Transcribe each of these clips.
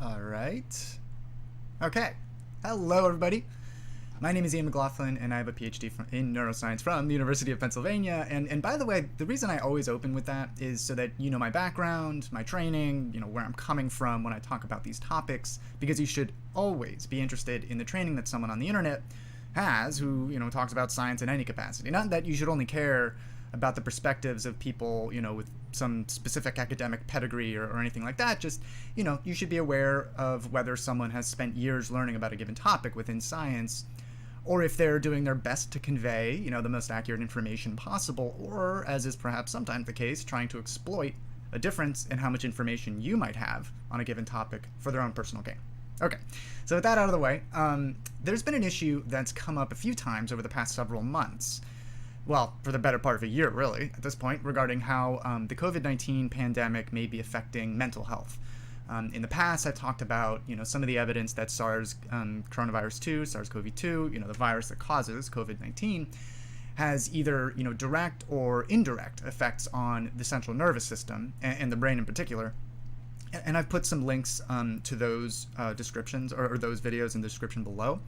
All right. Okay. Hello, everybody. My name is Ian McLaughlin, and I have a PhD in neuroscience from the University of Pennsylvania. And by the way, the reason I always open with that is so that you know my background, my training, where I'm coming from when I talk about these topics, because you should always be interested in the training that someone on the internet has who, talks about science in any capacity. Not that you should only care about the perspectives of people, with some specific academic pedigree or anything like that. Just, you should be aware of whether someone has spent years learning about a given topic within science, or if they're doing their best to convey, the most accurate information possible, or, as is perhaps sometimes the case, trying to exploit a difference in how much information you might have on a given topic for their own personal gain. Okay, so with that out of the way, there's been an issue that's come up a few times over the past several months. Well, for the better part of a year, really, at this point, regarding how the COVID-19 pandemic may be affecting mental health. In the past, I've talked about, some of the evidence that coronavirus 2, SARS-CoV-2, the virus that causes COVID-19, has either, direct or indirect effects on the central nervous system and the brain in particular. And I've put some links to those descriptions or those videos in the description below.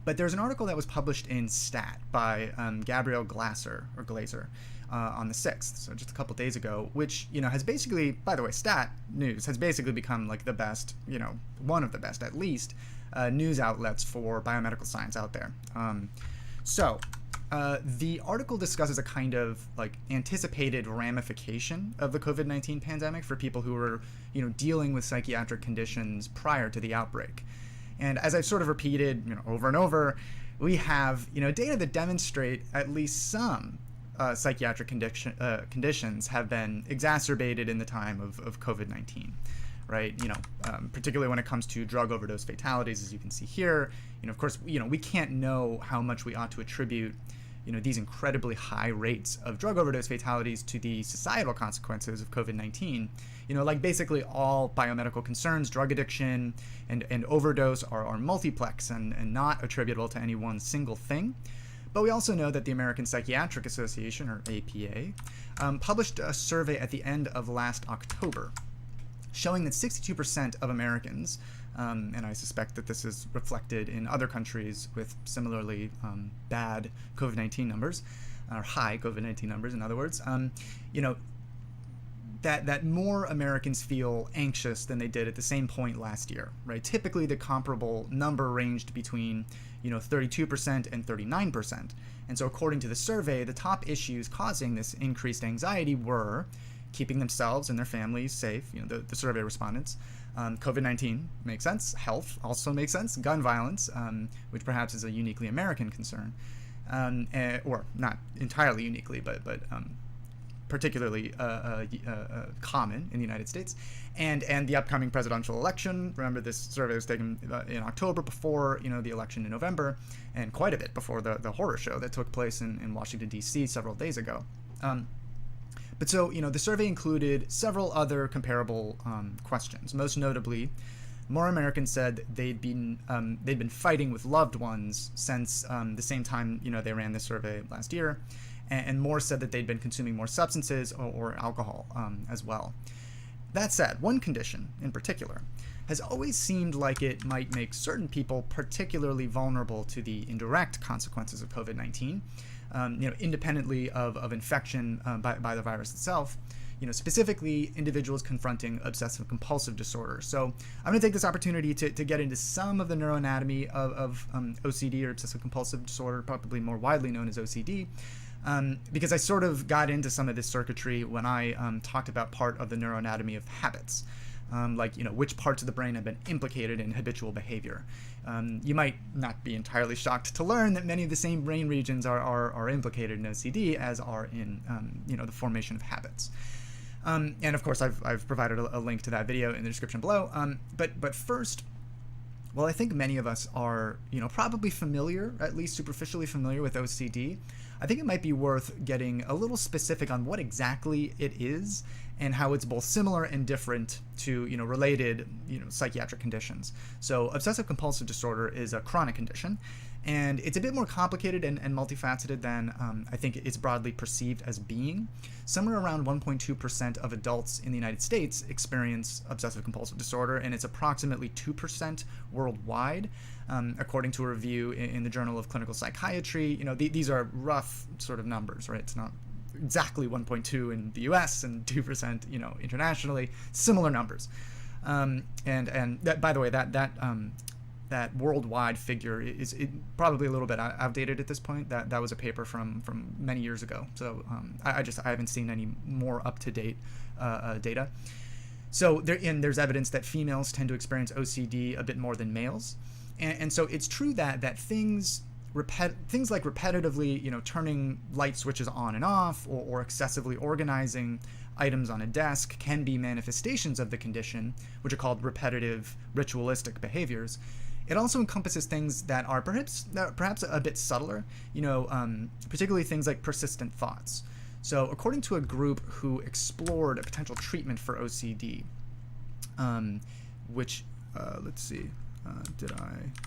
But there's an article that was published in Stat by Gabriel Glaser on the 6th, so just a couple days ago, which, has basically, by the way, Stat News has basically become like the best, one of the best at least, news outlets for biomedical science out there. The article discusses a kind of like anticipated ramification of the COVID-19 pandemic for people who were, dealing with psychiatric conditions prior to the outbreak. And as I've sort of repeated, over and over, we have, data that demonstrate at least some psychiatric conditions have been exacerbated in the time of COVID-19, right? Particularly when it comes to drug overdose fatalities, as you can see here. Of course, we can't know how much we ought to attribute these incredibly high rates of drug overdose fatalities to the societal consequences of COVID-19. Like basically all biomedical concerns, drug addiction and overdose are multiplex and not attributable to any one single thing. But we also know that the American Psychiatric Association, or APA, published a survey at the end of last October showing that 62% of Americans, and I suspect that this is reflected in other countries with similarly bad COVID-19 numbers, or high COVID-19 numbers, in other words, that more Americans feel anxious than they did at the same point last year, right? Typically, the comparable number ranged between, 32% and 39%. And so according to the survey, the top issues causing this increased anxiety were keeping themselves and their families safe, the survey respondents. COVID-19 makes sense. Health also makes sense. Gun violence, which perhaps is a uniquely American concern, or not entirely uniquely, but particularly common in the United States, and the upcoming presidential election. Remember, this survey was taken in October, before the election in November, and quite a bit before the horror show that took place in Washington, D.C. several days ago. But so, the survey included several other comparable questions. Most notably, more Americans said they'd been fighting with loved ones since the same time they ran this survey last year, and more said that they'd been consuming more substances or alcohol as well. That said, one condition in particular has always seemed like it might make certain people particularly vulnerable to the indirect consequences of COVID-19, independently of infection by the virus itself. Specifically individuals confronting obsessive compulsive disorder. So I'm going to take this opportunity to get into some of the neuroanatomy of OCD, or obsessive compulsive disorder, probably more widely known as OCD, because I sort of got into some of this circuitry when I talked about part of the neuroanatomy of habits. Which parts of the brain have been implicated in habitual behavior. You might not be entirely shocked to learn that many of the same brain regions are implicated in OCD as are in the formation of habits. And of course, I've provided a link to that video in the description below. But first, well, I think many of us are, probably familiar, at least superficially familiar with OCD. I think it might be worth getting a little specific on what exactly it is and how it's both similar and different to, related, psychiatric conditions. So obsessive compulsive disorder is a chronic condition, And it's a bit more complicated and multifaceted than I think it's broadly perceived as being. Somewhere around 1.2% of adults in the United States experience obsessive compulsive disorder, and it's approximately 2% worldwide, according to a review in the Journal of Clinical Psychiatry. These are rough sort of numbers, right? It's not exactly 1.2 in the US and 2%, internationally, similar numbers. And that, by the way, that worldwide figure is probably a little bit outdated at this point. That was a paper from many years ago. So I haven't seen any more up-to-date data. So there's evidence that females tend to experience OCD a bit more than males. And so it's true that things like repetitively, turning light switches on and off, or excessively organizing items on a desk can be manifestations of the condition, which are called repetitive ritualistic behaviors. It also encompasses things that are perhaps a bit subtler, particularly things like persistent thoughts. So according to a group who explored a potential treatment for OCD, which, let's see,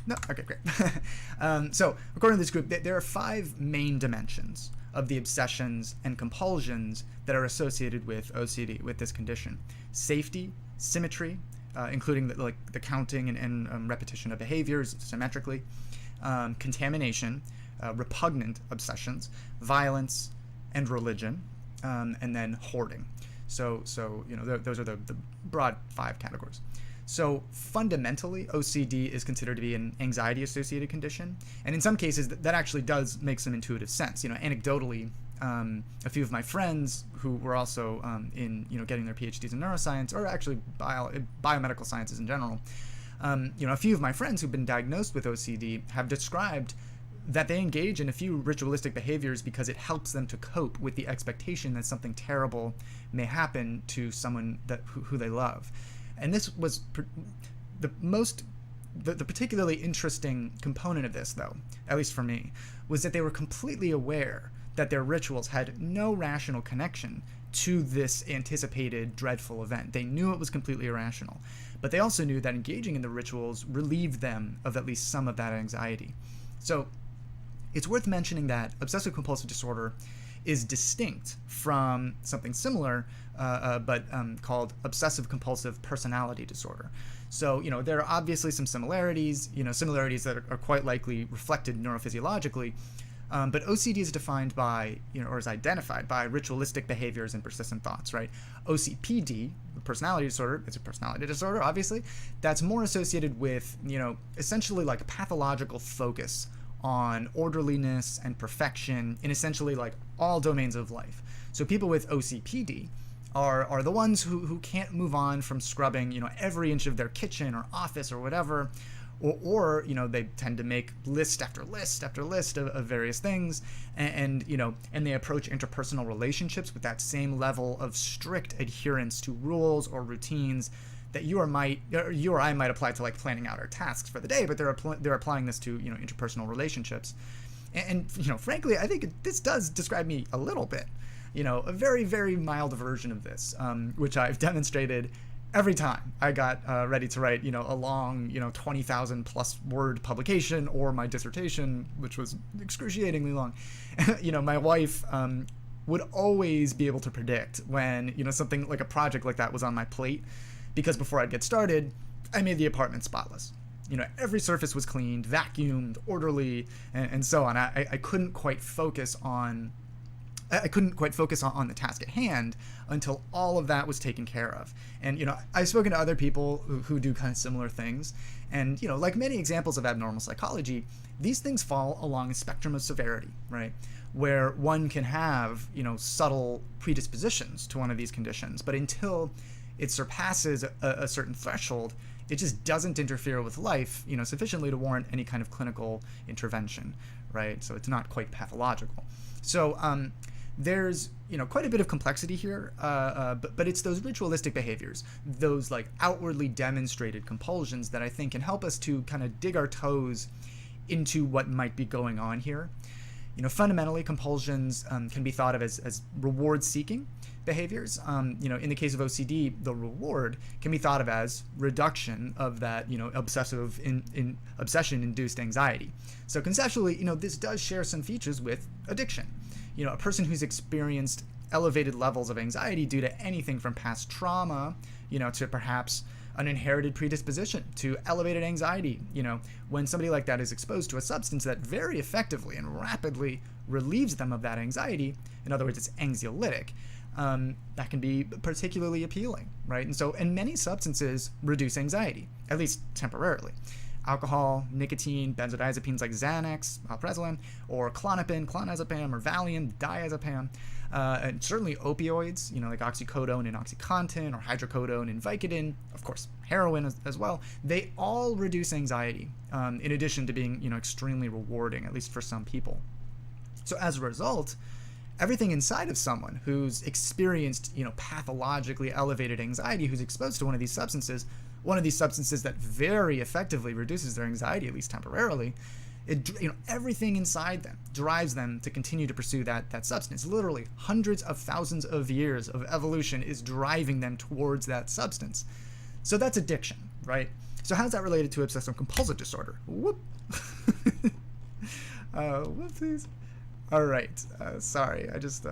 no, okay, great. So according to this group, there are 5 main dimensions of the obsessions and compulsions that are associated with OCD, with this condition: safety, symmetry, including the counting and repetition of behaviors symmetrically, contamination, repugnant obsessions, violence, and religion, and then hoarding. So those are the broad 5 categories. So fundamentally, OCD is considered to be an anxiety-associated condition, and in some cases that actually does make some intuitive sense. Anecdotally, a few of my friends who were also in getting their PhDs in neuroscience, or actually biomedical sciences in general, a few of my friends who've been diagnosed with OCD have described that they engage in a few ritualistic behaviors because it helps them to cope with the expectation that something terrible may happen to someone who they love. And this was the particularly interesting component of this, though, at least for me, was that they were completely aware that their rituals had no rational connection to this anticipated dreadful event. They knew it was completely irrational, but they also knew that engaging in the rituals relieved them of at least some of that anxiety. So it's worth mentioning that obsessive compulsive disorder is distinct from something similar, but called obsessive compulsive personality disorder. So, there are obviously some similarities, similarities that are quite likely reflected neurophysiologically, but OCD is defined by, or is identified by ritualistic behaviors and persistent thoughts, right? OCPD, personality disorder, it's a personality disorder, obviously, that's more associated with, essentially like pathological focus on orderliness and perfection in essentially like all domains of life. So people with OCPD are the ones who can't move on from scrubbing, every inch of their kitchen or office or whatever, or they tend to make list after list after list of various things, and they approach interpersonal relationships with that same level of strict adherence to rules or routines that you or I might apply to like planning out our tasks for the day, but they're applying this to interpersonal relationships, and frankly, I think this does describe me a little bit, a very, very mild version of this, which I've demonstrated every time I got ready to write a long 20,000 plus word publication, or my dissertation, which was excruciatingly long. My wife would always be able to predict when something like a project like that was on my plate, because before I'd get started, I made the apartment spotless. Every surface was cleaned, vacuumed, orderly, and so on. I couldn't quite focus on the task at hand until all of that was taken care of. And I've spoken to other people who do kind of similar things, and like many examples of abnormal psychology, these things fall along a spectrum of severity, right? Where one can have subtle predispositions to one of these conditions, but until it surpasses a certain threshold, it just doesn't interfere with life, sufficiently to warrant any kind of clinical intervention, right? So it's not quite pathological. So there's quite a bit of complexity here, but it's those ritualistic behaviors, those like outwardly demonstrated compulsions, that I think can help us to kind of dig our toes into what might be going on here. Fundamentally, compulsions can be thought of as reward seeking. behaviors. In the case of OCD, the reward can be thought of as reduction of that, obsession-induced anxiety. So conceptually, this does share some features with addiction. A person who's experienced elevated levels of anxiety due to anything from past trauma, to perhaps an inherited predisposition to elevated anxiety. When somebody like that is exposed to a substance that very effectively and rapidly relieves them of that anxiety, in other words, it's anxiolytic, that can be particularly appealing, right? And so, and many substances reduce anxiety, at least temporarily. Alcohol, nicotine, benzodiazepines like Xanax, alprazolam, or Klonopin, clonazepam, or Valium, diazepam, and certainly opioids, like oxycodone and OxyContin, or hydrocodone and Vicodin, of course, heroin as well. They all reduce anxiety, in addition to being, extremely rewarding, at least for some people. So as a result, everything inside of someone who's experienced, pathologically elevated anxiety, who's exposed to one of these substances that very effectively reduces their anxiety, at least temporarily, everything inside them drives them to continue to pursue that substance. Literally hundreds of thousands of years of evolution is driving them towards that substance. So that's addiction, right? So how's that related to obsessive compulsive disorder? Whoop. Whoopsies. All right. Sorry, I just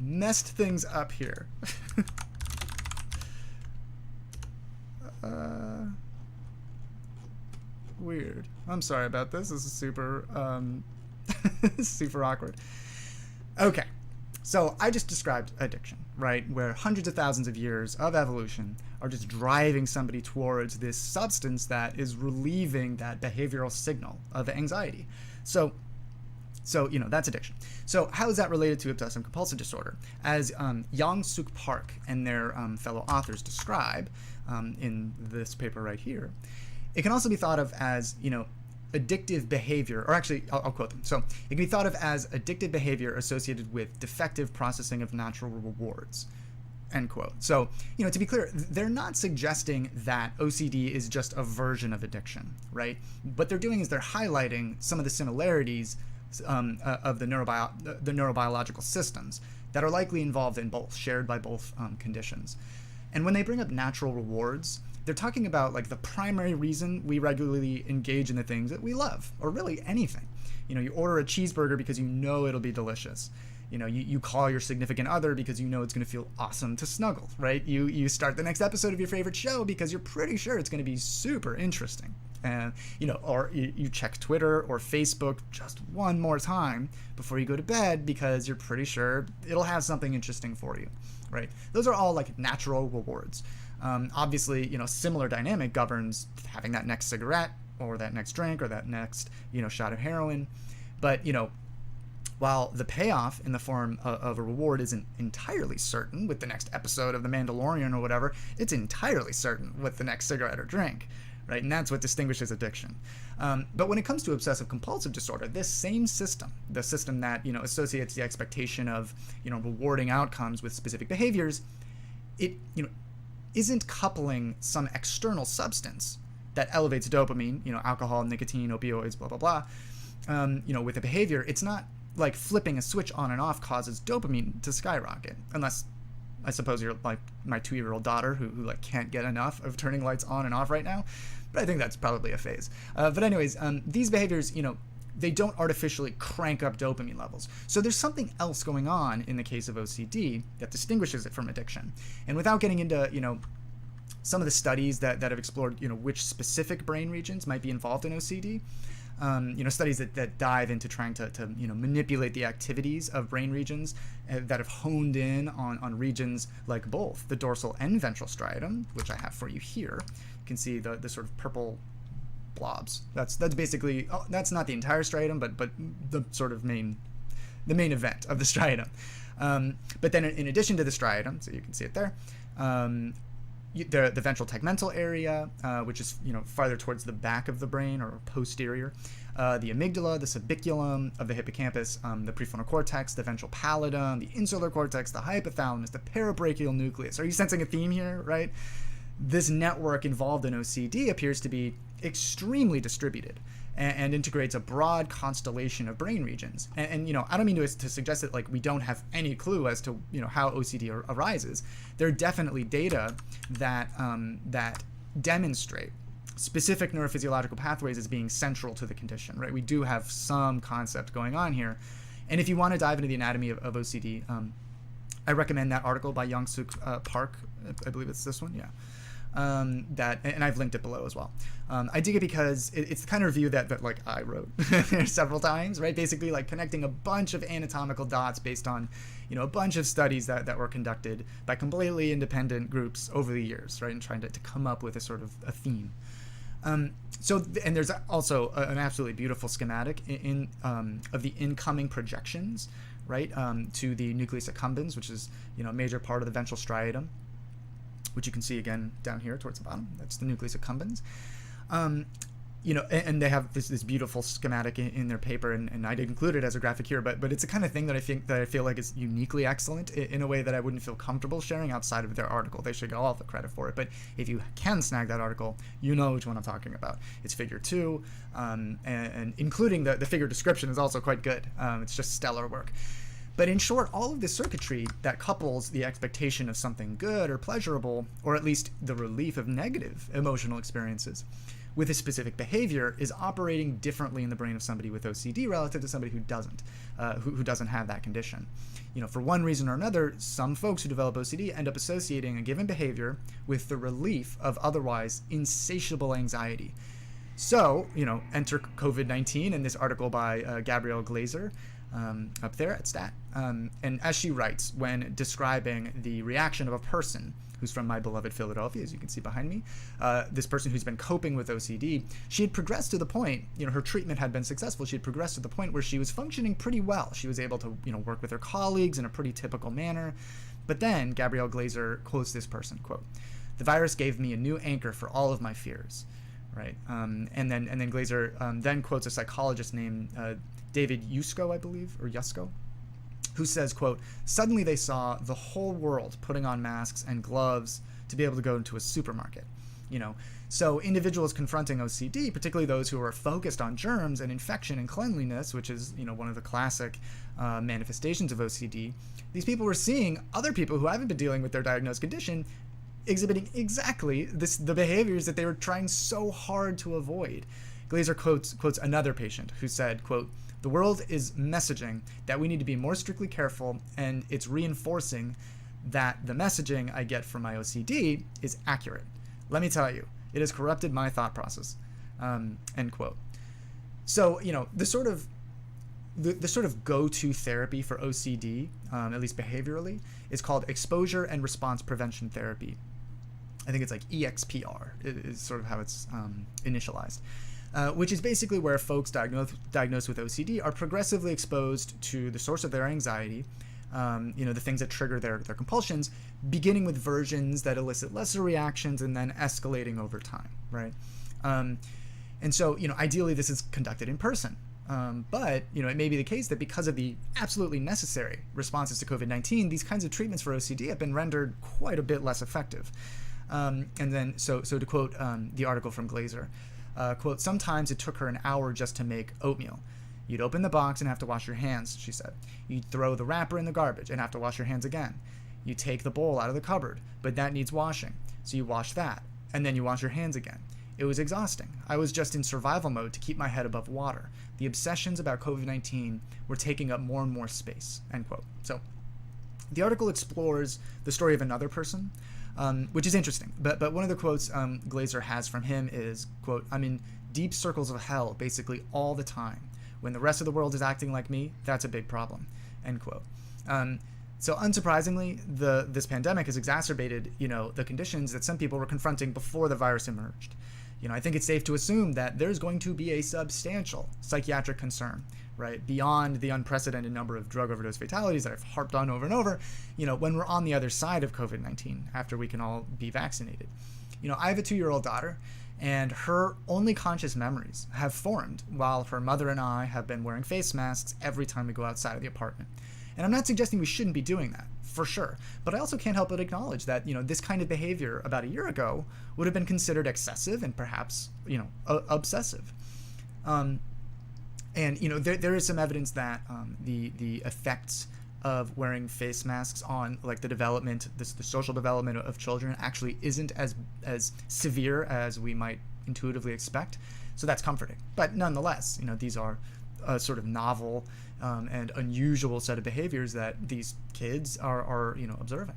messed things up here. Weird. I'm sorry about this. This is super super awkward. Okay. So I just described addiction, right? Where hundreds of thousands of years of evolution are just driving somebody towards this substance that is relieving that behavioral signal of anxiety. So that's addiction. So how is that related to obsessive compulsive disorder? As Young-Suk Park and their fellow authors describe in this paper right here, it can also be thought of as, addictive behavior, or actually, I'll quote them. So it can be thought of as addictive behavior associated with defective processing of natural rewards, end quote. So, to be clear, they're not suggesting that OCD is just a version of addiction, right? What they're doing is they're highlighting some of the similarities of the neurobiological systems that are likely involved in both, shared by both conditions. And when they bring up natural rewards, they're talking about like the primary reason we regularly engage in the things that we love, or really anything. You order a cheeseburger because it'll be delicious. You call your significant other because it's going to feel awesome to snuggle, right? You start the next episode of your favorite show because you're pretty sure it's going to be super interesting. And, or you check Twitter or Facebook just one more time before you go to bed because you're pretty sure it'll have something interesting for you, right? Those are all like natural rewards. Obviously, similar dynamic governs having that next cigarette or that next drink or that next, shot of heroin. But, while the payoff in the form of a reward isn't entirely certain with the next episode of The Mandalorian or whatever, it's entirely certain with the next cigarette or drink, right? And that's what distinguishes addiction. But when it comes to obsessive compulsive disorder, this same system, the system that, associates the expectation of, rewarding outcomes with specific behaviors, it, isn't coupling some external substance that elevates dopamine, alcohol, nicotine, opioids, blah, blah, blah, with a behavior. It's not like flipping a switch on and off causes dopamine to skyrocket, unless I suppose you're like my 2-year-old daughter who like can't get enough of turning lights on and off right now. But I think that's probably a phase. But anyways, these behaviors, they don't artificially crank up dopamine levels. So there's something else going on in the case of OCD that distinguishes it from addiction. And without getting into, some of the studies that have explored, which specific brain regions might be involved in OCD, studies that dive into trying to manipulate the activities of brain regions that have honed in on regions like both the dorsal and ventral striatum, which I have for you here. You can see the sort of purple blobs. That's basically, that's not the entire striatum, but the sort of main event of the striatum. But then in addition to the striatum, so you can see it there, the ventral tegmental area, which is farther towards the back of the brain or posterior, the amygdala, the subiculum of the hippocampus, the prefrontal cortex, the ventral pallidum, the insular cortex, the hypothalamus, the parabrachial nucleus. Are you sensing a theme here, right? This network involved in OCD appears to be extremely distributed, and integrates a broad constellation of brain regions. And I don't mean to suggest that like we don't have any clue as to how OCD arises. There are definitely data that that demonstrate specific neurophysiological pathways as being central to the condition, right? We do have some concept going on here. And if you want to dive into the anatomy of OCD, I recommend that article by Young-Suk Park. I believe it's this one, yeah. And I've linked it below as well. I dig it because it's the kind of review that like I wrote several times, right? Basically like connecting a bunch of anatomical dots based on, a bunch of studies that were conducted by completely independent groups over the years, right? And trying to come up with a sort of a theme. And there's also an absolutely beautiful schematic of the incoming projections, right? To the nucleus accumbens, which is, a major part of the ventral striatum, which you can see again down here towards the bottom. That's the nucleus accumbens. And they have this beautiful schematic in their paper, and I did include it as a graphic here, but it's the kind of thing that I feel like is uniquely excellent in a way that I wouldn't feel comfortable sharing outside of their article. They should get all the credit for it, but if you can snag that article, you know which one I'm talking about. It's figure 2, and including the figure description is also quite good. It's just stellar work. But in short, all of the circuitry that couples the expectation of something good or pleasurable, or at least the relief of negative emotional experiences, with a specific behavior is operating differently in the brain of somebody with OCD relative to somebody who doesn't, who doesn't have that condition. For one reason or another, some folks who develop OCD end up associating a given behavior with the relief of otherwise insatiable anxiety. So, enter COVID-19 in this article by Gabrielle Glaser, up there at STAT. And as she writes, when describing the reaction of a person who's from my beloved Philadelphia, as you can see behind me, this person who's been coping with OCD, she had progressed to the point, her treatment had been successful. She had progressed to the point where she was functioning pretty well. She was able to, work with her colleagues in a pretty typical manner. But then Gabrielle Glaser quotes this person, quote, "The virus gave me a new anchor for all of my fears." Right. And then Glaser then quotes a psychologist named David Yusko, I believe, or Yusko, who says, quote, "Suddenly they saw the whole world putting on masks and gloves to be able to go into a supermarket." So individuals confronting OCD, particularly those who are focused on germs and infection and cleanliness, which is, one of the classic manifestations of OCD, these people were seeing other people who haven't been dealing with their diagnosed condition exhibiting exactly the behaviors that they were trying so hard to avoid. Glaser quotes another patient who said, quote, "The world is messaging that we need to be more strictly careful, and it's reinforcing that the messaging I get from my OCD is accurate. Let me tell you, it has corrupted my thought process." End quote. So, the sort of go-to therapy for OCD, at least behaviorally, is called exposure and response prevention therapy. I think it's like EXPR is sort of how it's initialized. Which is basically where folks diagnosed with OCD are progressively exposed to the source of their anxiety, the things that trigger their compulsions, beginning with versions that elicit lesser reactions and then escalating over time, right? And so, ideally this is conducted in person. But, it may be the case that because of the absolutely necessary responses to COVID-19, these kinds of treatments for OCD have been rendered quite a bit less effective. And then, so to quote the article from Glaser, quote, "Sometimes it took her an hour just to make oatmeal. You'd open the box and have to wash your hands," she said. "You'd throw the wrapper in the garbage and have to wash your hands again. You take the bowl out of the cupboard, but that needs washing. So you wash that, and then you wash your hands again. It was exhausting. I was just in survival mode to keep my head above water. The obsessions about COVID-19 were taking up more and more space," end quote. So the article explores the story of another person, which is interesting. But one of the quotes Glaser has from him is, quote, "I'm in deep circles of hell basically all the time. When the rest of the world is acting like me, that's a big problem," end quote. So unsurprisingly, this pandemic has exacerbated, the conditions that some people were confronting before the virus emerged. I think it's safe to assume that there's going to be a substantial psychiatric concern, right, beyond the unprecedented number of drug overdose fatalities that I've harped on over and over, when we're on the other side of COVID-19, after we can all be vaccinated. I have a 2-year-old daughter, and her only conscious memories have formed while her mother and I have been wearing face masks every time we go outside of the apartment. And I'm not suggesting we shouldn't be doing that, for sure. But I also can't help but acknowledge that, this kind of behavior about a year ago would have been considered excessive and perhaps, obsessive. And there is some evidence that the effects of wearing face masks on like the social development of children actually isn't as severe as we might intuitively expect. So that's comforting. But nonetheless, these are a sort of novel and unusual set of behaviors that these kids are observing.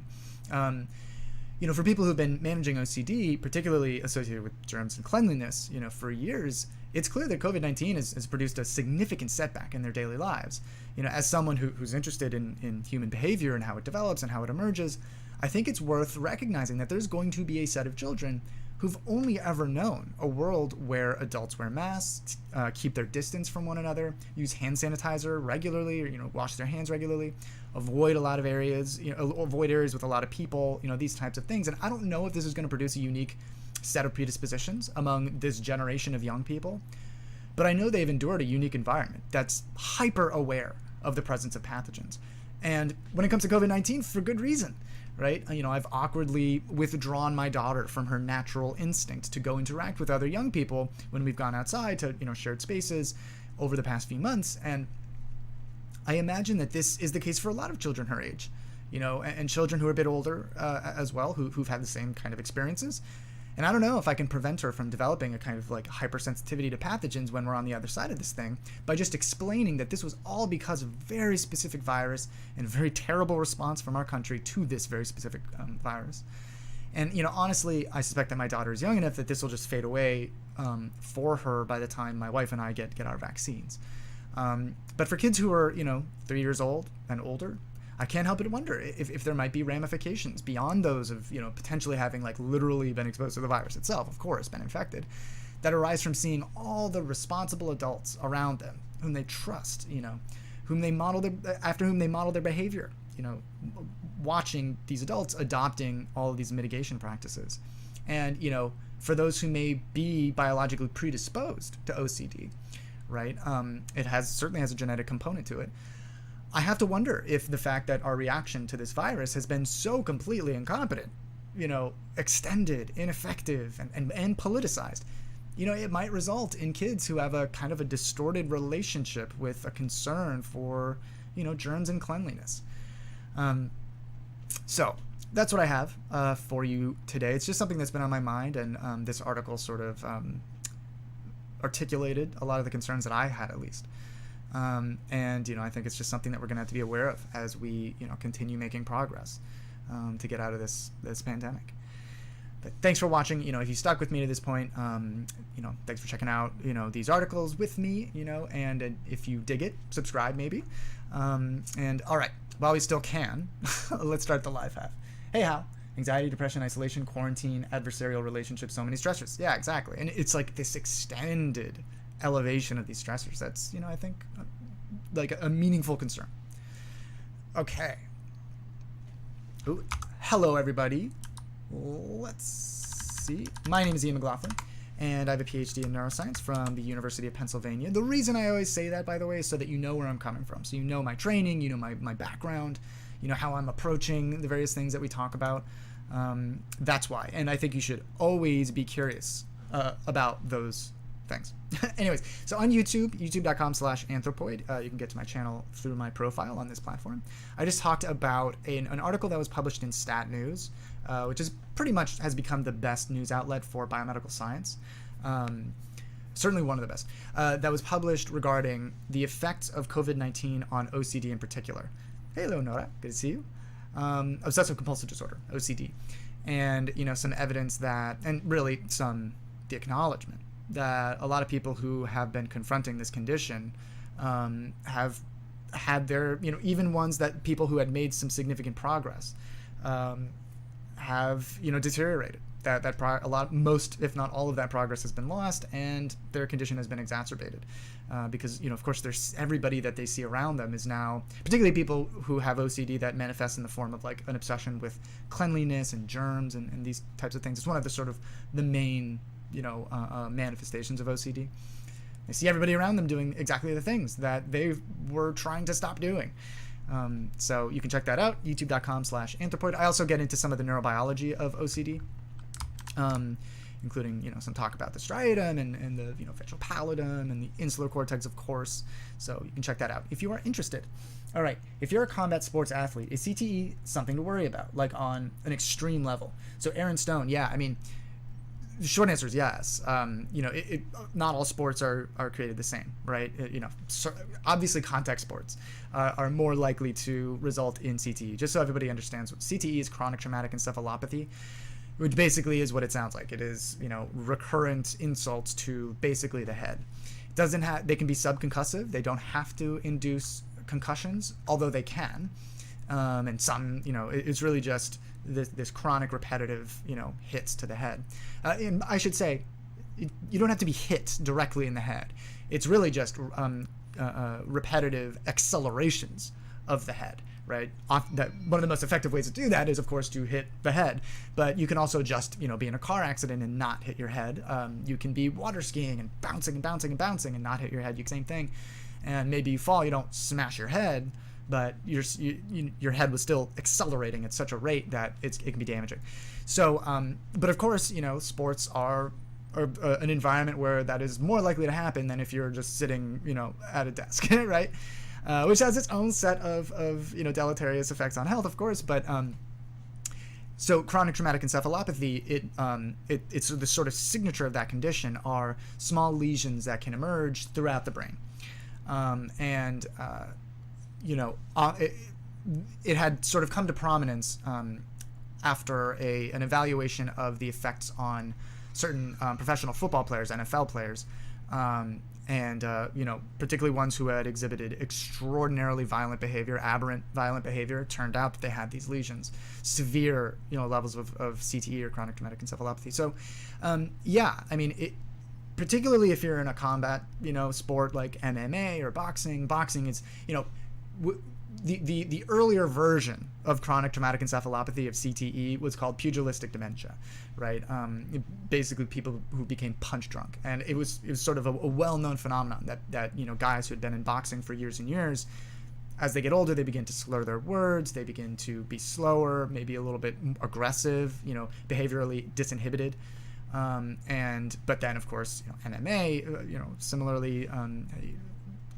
For people who've been managing OCD, particularly associated with germs and cleanliness, for years, it's clear that COVID-19 has produced a significant setback in their daily lives. As someone who's interested in human behavior and how it develops and how it emerges, I think it's worth recognizing that there's going to be a set of children who've only ever known a world where adults wear masks, keep their distance from one another, use hand sanitizer regularly, or wash their hands regularly, avoid a lot of areas, avoid areas with a lot of people, these types of things. And I don't know if this is going to produce a unique set of predispositions among this generation of young people, but I know they've endured a unique environment that's hyper aware of the presence of pathogens. And when it comes to COVID-19, for good reason, right? I've awkwardly withdrawn my daughter from her natural instinct to go interact with other young people when we've gone outside to, shared spaces over the past few months. And I imagine that this is the case for a lot of children her age, and children who are a bit older as well, who've had the same kind of experiences. And I don't know if I can prevent her from developing a kind of like hypersensitivity to pathogens when we're on the other side of this thing by just explaining that this was all because of a very specific virus and a very terrible response from our country to this very specific virus. And, honestly, I suspect that my daughter is young enough that this will just fade away for her by the time my wife and I get our vaccines. But for kids who are, 3 years old and older, I can't help but wonder if there might be ramifications beyond those of, potentially having like literally been exposed to the virus itself, of course, been infected, that arise from seeing all the responsible adults around them whom they trust, after whom they model their behavior, watching these adults adopting all of these mitigation practices. And, for those who may be biologically predisposed to OCD, right, it certainly has a genetic component to it. I have to wonder if the fact that our reaction to this virus has been so completely incompetent, extended, ineffective, and politicized, it might result in kids who have a kind of a distorted relationship with a concern for, germs and cleanliness. So that's what I have for you today. It's just something that's been on my mind, and this article sort of articulated a lot of the concerns that I had, at least. And I think it's just something that we're going to have to be aware of as we, continue making progress to get out of this pandemic. But thanks for watching. If you stuck with me to this point, thanks for checking out, these articles with me, and if you dig it, subscribe maybe. And all right, while we still can, let's start the live half. Hey, Hal. Anxiety, depression, isolation, quarantine, adversarial relationships, so many stressors. Yeah, exactly. And it's like this extended elevation of these stressors that's, I think, like a meaningful concern. Okay. Ooh. Hello, everybody. Let's see. My name is Ian McLaughlin, and I have a PhD in neuroscience from the University of Pennsylvania. The reason I always say that, by the way, is so that you know where I'm coming from. So my training, my background, how I'm approaching the various things that we talk about. That's why. And I think you should always be curious about those things. Anyways, so on YouTube, youtube.com/anthropoid, you can get to my channel through my profile on this platform. I just talked about an article that was published in Stat News, which is pretty much has become the best news outlet for biomedical science. Certainly one of the best. That was published regarding the effects of COVID-19 on OCD in particular. Hey, hello, Nora. Good to see you. Obsessive Compulsive Disorder, OCD. And, some evidence that, and really the acknowledgement that a lot of people who have been confronting this condition have had their, even ones that people who had made some significant progress have, deteriorated. Most, if not all of that progress has been lost, and their condition has been exacerbated. Because, of course, there's everybody that they see around them is now, particularly people who have OCD that manifests in the form of like an obsession with cleanliness and germs and these types of things. It's one of the sort of the main manifestations of OCD. They see everybody around them doing exactly the things that they were trying to stop doing. So you can check that out, youtube.com/anthropoid. I also get into some of the neurobiology of OCD. including, some talk about the striatum and the, ventral pallidum and the insular cortex, of course. So you can check that out if you are interested. All right, if you're a combat sports athlete, is CTE something to worry about, like on an extreme level? So Aaron Stone, yeah, I mean, the short answer is yes. Not all sports are created the same, right? Obviously contact sports are more likely to result in CTE. Just so everybody understands, what CTE is, chronic traumatic encephalopathy, which basically is what it sounds like. It is, recurrent insults to basically the head. They can be subconcussive. They don't have to induce concussions, although they can. And some, it's really just this chronic repetitive, hits to the head. And I should say, you don't have to be hit directly in the head. It's really just repetitive accelerations of the head, right? One of the most effective ways to do that is, of course, to hit the head. But you can also just, be in a car accident and not hit your head. You can be water skiing and bouncing and bouncing and bouncing and not hit your head. Same thing. And maybe you fall, you don't smash your head, but your head was still accelerating at such a rate that it can be damaging. So, but of course, sports are an environment where that is more likely to happen than if you're just sitting, at a desk, right? Which has its own set of deleterious effects on health, of course. But so chronic traumatic encephalopathy, it's the sort of signature of that condition are small lesions that can emerge throughout the brain. It had sort of come to prominence after an evaluation of the effects on certain professional football players, NFL players, particularly ones who had exhibited extraordinarily violent behavior, aberrant violent behavior. It turned out that they had these lesions, severe, levels of CTE or chronic traumatic encephalopathy. So, particularly if you're in a combat, sport like MMA or boxing. Boxing is, the earlier version of chronic traumatic encephalopathy, of CTE, was called pugilistic dementia, right? Basically people who became punch drunk. And it was sort of a well-known phenomenon that guys who had been in boxing for years and years, as they get older, they begin to slur their words, they begin to be slower, maybe a little bit aggressive, behaviorally disinhibited. But then, of course, MMA, similarly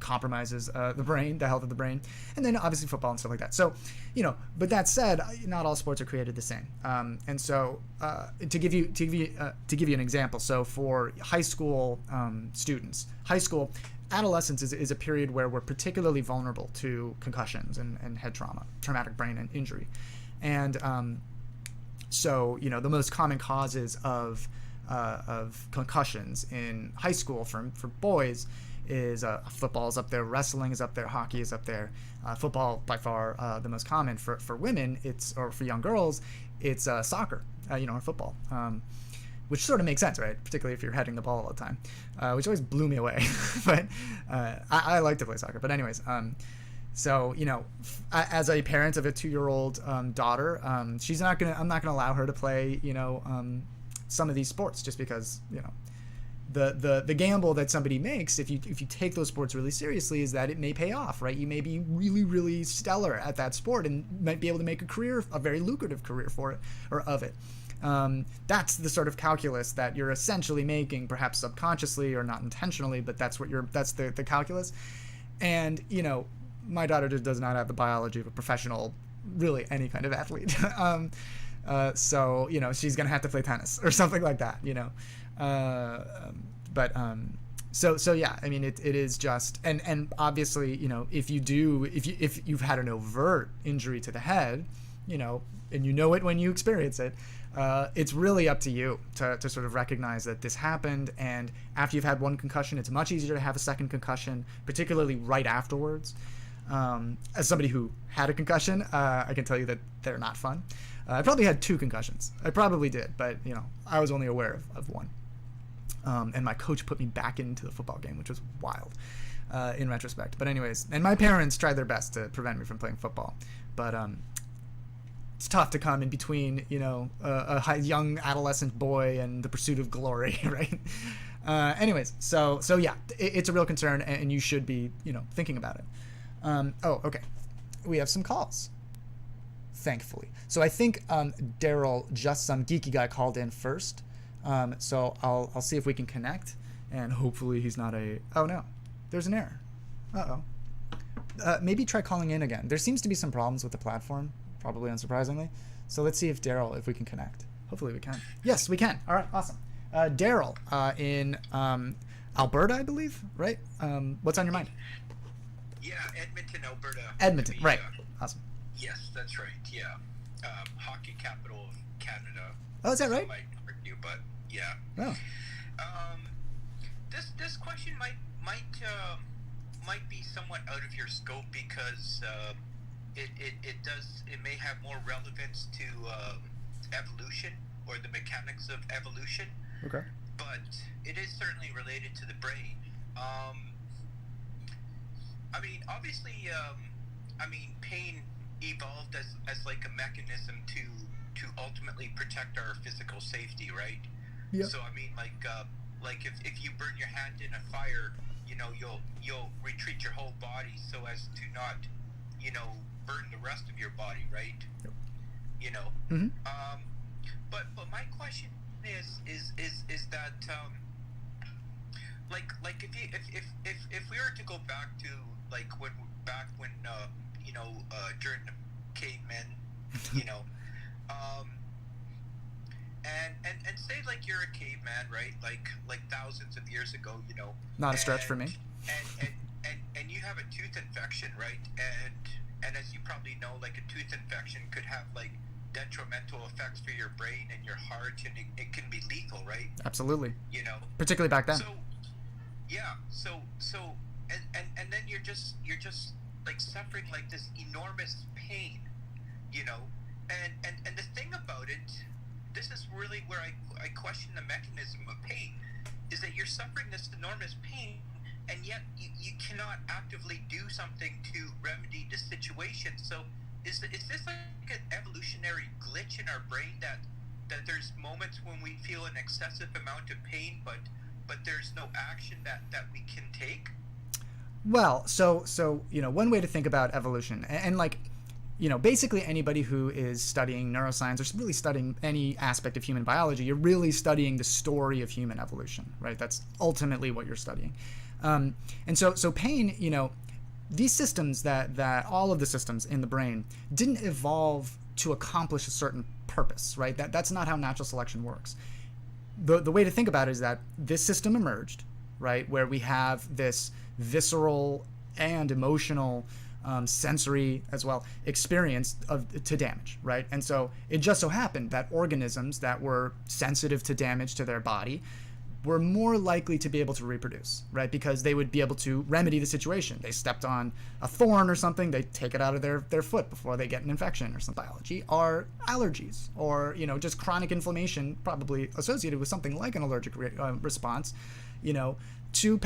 compromises the brain, the health of the brain, and then obviously football and stuff like that. So, but that said, not all sports are created the same. And so, to give you an example, so for high school students, adolescence is a period where we're particularly vulnerable to concussions and head trauma, traumatic brain injury, and so the most common causes of concussions in high school for boys is football is up there, wrestling is up there, hockey is up there. Football by far the most common. For women, or for young girls, it's soccer, or football, which sort of makes sense, right? Particularly if you're heading the ball all the time, which always blew me away. But I like to play soccer. But anyways, so as a parent of a 2-year-old daughter, I'm not gonna allow her to play some of these sports just because the gamble that somebody makes if you take those sports really seriously is that it may pay off, right? You may be really, really stellar at that sport and might be able to make a very lucrative career for it or of it. That's the sort of calculus that you're essentially making, perhaps subconsciously or not intentionally, but that's the calculus. And my daughter just does not have the biology of a professional, really any kind of athlete. So she's gonna have to play tennis or something like that. So yeah, I mean, it is just, and obviously, if you've had an overt injury to the head, and it when you experience it, it's really up to you to sort of recognize that this happened. And after you've had one concussion, it's much easier to have a second concussion, particularly right afterwards. As somebody who had a concussion, I can tell you that they're not fun. I probably had 2 concussions. I probably did, but I was only aware of one. And my coach put me back into the football game, which was wild in retrospect. But anyways, and my parents tried their best to prevent me from playing football. But it's tough to come in between, a young adolescent boy and the pursuit of glory, right? Anyways, so yeah, it's a real concern, and you should be, thinking about it. Okay. We have some calls, thankfully. So I think Daryl, just some geeky guy, called in first. So I'll see if we can connect, and hopefully he's not a. Oh no, there's an error. Maybe try calling in again. There seems to be some problems with the platform, probably unsurprisingly. So let's see if we can connect. Hopefully we can. Yes, we can. All right, awesome. Daryl in Alberta, I believe, right? What's on your mind? Yeah, Edmonton, Alberta. Edmonton, right. Awesome. Yes, that's right, yeah. Hockey capital of Canada. Oh, is that right? I might argue, but yeah. Oh. This question might be somewhat out of your scope because it may have more relevance to evolution or the mechanics of evolution. Okay. But it is certainly related to the brain. I mean, obviously, pain evolved as like a mechanism to ultimately protect our physical safety, right? Yeah. So I mean, like if you burn your hand in a fire, you'll retreat your whole body so as to not, burn the rest of your body, right? Yep. Mm-hmm. But my question is that like if we were to go back to like when during the cavemen, and say like you're a caveman, right? Like thousands of years ago, Not a stretch for me. And you have a tooth infection, right? And as you probably know, like a tooth infection could have like detrimental effects for your brain and your heart, and it can be lethal, right? Absolutely. Particularly back then. So yeah, and then you're just like suffering like this enormous pain, and the thing about it, this is really where I question the mechanism of pain, is that you're suffering this enormous pain, and yet you cannot actively do something to remedy the situation. So is this like an evolutionary glitch in our brain that there's moments when we feel an excessive amount of pain, but there's no action that we can take? Well, so one way to think about evolution, and like, basically anybody who is studying neuroscience or really studying any aspect of human biology, you're really studying the story of human evolution, right? That's ultimately what you're studying. And so pain, these systems that all of the systems in the brain didn't evolve to accomplish a certain purpose, right? That's not how natural selection works. The way to think about it is that this system emerged, right, where we have this visceral and emotional, sensory as well experience to damage, right? And so it just so happened that organisms that were sensitive to damage to their body were more likely to be able to reproduce, right? Because they would be able to remedy the situation. They stepped on a thorn or something, they take it out of their foot before they get an infection or some biology, or allergies, or just chronic inflammation, probably associated with something like an allergic response, to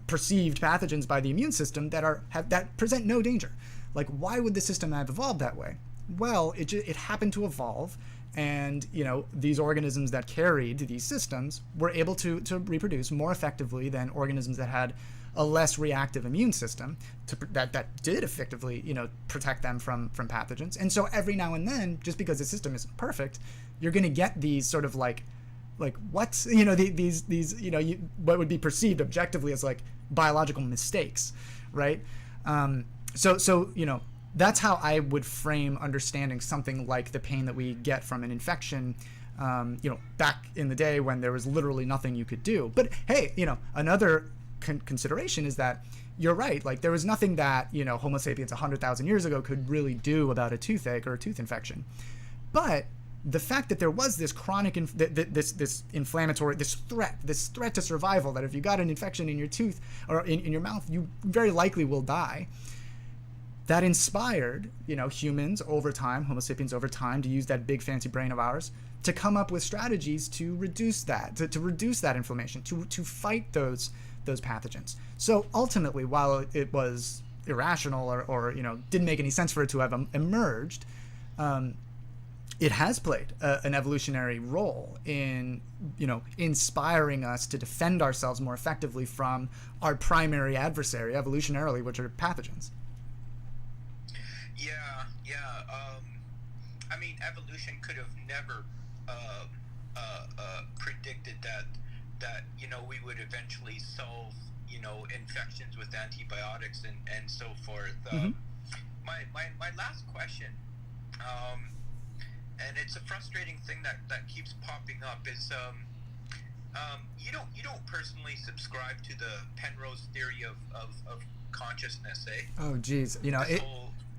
perceived pathogens by the immune system that present no danger. Like, why would the system have evolved that way? Well, it happened to evolve, and these organisms that carried these systems were able to reproduce more effectively than organisms that had a less reactive immune system that did effectively protect them from pathogens. And so every now and then, just because the system isn't perfect, you're going to get these sort of like what these what would be perceived objectively as like biological mistakes, right? So that's how I would frame understanding something like the pain that we get from an infection, back in the day when there was literally nothing you could do. But hey, another consideration is that you're right. Like, there was nothing that Homo sapiens 100,000 years ago could really do about a toothache or a tooth infection. But the fact that there was this chronic, this inflammatory, this threat to survival, that if you got an infection in your tooth or in your mouth, you very likely will die, that inspired, humans over time, Homo sapiens over time, to use that big fancy brain of ours to come up with strategies to reduce that, to reduce that inflammation, to fight those pathogens. So ultimately, while it was irrational or didn't make any sense for it to have emerged, it has played an evolutionary role in, inspiring us to defend ourselves more effectively from our primary adversary, evolutionarily, which are pathogens. Yeah. I mean, evolution could have never predicted that we would eventually solve infections with antibiotics and so forth. My last question, and it's a frustrating thing that keeps popping up, is you don't personally subscribe to the Penrose theory of consciousness, eh? Oh, geez,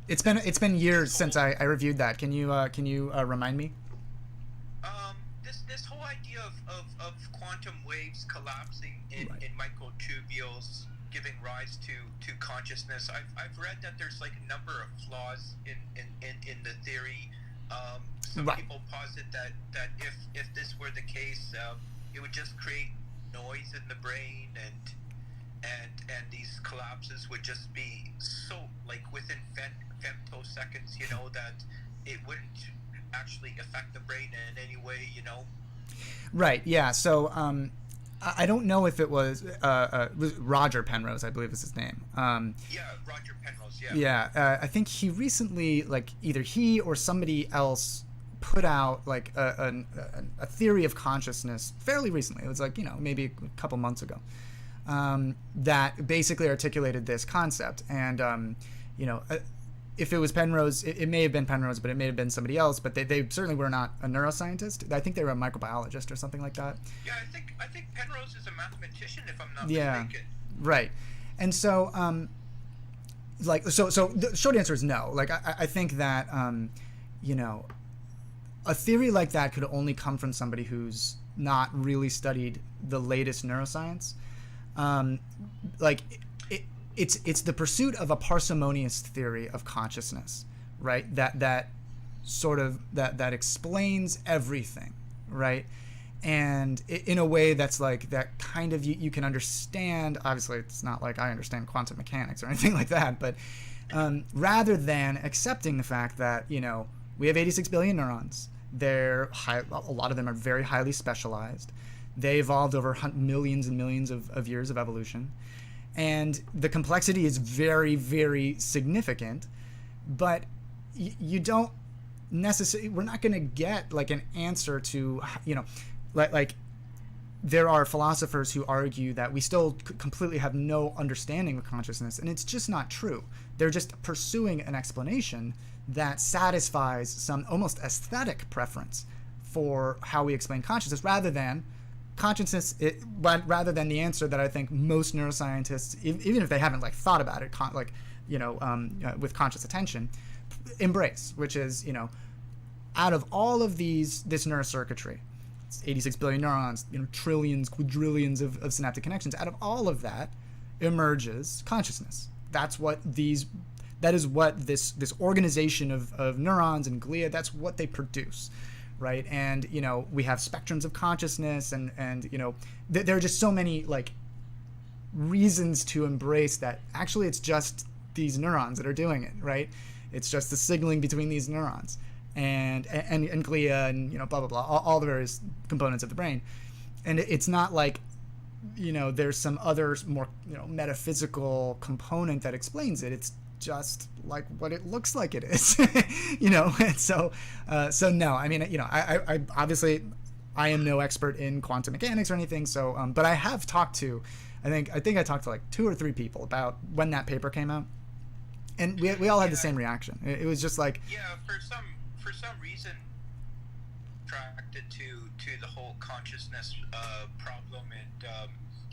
it's been years since I reviewed that. Can you remind me? This whole idea of quantum waves collapsing in microtubules, giving rise to consciousness. I've read that there's like a number of flaws in the theory. Some people posit that if this were the case, it would just create noise in the brain, and these collapses would just be so like within femtoseconds, that it wouldn't actually affect the brain in any way, Right. Yeah. So I don't know if it was Roger Penrose, I believe is his name. Yeah, Roger Penrose. Yeah. Yeah. I think he recently, like either he or somebody else, put out like a theory of consciousness fairly recently. It was like maybe a couple months ago, that basically articulated this concept. And if it was Penrose, it may have been Penrose, but it may have been somebody else. But they certainly were not a neuroscientist. I think they were a microbiologist or something like that. Yeah, I think Penrose is a mathematician, if I'm not mistaken. Right. And so, so the short answer is no. Like, I think that, a theory like that could only come from somebody who's not really studied the latest neuroscience. It's the pursuit of a parsimonious theory of consciousness, right? That explains everything, right? And in a way that's like that kind of you can understand. Obviously, it's not like I understand quantum mechanics or anything like that, but rather than accepting the fact that we have 86 billion neurons. A lot of them are very highly specialized. They evolved over millions and millions of years of evolution. And the complexity is very, very significant, but you don't necessarily, we're not going to get like an answer to, like there are philosophers who argue that we still completely have no understanding of consciousness, and it's just not true. They're just pursuing an explanation that satisfies some almost aesthetic preference for how we explain consciousness rather than the answer that I think most neuroscientists, even if they haven't like thought about it, with conscious attention, embrace, which is, out of all of this neurocircuitry, it's 86 billion neurons, trillions, quadrillions of synaptic connections. Out of all of that emerges consciousness. That is what this organization of neurons and glia, that's what they produce. Right. And, we have spectrums of consciousness and there are just so many like reasons to embrace that. Actually, it's just these neurons that are doing it. Right. It's just the signaling between these neurons and glia and, blah, blah, blah, all the various components of the brain. And it's not like, there's some other more, metaphysical component that explains it. It's just like what it looks like it is, and so no, I mean, I obviously I am no expert in quantum mechanics or anything, so but I have talked to, I think I talked to like 2 or 3 people about when that paper came out, and we all had the same reaction. It was just like, for some reason attracted to the whole consciousness problem,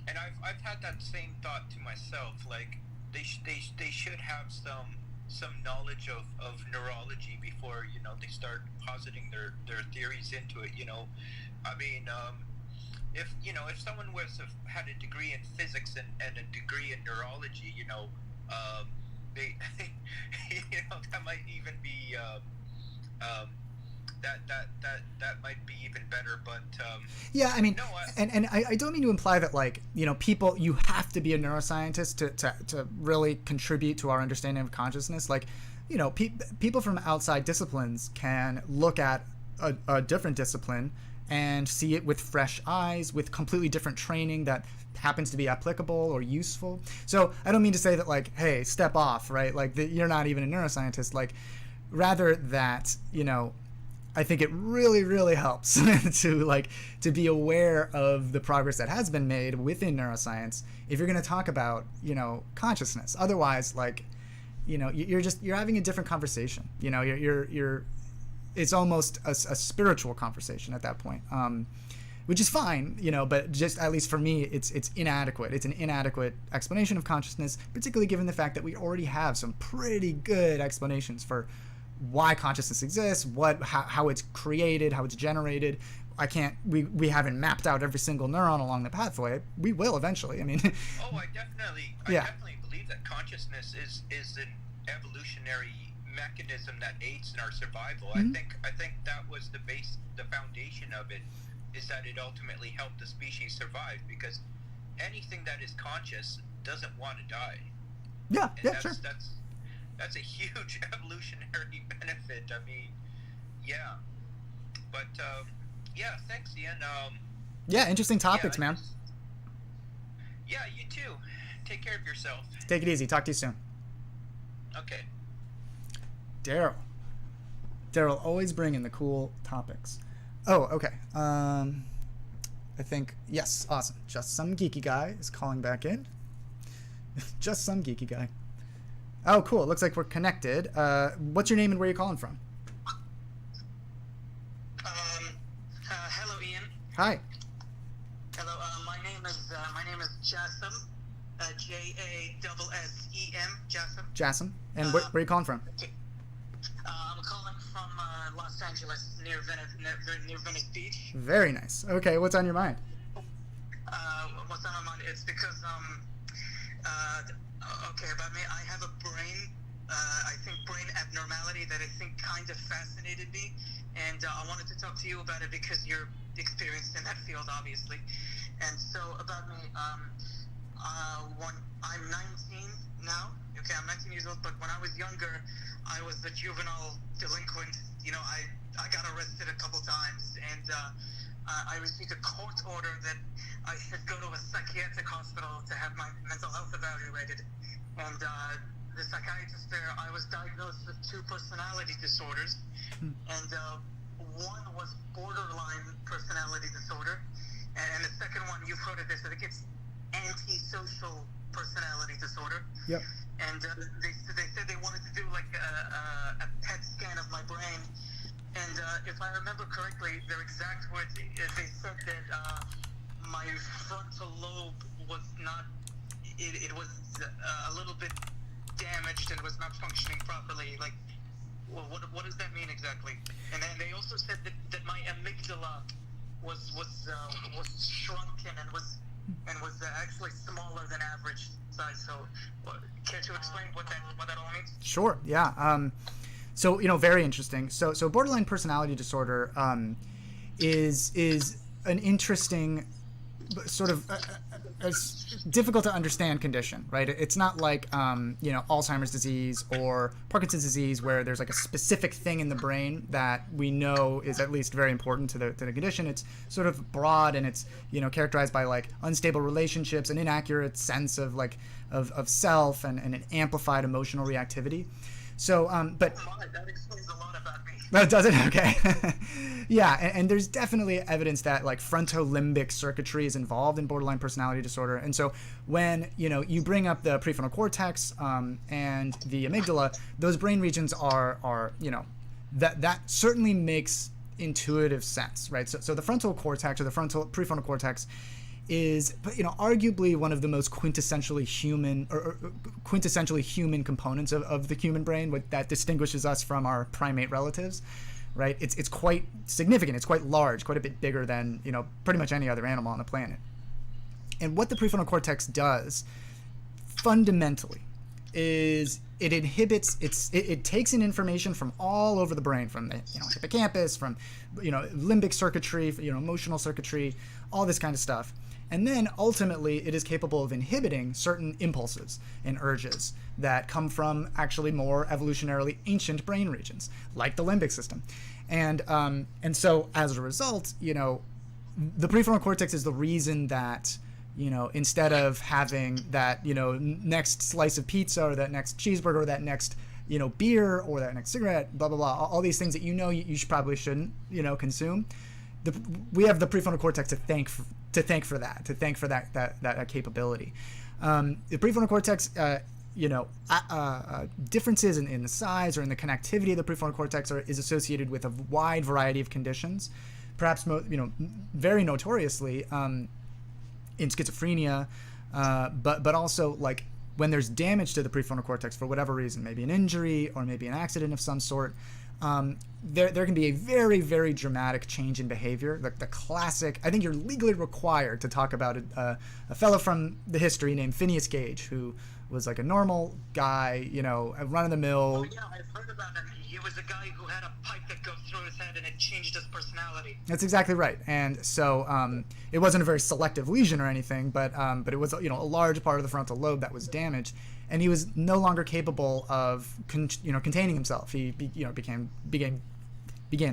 and I've had that same thought to myself, like they should have some knowledge of neurology before they start positing their theories into it. I mean, if someone had a degree in physics and a degree in neurology, they that might even be that might be even better, but yeah, I mean, no, and I don't mean to imply that like people, you have to be a neuroscientist to really contribute to our understanding of consciousness. Like people from outside disciplines can look at a different discipline and see it with fresh eyes, with completely different training that happens to be applicable or useful. So I don't mean to say that like, hey, step off, right? Like you're not even a neuroscientist. Like rather that I think it really, really helps to be aware of the progress that has been made within neuroscience if you're going to talk about, consciousness. Otherwise, you're having a different conversation. You're it's almost a spiritual conversation at that point, which is fine, but just at least for me, it's inadequate. It's an inadequate explanation of consciousness, particularly given the fact that we already have some pretty good explanations for why consciousness exists, how it's created, how it's generated. We haven't mapped out every single neuron along the pathway. We will eventually. I mean, I definitely believe that consciousness is an evolutionary mechanism that aids in our survival. Mm-hmm. I think that was the foundation of it, is that it ultimately helped the species survive, because anything that is conscious doesn't want to die. Sure. That's a huge evolutionary benefit. I mean, yeah. But thanks, Ian. Interesting topics, man. Yeah, you too. Take care of yourself. Take it easy. Talk to you soon. Okay. Daryl always bringing the cool topics. Oh, okay. I think, yes, awesome. Just Some Geeky Guy is calling back in. Just Some Geeky Guy. Oh, cool. It looks like we're connected. What's your name and where are you calling from? Hello, Ian. Hi. Hello. My name is Jassem. Jassem. Jassem. Jassem. And where are you calling from? Okay. I'm calling from Los Angeles, near Venice Beach. Very nice. Okay, what's on your mind? What's on my mind? It's because about me, I have a brain abnormality that I think kind of fascinated me, and I wanted to talk to you about it because you're experienced in that field, obviously. And so about me, when I'm 19 now. Okay, I'm 19 years old, but when I was younger, I was a juvenile delinquent. I got arrested a couple times, and I received a court order that I should go to a psychiatric hospital to have my mental health evaluated. And the psychiatrist there, I was diagnosed with 2 personality disorders, and one was borderline personality disorder, and the second one, you've heard of this, I think it's antisocial personality disorder. Yep. And they said they wanted to do like a PET scan of my brain, and if I remember correctly, their exact words, they said that my frontal lobe was not, it was a little bit damaged and was not functioning properly. Like, well, what does that mean exactly? And then they also said that my amygdala was shrunken and was actually smaller than average size. So, care to explain what that all means? Sure. Yeah. So very interesting. So borderline personality disorder is an interesting sort of a difficult to understand condition, right? It's not like Alzheimer's disease or Parkinson's disease, where there's like a specific thing in the brain that we know is at least very important to the condition. It's sort of broad, and it's characterized by like unstable relationships, an inaccurate sense of of self, and an amplified emotional reactivity. So, but that explains a lot about me. that does it. Okay. Yeah, and there's definitely evidence that like frontolimbic circuitry is involved in borderline personality disorder. And so when you bring up the prefrontal cortex and the amygdala, those brain regions are that certainly makes intuitive sense, right? So the frontal cortex, or the prefrontal cortex, is arguably one of the most quintessentially human components of the human brain, that distinguishes us from our primate relatives, right? It's quite significant. It's quite large, quite a bit bigger than pretty much any other animal on the planet. And what the prefrontal cortex does fundamentally is it inhibits it takes in information from all over the brain, from the hippocampus, from limbic circuitry, emotional circuitry, all this kind of stuff. And then ultimately it is capable of inhibiting certain impulses and urges that come from actually more evolutionarily ancient brain regions, like the limbic system. And so as a result, the prefrontal cortex is the reason that instead of having that next slice of pizza, or that next cheeseburger, or that next beer or that next cigarette, blah blah blah, all these things that you should probably shouldn't consume. We have the prefrontal cortex to thank for that capability. The prefrontal cortex, differences in the size or in the connectivity of the prefrontal cortex is associated with a wide variety of conditions. Perhaps very notoriously in schizophrenia, but also like when there's damage to the prefrontal cortex for whatever reason, maybe an injury or maybe an accident of some sort. There can be a very, very dramatic change in behavior. The classic, I think you're legally required to talk about a fellow from the history named Phineas Gage, who was like a normal guy, a run-of-the-mill. Oh, yeah, I've heard about him. He was a guy who had a pipe that goes through his head and it changed his personality. That's exactly right. And so it wasn't a very selective lesion or anything, but it was a large part of the frontal lobe that was damaged. And he was no longer capable of containing himself. He began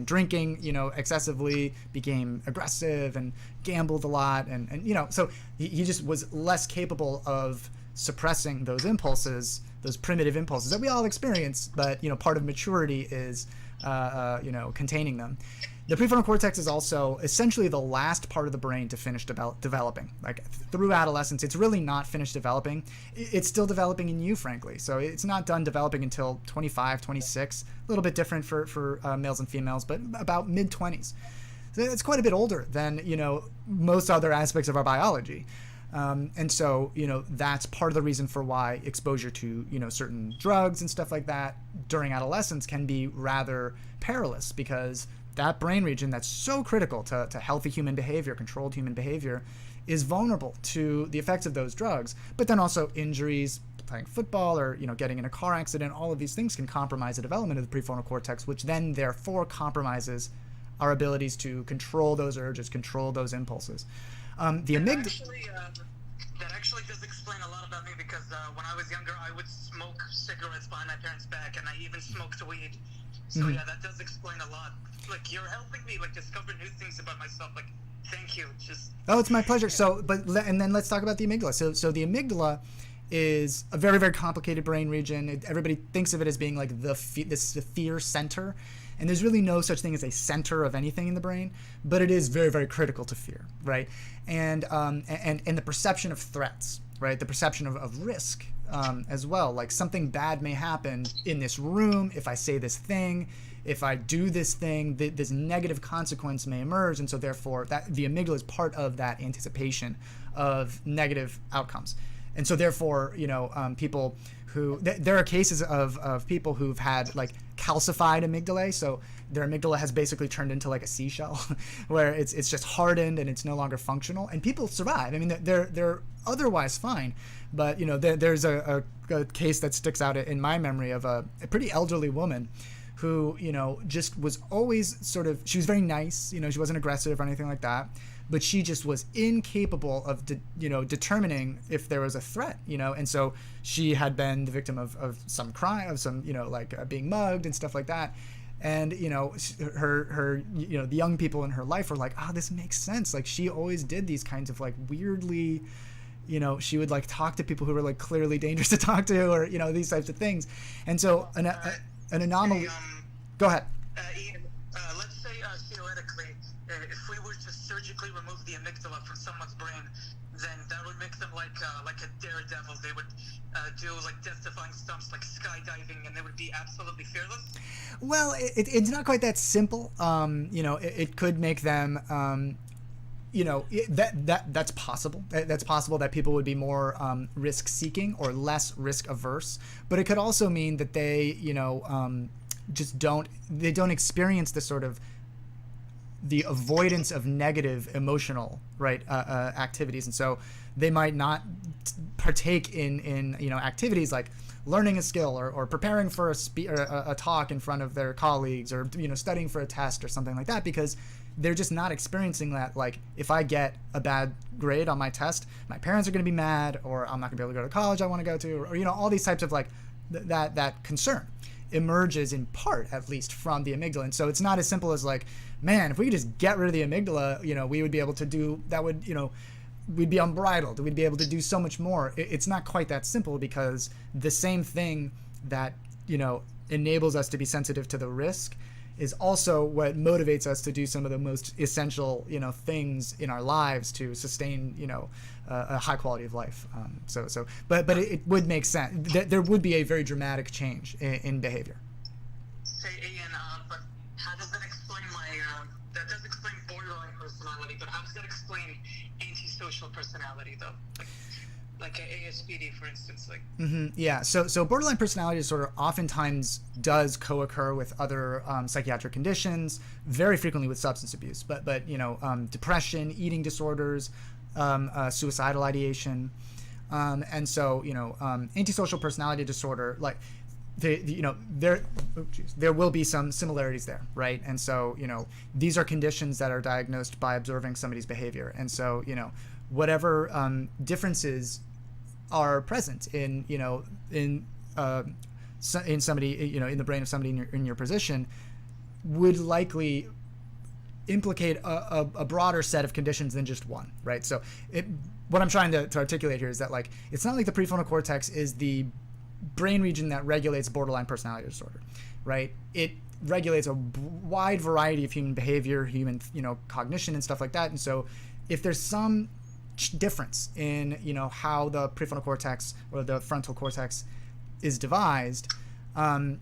drinking excessively, became aggressive and gambled a lot, and so he just was less capable of suppressing those impulses, those primitive impulses that we all experience, but part of maturity is containing them. The prefrontal cortex is also essentially the last part of the brain to finish developing. Like through adolescence, it's really not finished developing. It's still developing in you, frankly. So it's not done developing until 25, 26. A little bit different for males and females, but about mid-20s. So it's quite a bit older than most other aspects of our biology. And so that's part of the reason for why exposure to certain drugs and stuff like that during adolescence can be rather perilous, because that brain region that's so critical to healthy human behavior, controlled human behavior, is vulnerable to the effects of those drugs. But then also injuries, playing football, or getting in a car accident, all of these things can compromise the development of the prefrontal cortex, which then therefore compromises our abilities to control those urges, control those impulses. The amygdala. That actually does explain a lot about me, because when I was younger, I would smoke cigarettes behind my parents' back, and I even smoked weed. So yeah, that does explain a lot. Like, you're helping me discover new things about myself. Like, thank you. Oh, it's my pleasure. So, and then let's talk about the amygdala. So the amygdala is a very, very complicated brain region. Everybody thinks of it as being like the fear center. And there's really no such thing as a center of anything in the brain, but it is very, very critical to fear, right? And the perception of threats, right? The perception of risk as well. Like something bad may happen in this room if I say this thing. If I do this thing, this negative consequence may emerge, and so therefore the amygdala is part of that anticipation of negative outcomes. And so therefore, people who there are cases of people who've had like calcified amygdalae, so their amygdala has basically turned into like a seashell, where it's just hardened and it's no longer functional, and people survive. I mean, they're otherwise fine, but there's a case that sticks out in my memory of a pretty elderly woman who just was always she was very nice, she wasn't aggressive or anything like that, but she just was incapable of determining if there was a threat, and so she had been the victim of some crime, of some being mugged and stuff like that, and her the young people in her life were like, oh, this makes sense, like she always did these kinds of like weirdly, she would like talk to people who were like clearly dangerous to talk to, or these types of things. And so an anomaly. Go ahead. Ian, let's say theoretically, if we were to surgically remove the amygdala from someone's brain, then that would make them like a daredevil. They would do like death-defying stunts like skydiving, and they would be absolutely fearless. Well, it's not quite that simple. It could make them. That's possible. That's possible that people would be more risk-seeking or less risk-averse. But it could also mean that they, just don't experience the sort of the avoidance of negative emotional activities, and so they might not partake in activities like learning a skill or preparing for a talk in front of their colleagues, or studying for a test or something like that, because they're just not experiencing that, like, if I get a bad grade on my test, my parents are going to be mad, or I'm not going to be able to go to college I want to go to, or all these types of like that concern emerges in part, at least, from the amygdala. And so it's not as simple as like, man, if we could just get rid of the amygdala, we would be able to do that. Would we'd be unbridled. We'd be able to do so much more. It's not quite that simple, because the same thing that enables us to be sensitive to the risk is also what motivates us to do some of the most essential, things in our lives to sustain, a high quality of life. But it would make sense. There would be a very dramatic change in behavior. Say, Ian, but how does that explain that does explain borderline personality, but how does that explain antisocial personality, though? Like ASPD, for instance, like. Yeah. So borderline personality disorder oftentimes does co-occur with other psychiatric conditions, very frequently with substance abuse, but depression, eating disorders, suicidal ideation, and so antisocial personality disorder, like there will be some similarities there, right? And so these are conditions that are diagnosed by observing somebody's behavior, and so whatever differences are present in somebody, in the brain of somebody in your position, would likely implicate a broader set of conditions than just one, right? So what I'm trying to articulate here is that, like, it's not like the prefrontal cortex is the brain region that regulates borderline personality disorder, right? It regulates a wide variety of human behavior, human cognition and stuff like that. And so if there's some difference in how the prefrontal cortex or the frontal cortex is devised, depending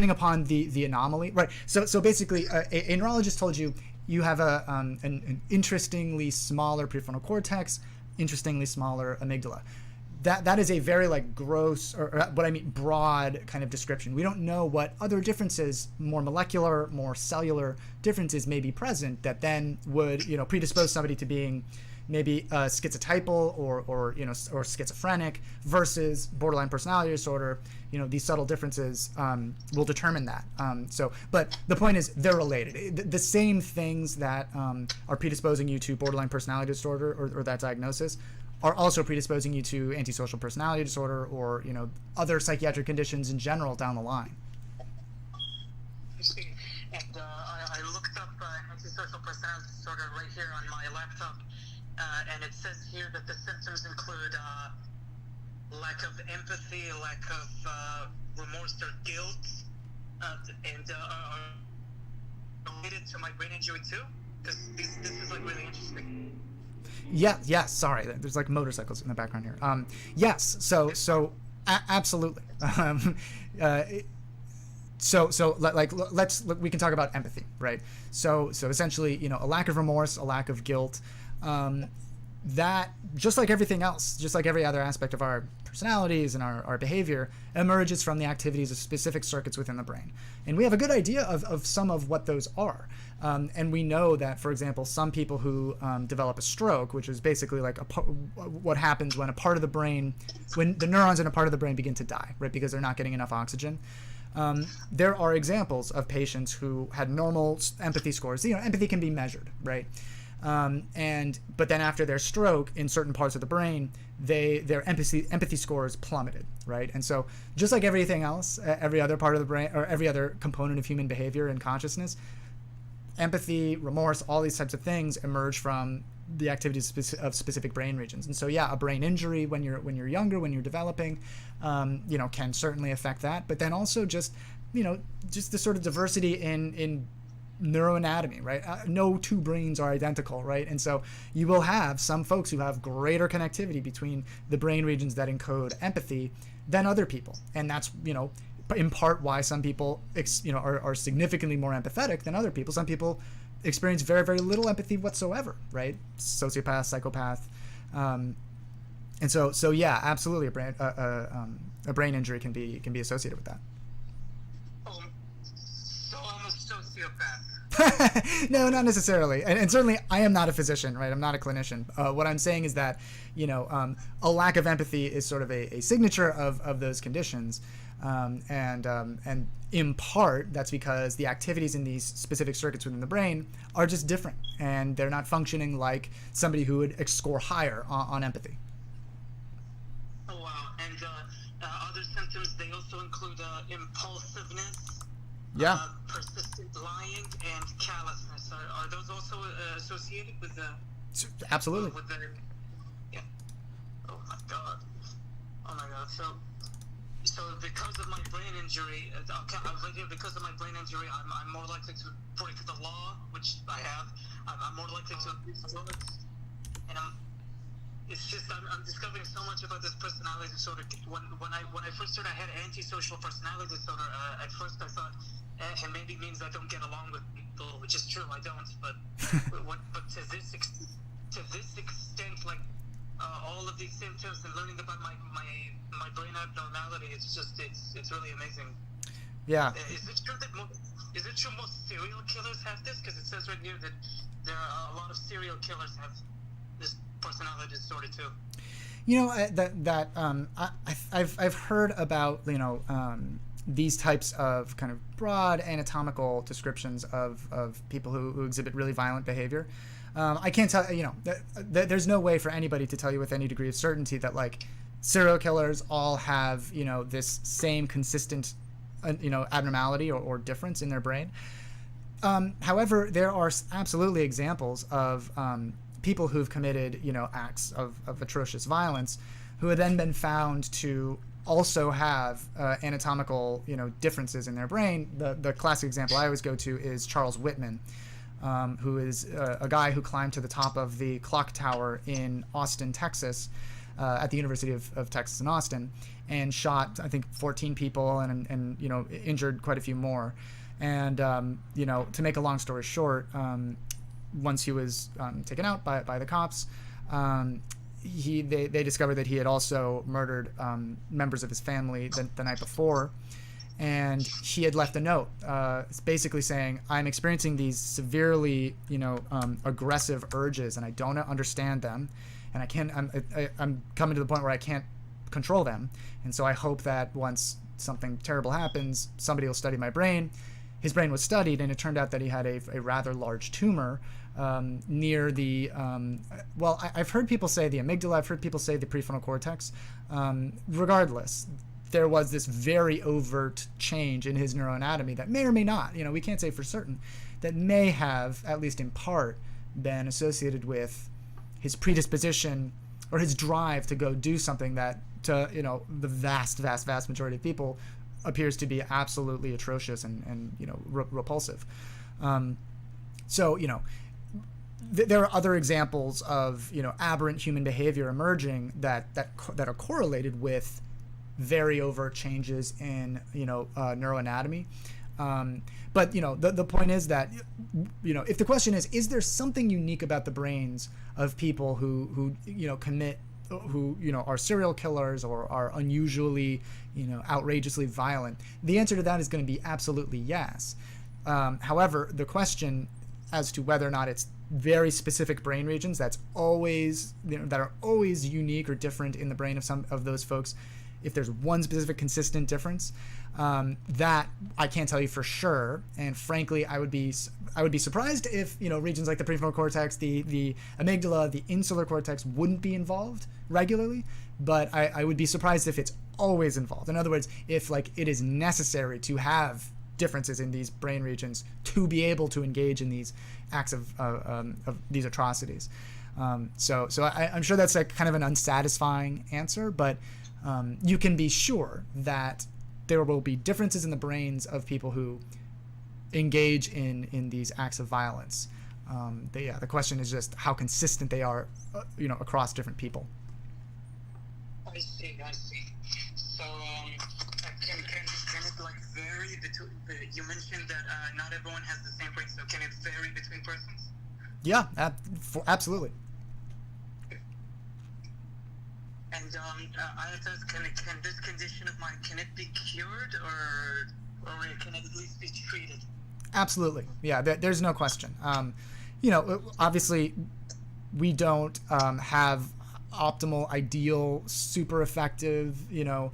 upon the anomaly, right? So basically, a neurologist told you have an interestingly smaller prefrontal cortex, interestingly smaller amygdala. That is a very, like, gross, or what I mean, broad kind of description. We don't know what other differences, more molecular, more cellular differences may be present that then would predispose somebody to being maybe schizotypal or schizophrenic versus borderline personality disorder. These subtle differences will determine that. But the point is, they're related. The same things that are predisposing you to borderline personality disorder or that diagnosis are also predisposing you to antisocial personality disorder or other psychiatric conditions in general down the line. I see. And I looked up antisocial personality disorder right here on my laptop, and it says here that the symptoms include lack of empathy, lack of remorse or guilt, and are related to my brain injury too. Because this is, like, really interesting. Yeah. Sorry, there's, like, motorcycles in the background here. Yes. So absolutely. We can talk about empathy, right? So essentially, a lack of remorse, a lack of guilt, that, just like everything else, just like every other aspect of our personalities and our behavior, emerges from the activities of specific circuits within the brain. And we have a good idea of some of what those are. And we know that, for example, some people who develop a stroke, which is basically like what happens when when the neurons in a part of the brain begin to die, right, because they're not getting enough oxygen. There are examples of patients who had normal empathy scores. Empathy can be measured, right? But then after their stroke, in certain parts of the brain, their empathy scores plummeted, right? And so, just like everything else, every other part of the brain or every other component of human behavior and consciousness, empathy, remorse, all these types of things emerge from the activities of specific brain regions. And so, yeah, a brain injury when you're younger, when you're developing, can certainly affect that. But then also just the sort of diversity in neuroanatomy, right? No two brains are identical, right? And so you will have some folks who have greater connectivity between the brain regions that encode empathy than other people, and that's in part why some people are significantly more empathetic than other people. Some people experience very, very little empathy whatsoever, right? Sociopath, psychopath, and so yeah, absolutely, a brain injury can be associated with that. So I'm a sociopath. No, not necessarily, and certainly I am not a physician, right? I'm not a clinician. What I'm saying is that a lack of empathy is sort of a signature of those conditions, and in part that's because the activities in these specific circuits within the brain are just different, and they're not functioning like somebody who would score higher on empathy. Oh wow! And other symptoms, they also include impulsiveness. Yeah. Persistent lying and callousness. Are those also associated with the? Absolutely. Yeah. Oh my god. So So because of my brain injury, because of my brain injury, I'm more likely to break the law, which I have. I'm more likely to abuse drugs, and it's just I'm discovering so much about this personality disorder. When I first heard I had antisocial personality disorder, at first I thought it maybe means I don't get along with people, which is true, I don't. But to this extent, like all of these symptoms and learning about my brain abnormality, it's really amazing. Yeah. Is it true most serial killers have this? Because it says right here that there are a lot of serial killers have this personality disorder too. You know, I've heard about, you know, these types of kind of broad anatomical descriptions of people who exhibit really violent behavior. I can't tell, you know, there's no way for anybody to tell you with any degree of certainty that, like, serial killers all have, you know, this same consistent, you know, abnormality or difference in their brain. However, there are absolutely examples of people who've committed, you know, acts of atrocious violence who have then been found to also have anatomical, you know, differences in their brain. The classic example I always go to is Charles Whitman, who is a guy who climbed to the top of the clock tower in Austin, Texas, at the University of Texas in Austin, and shot, I think, 14 people and you know, injured quite a few more. And you know, to make a long story short, once he was taken out by the cops, they discovered that he had also murdered members of his family the night before, and he had left a note, basically saying, "I'm experiencing these severely, you know, aggressive urges, and I don't understand them, and I'm coming to the point where I can't control them, and so I hope that once something terrible happens, somebody will study my brain." His brain was studied, and it turned out that he had a rather large tumor near the, well, I've heard people say the amygdala, I've heard people say the prefrontal cortex. Regardless, there was this very overt change in his neuroanatomy that may or may not, you know, we can't say for certain, that may have, at least in part, been associated with his predisposition or his drive to go do something that, to, you know, the vast majority of people appears to be absolutely atrocious and you know, repulsive. So, you know, there are other examples of, you know, aberrant human behavior emerging that are correlated with very overt changes in, you know, neuroanatomy. But, you know, the point is that, you know, if the question is there something unique about the brains of people who you know, commit, who, you know, are serial killers or are unusually, you know, outrageously violent, the answer to that is going to be absolutely yes. However, the question as to whether or not it's very specific brain regions that's always, you know, that are always unique or different in the brain of some of those folks, if there's one specific consistent difference, that I can't tell you for sure. And frankly, I would be surprised if, you know, regions like the prefrontal cortex, the amygdala, the insular cortex wouldn't be involved regularly. But I would be surprised if it's always involved. In other words, if, like, it is necessary to have differences in these brain regions to be able to engage in these acts of these atrocities. So I'm sure that's like kind of an unsatisfying answer, but you can be sure that there will be differences in the brains of people who engage in these acts of violence. The question is just how consistent they are, you know, across different people. I see. So can it like vary between? You mentioned that not everyone has the same brain, so can it vary between persons? Yeah, absolutely. And I have to ask, can this condition of mine, can it be cured or can it at least be treated? Absolutely. Yeah, there's no question. You know, obviously, we don't have optimal, ideal, super effective, you know,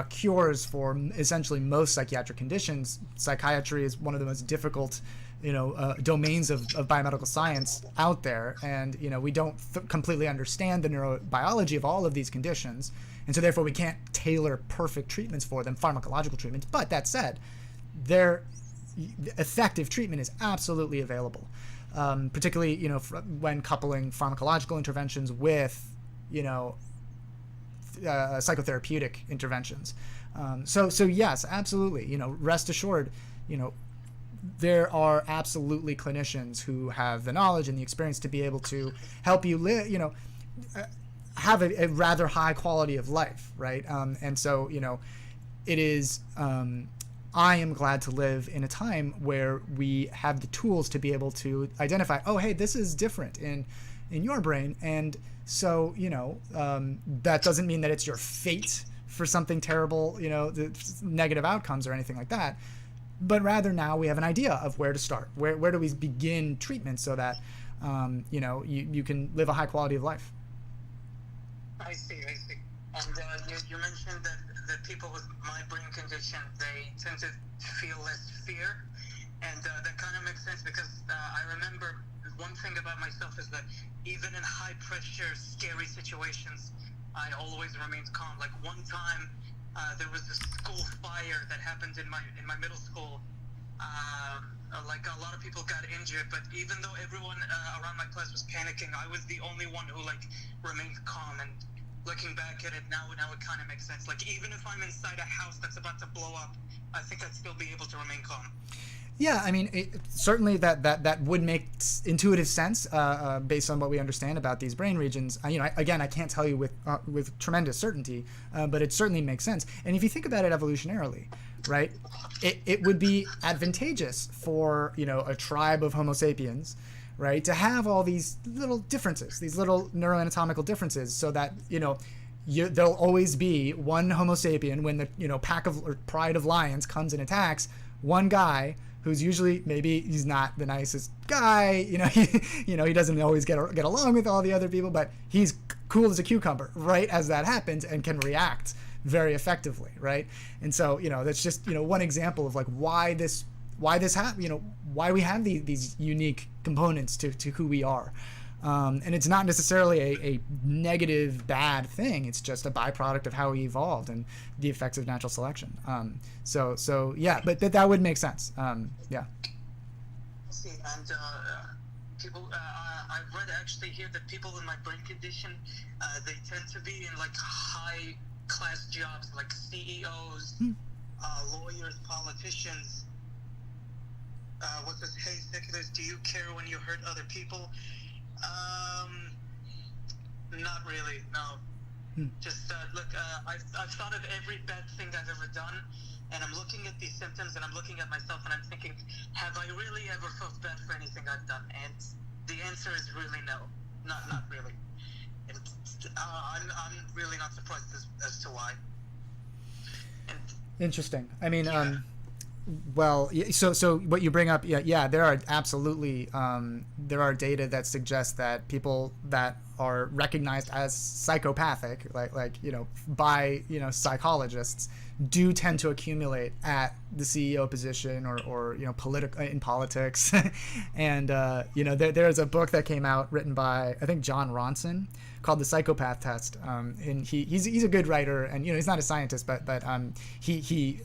cures for essentially most psychiatric conditions. Psychiatry is one of the most difficult, you know, domains of biomedical science out there, and, you know, we don't completely understand the neurobiology of all of these conditions, and so therefore we can't tailor perfect treatments for them, pharmacological treatments. But that said, their effective treatment is absolutely available, particularly, you know, when coupling pharmacological interventions with, you know, psychotherapeutic interventions. So yes, absolutely. Rest assured, there are absolutely clinicians who have the knowledge and the experience to be able to help you live, have a rather high quality of life, right? And so, it is, I am glad to live in a time where we have the tools to be able to identify, oh, hey, this is different in your brain. And so, that doesn't mean that it's your fate for something terrible, the negative outcomes or anything like that. But rather now we have an idea of where to start. Where do we begin treatment so that, you can live a high quality of life? I see. And you mentioned that people with my brain condition, they tend to feel less fear. And that kind of makes sense because I remember one thing about myself is that even in high pressure, scary situations, I always remained calm. Like one time, there was a school fire that happened in my middle school. Like a lot of people got injured, but even though everyone around my class was panicking, I was the only one who remained calm. And looking back at it now it kind of makes sense. Like even if I'm inside a house that's about to blow up, I think I'd still be able to remain calm. Yeah, I mean, certainly that would make intuitive sense based on what we understand about these brain regions. I can't tell you with tremendous certainty, but it certainly makes sense. And if you think about it evolutionarily, right, it would be advantageous for a tribe of Homo sapiens, right, to have all these little differences, these little neuroanatomical differences, so that there'll always be one Homo sapien when the pack of or pride of lions comes and attacks one guy who's usually, maybe he's not the nicest guy, he doesn't always get along with all the other people, but he's cool as a cucumber, right, as that happens, and can react very effectively, right? And so, that's just, one example of why we have these unique components to who we are. And it's not necessarily a negative, bad thing. It's just a byproduct of how we evolved and the effects of natural selection. So yeah, but that would make sense. Yeah. See, and people, I've read actually here that people with my brain condition, they tend to be in high class jobs like CEOs, lawyers, politicians. What says, hey, seculars, do you care when you hurt other people? Not really, no. Just, look, I've thought of every bad thing I've ever done, and I'm looking at these symptoms, and I'm looking at myself, and I'm thinking, have I really ever felt bad for anything I've done? And the answer is really no. Not really. And, I'm really not surprised as to why. And, interesting. I mean, yeah. Well, so what you bring up, yeah, there are absolutely there are data that suggest that people that are recognized as psychopathic, by psychologists, do tend to accumulate at the CEO position or in politics, and there's a book that came out written by, I think, John Ronson, called The Psychopath Test, and he's a good writer, and he's not a scientist, but he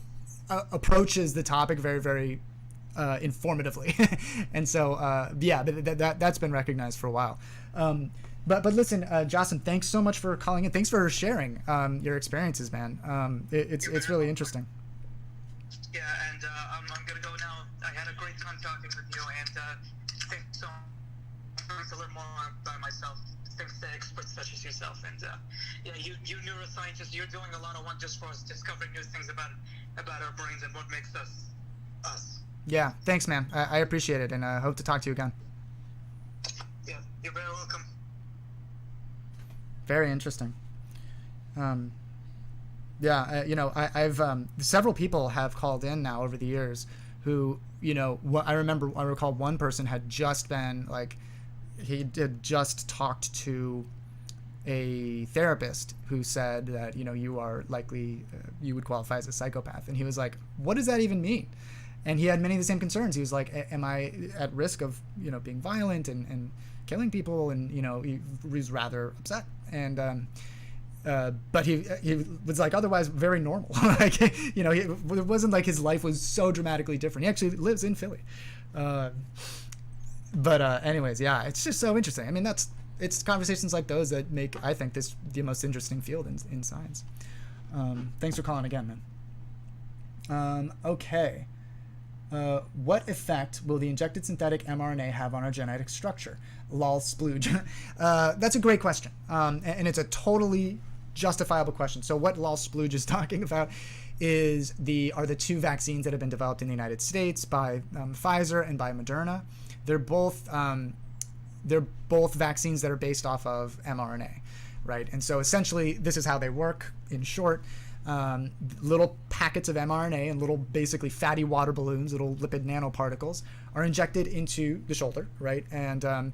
approaches the topic very, very informatively. And so that's been recognized for a while. But listen, Jocelyn, thanks so much for calling in. Thanks for sharing your experiences, man. It's really interesting. Yeah, and I'm gonna go now. I had a great time talking with you, and thanks so much to learn more about myself. Thanks to experts such as yourself, and you neuroscientists, you're doing a lot of wonders for us, discovering new things about our brains and what makes us us. Yeah, thanks, man. I appreciate it, and I hope to talk to you again. Yeah, you're very welcome. Very interesting. I've several people have called in now over the years who, I recall one person had just been he had just talked to a therapist who said that, you are likely, you would qualify as a psychopath. And he was like, what does that even mean? And he had many of the same concerns. He was like, am I at risk of, being violent and killing people? And, he was rather upset. And, but he was otherwise very normal. It wasn't like his life was so dramatically different. He actually lives in Philly. But anyways, yeah, it's just so interesting. I mean, it's conversations like those that make, I think, this the most interesting field in science. Thanks for calling again, man. Okay. What effect will the injected synthetic mRNA have on our genetic structure? Lol splooge. That's a great question. And it's a totally justifiable question. So what Lol splooge is talking about are the two vaccines that have been developed in the United States by Pfizer and by Moderna. They're both vaccines that are based off of mRNA, right? And so essentially, this is how they work. In short, little packets of mRNA and little basically fatty water balloons, little lipid nanoparticles, are injected into the shoulder, right? And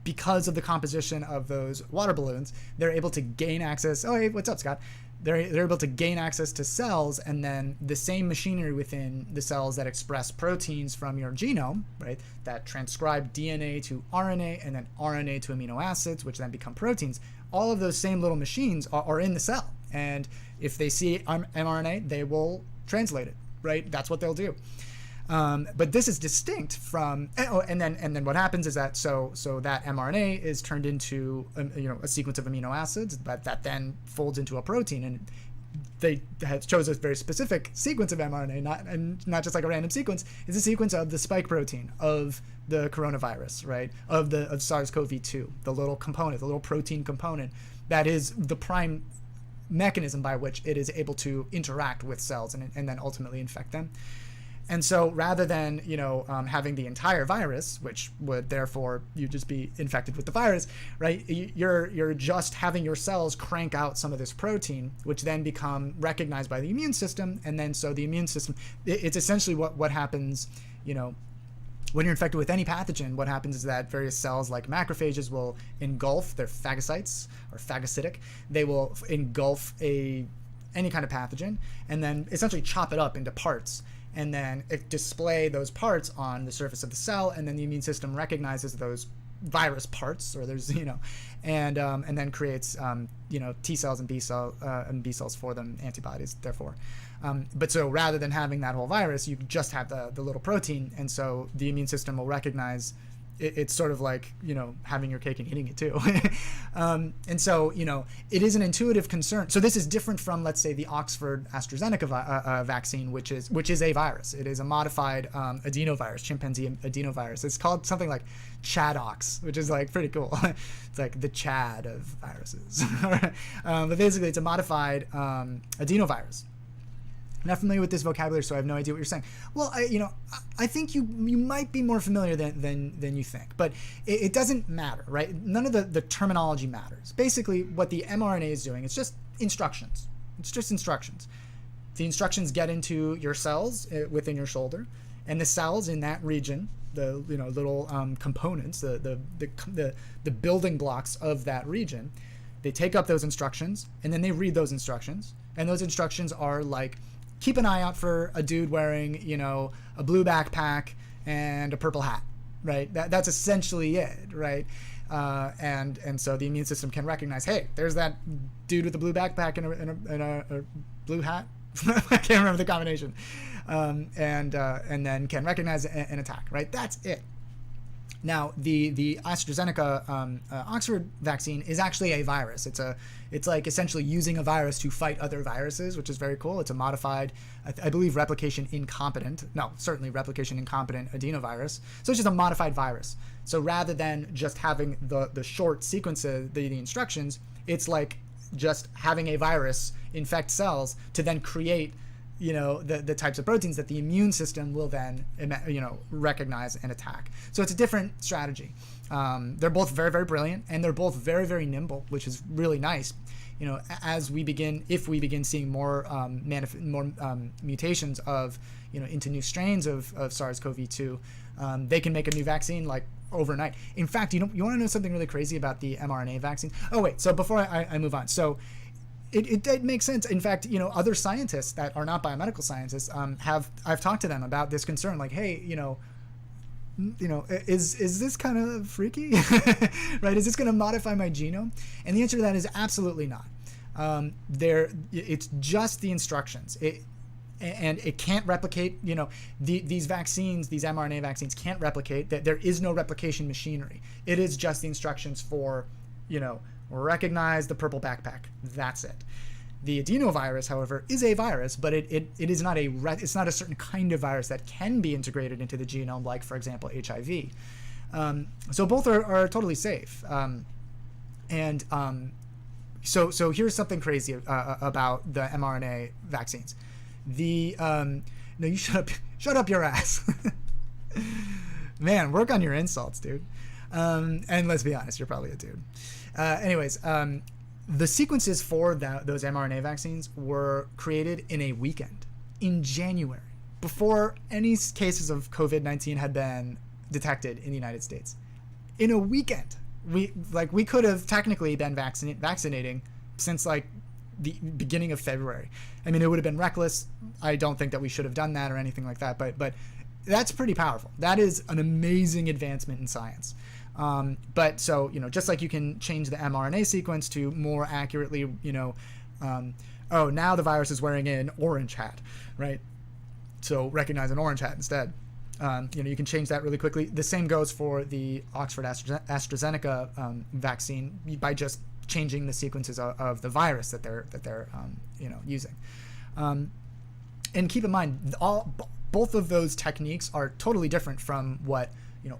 because of the composition of those water balloons, they're able to gain access. Oh, hey, what's up, Scott? They're able to gain access to cells, and then the same machinery within the cells that express proteins from your genome, right, that transcribe DNA to RNA and then RNA to amino acids, which then become proteins. All of those same little machines are in the cell, and if they see mRNA, they will translate it, right? That's what they'll do. But this is distinct from, and then what happens is that so that mRNA is turned into a sequence of amino acids that then folds into a protein, and they chose a very specific sequence of mRNA, not just like a random sequence. It's a sequence of the spike protein of the coronavirus, right? Of SARS-CoV-2, the little component, the little protein component that is the prime mechanism by which it is able to interact with cells and then ultimately infect them. And so rather than, having the entire virus, which would therefore you just be infected with the virus, right? You're just having your cells crank out some of this protein, which then become recognized by the immune system. And then so the immune system, it's essentially what happens, when you're infected with any pathogen. What happens is that various cells like macrophages will engulf, they're phagocytes or phagocytic. They will engulf any kind of pathogen and then essentially chop it up into parts, and then it display those parts on the surface of the cell, and then the immune system recognizes those virus parts, or there's and then creates T cells and B cells for them, antibodies therefore. But so rather than having that whole virus, you just have the little protein, and so the immune system will recognize it's sort of like having your cake and eating it too. And so it is an intuitive concern. So this is different from, let's say, the Oxford AstraZeneca vaccine, which is a virus. It is a modified adenovirus, chimpanzee adenovirus. It's called something like ChAdOx, which is like pretty cool. It's like the Chad of viruses. But basically, it's a modified adenovirus. I'm not familiar with this vocabulary, so I have no idea what you're saying. Well, I think you might be more familiar than you think, but it doesn't matter, right? None of the terminology matters. Basically, what the mRNA is doing, it's just instructions. It's just instructions. The instructions get into your cells within your shoulder, and the cells in that region, the little components, the building blocks of that region, they take up those instructions, and then they read those instructions, and those instructions are like, keep an eye out for a dude wearing, a blue backpack and a purple hat, right? That's essentially it, right? And so the immune system can recognize, hey, there's that dude with the blue backpack and a blue hat. I can't remember the combination. And then can recognize an attack, right? That's it. Now, the AstraZeneca Oxford vaccine is actually a virus. It's like essentially using a virus to fight other viruses, which is very cool. It's a modified, I believe, replication incompetent adenovirus. So it's just a modified virus. So rather than just having the short sequences, the instructions, it's like just having a virus infect cells to then create the types of proteins that the immune system will then recognize and attack. So it's a different strategy. They're both very, very brilliant, and they're both very, very nimble, which is really nice. If we begin seeing more mutations of into new strains of SARS-CoV-2, they can make a new vaccine like overnight. In fact, you want to know something really crazy about the mRNA vaccine? Oh wait, so before I move on, so. It makes sense. In fact, other scientists that are not biomedical scientists I've talked to them about this concern. Like, hey, is this kind of freaky, right? Is this going to modify my genome? And the answer to that is absolutely not. It's just the instructions. And it can't replicate. These vaccines, these mRNA vaccines, can't replicate. That there is no replication machinery. It is just the instructions for, recognize the purple backpack. That's it. The adenovirus, however, is a virus, but it is not it's not a certain kind of virus that can be integrated into the genome, like, for example, HIV. So both are totally safe. So here's something crazy about the mRNA vaccines. No, you shut up your ass. Man, work on your insults, dude. And let's be honest, you're probably a dude. Anyways, the sequences for those mRNA vaccines were created in a weekend in January, before any cases of COVID-19 had been detected in the United States. In a weekend, we could have technically been vaccinating since like the beginning of February. I mean, it would have been reckless. I don't think that we should have done that or anything like that, but that's pretty powerful. That is an amazing advancement in science. But so, just like you can change the mRNA sequence to more accurately, oh, now the virus is wearing an orange hat, right? So recognize an orange hat instead. You can change that really quickly. The same goes for the Oxford AstraZeneca vaccine by just changing the sequences of the virus that they're using. And keep in mind, both of those techniques are totally different from what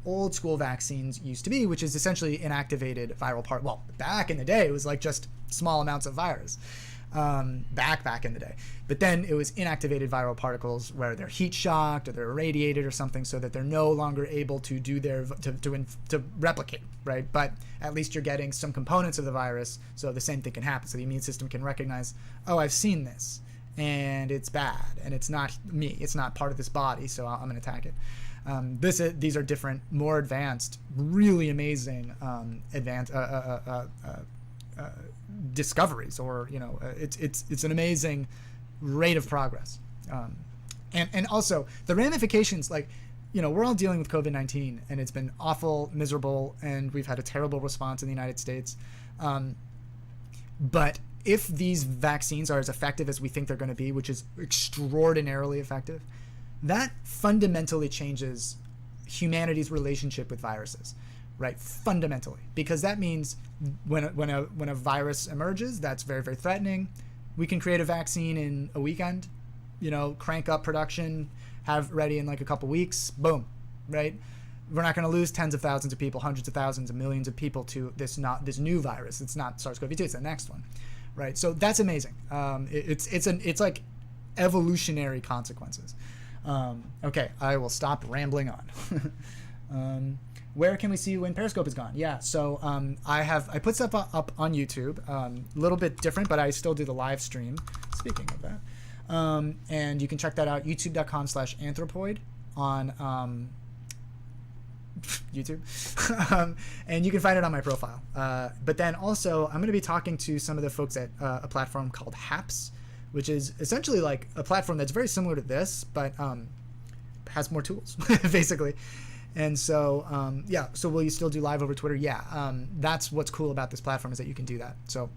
old school vaccines used to be, which is essentially inactivated viral part. Well, back in the day, it was like just small amounts of virus. Back in the day, but then it was inactivated viral particles where they're heat shocked or they're irradiated or something, so that they're no longer able to do to replicate, right? But at least you're getting some components of the virus, so the same thing can happen. So the immune system can recognize, oh, I've seen this, and it's bad, and it's not me, it's not part of this body, so I'm going to attack it. These are different, more advanced, really amazing discoveries, or it's an amazing rate of progress, and also the ramifications. Like, we're all dealing with COVID-19, and it's been awful, miserable, and we've had a terrible response in the United States. But if these vaccines are as effective as we think they're going to be, which is extraordinarily effective, that fundamentally changes humanity's relationship with viruses, right? Fundamentally, because that means when a virus emerges that's very, very threatening, we can create a vaccine in a weekend, crank up production, have ready in like a couple weeks, boom, right? We're not going to lose tens of thousands of people, hundreds of thousands of millions of people to this new virus. It's not SARS-CoV-2, it's the next one, right? So that's amazing. It's like evolutionary consequences. Okay, I will stop rambling on. Where can we see when Periscope is gone? Yeah, so I put stuff up on YouTube, a little bit different, but I still do the live stream. Speaking of that, and you can check that out, youtube.com/anthropoid on YouTube, and you can find it on my profile. But then also, I'm going to be talking to some of the folks at a platform called Haps, which is essentially like a platform that's very similar to this, but has more tools, basically. And so, yeah, so will you still do live over Twitter? Yeah, that's what's cool about this platform, is that you can do that. So,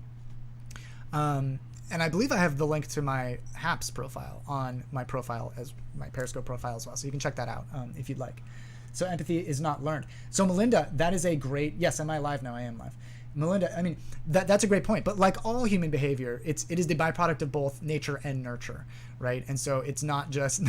and I believe I have the link to my Haps profile on my profile, as my Periscope profile as well. So you can check that out if you'd like. So empathy is not learned. So Melinda, that is a great, yes, am I live now? I am live. Melinda, I mean, that's a great point. But like all human behavior, it is the byproduct of both nature and nurture, right? And so it's not just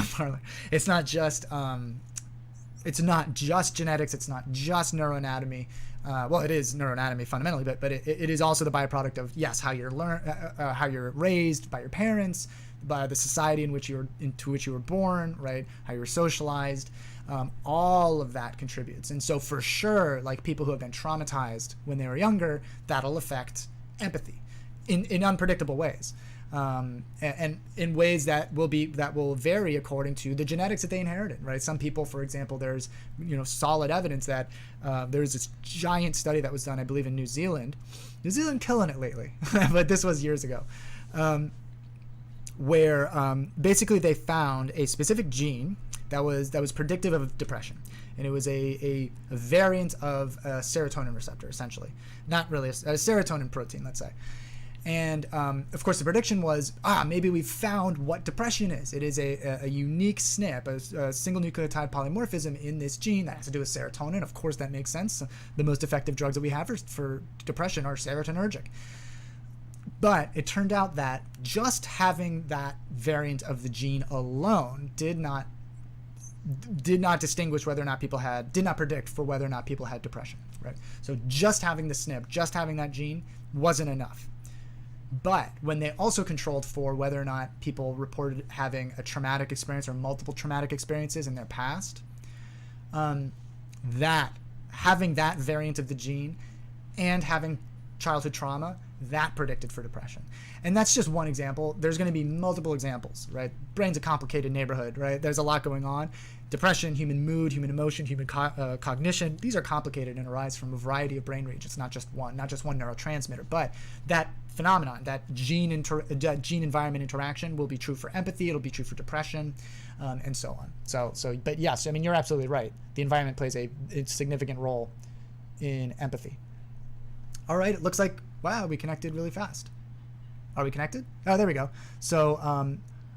it's not just genetics. It's not just neuroanatomy. Well, it is neuroanatomy fundamentally, but it is also the byproduct of, yes, how you're raised by your parents, by the society into which you were born, right? How you were socialized. All of that contributes. And so for sure, like people who have been traumatized when they were younger, that'll affect empathy in unpredictable ways. And in ways that will vary according to the genetics that they inherited, right? Some people, for example, there's solid evidence that there's this giant study that was done, I believe, in New Zealand killing it lately, but this was years ago, where basically they found a specific gene that was predictive of depression, and it was a variant of a serotonin receptor, essentially, not really a serotonin protein, let's say. And of course, the prediction was, maybe we've found what depression is. It is a unique SNP, a single nucleotide polymorphism in this gene that has to do with serotonin. Of course, that makes sense. The most effective drugs that we have for depression are serotonergic. But it turned out that just having that variant of the gene alone did not distinguish whether or not people had, did not predict for whether or not people had depression, right? So just having the SNP, just having that gene wasn't enough. But when they also controlled for whether or not people reported having a traumatic experience or multiple traumatic experiences in their past, that having that variant of the gene and having childhood trauma, that predicted for depression. And that's just one example. There's going to be multiple examples, right? Brain's a complicated neighborhood, right? There's a lot going on. Depression, human mood, human emotion, human cognition, these are complicated and arise from a variety of brain regions, not just one neurotransmitter. But that phenomenon, that gene-environment interaction will be true for empathy, it'll be true for depression, and so on. But yes, I mean, you're absolutely right. The environment plays a significant role in empathy. All right, it looks like, wow, we connected really fast. Are we connected? Oh, there we go. So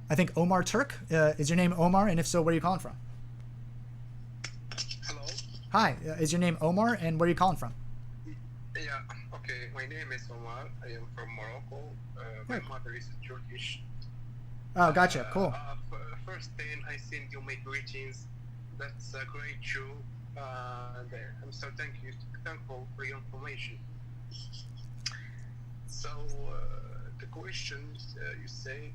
I think Omar Turk, is your name Omar? And if so, where are you calling from? Hello? Hi, is your name Omar, and where are you calling from? Yeah, okay, my name is Omar. I am from Morocco. My mother is Turkish. Oh, gotcha, cool. First thing, I send you my greetings. That's a great show. And I'm so thankful for your information. So, the question you said,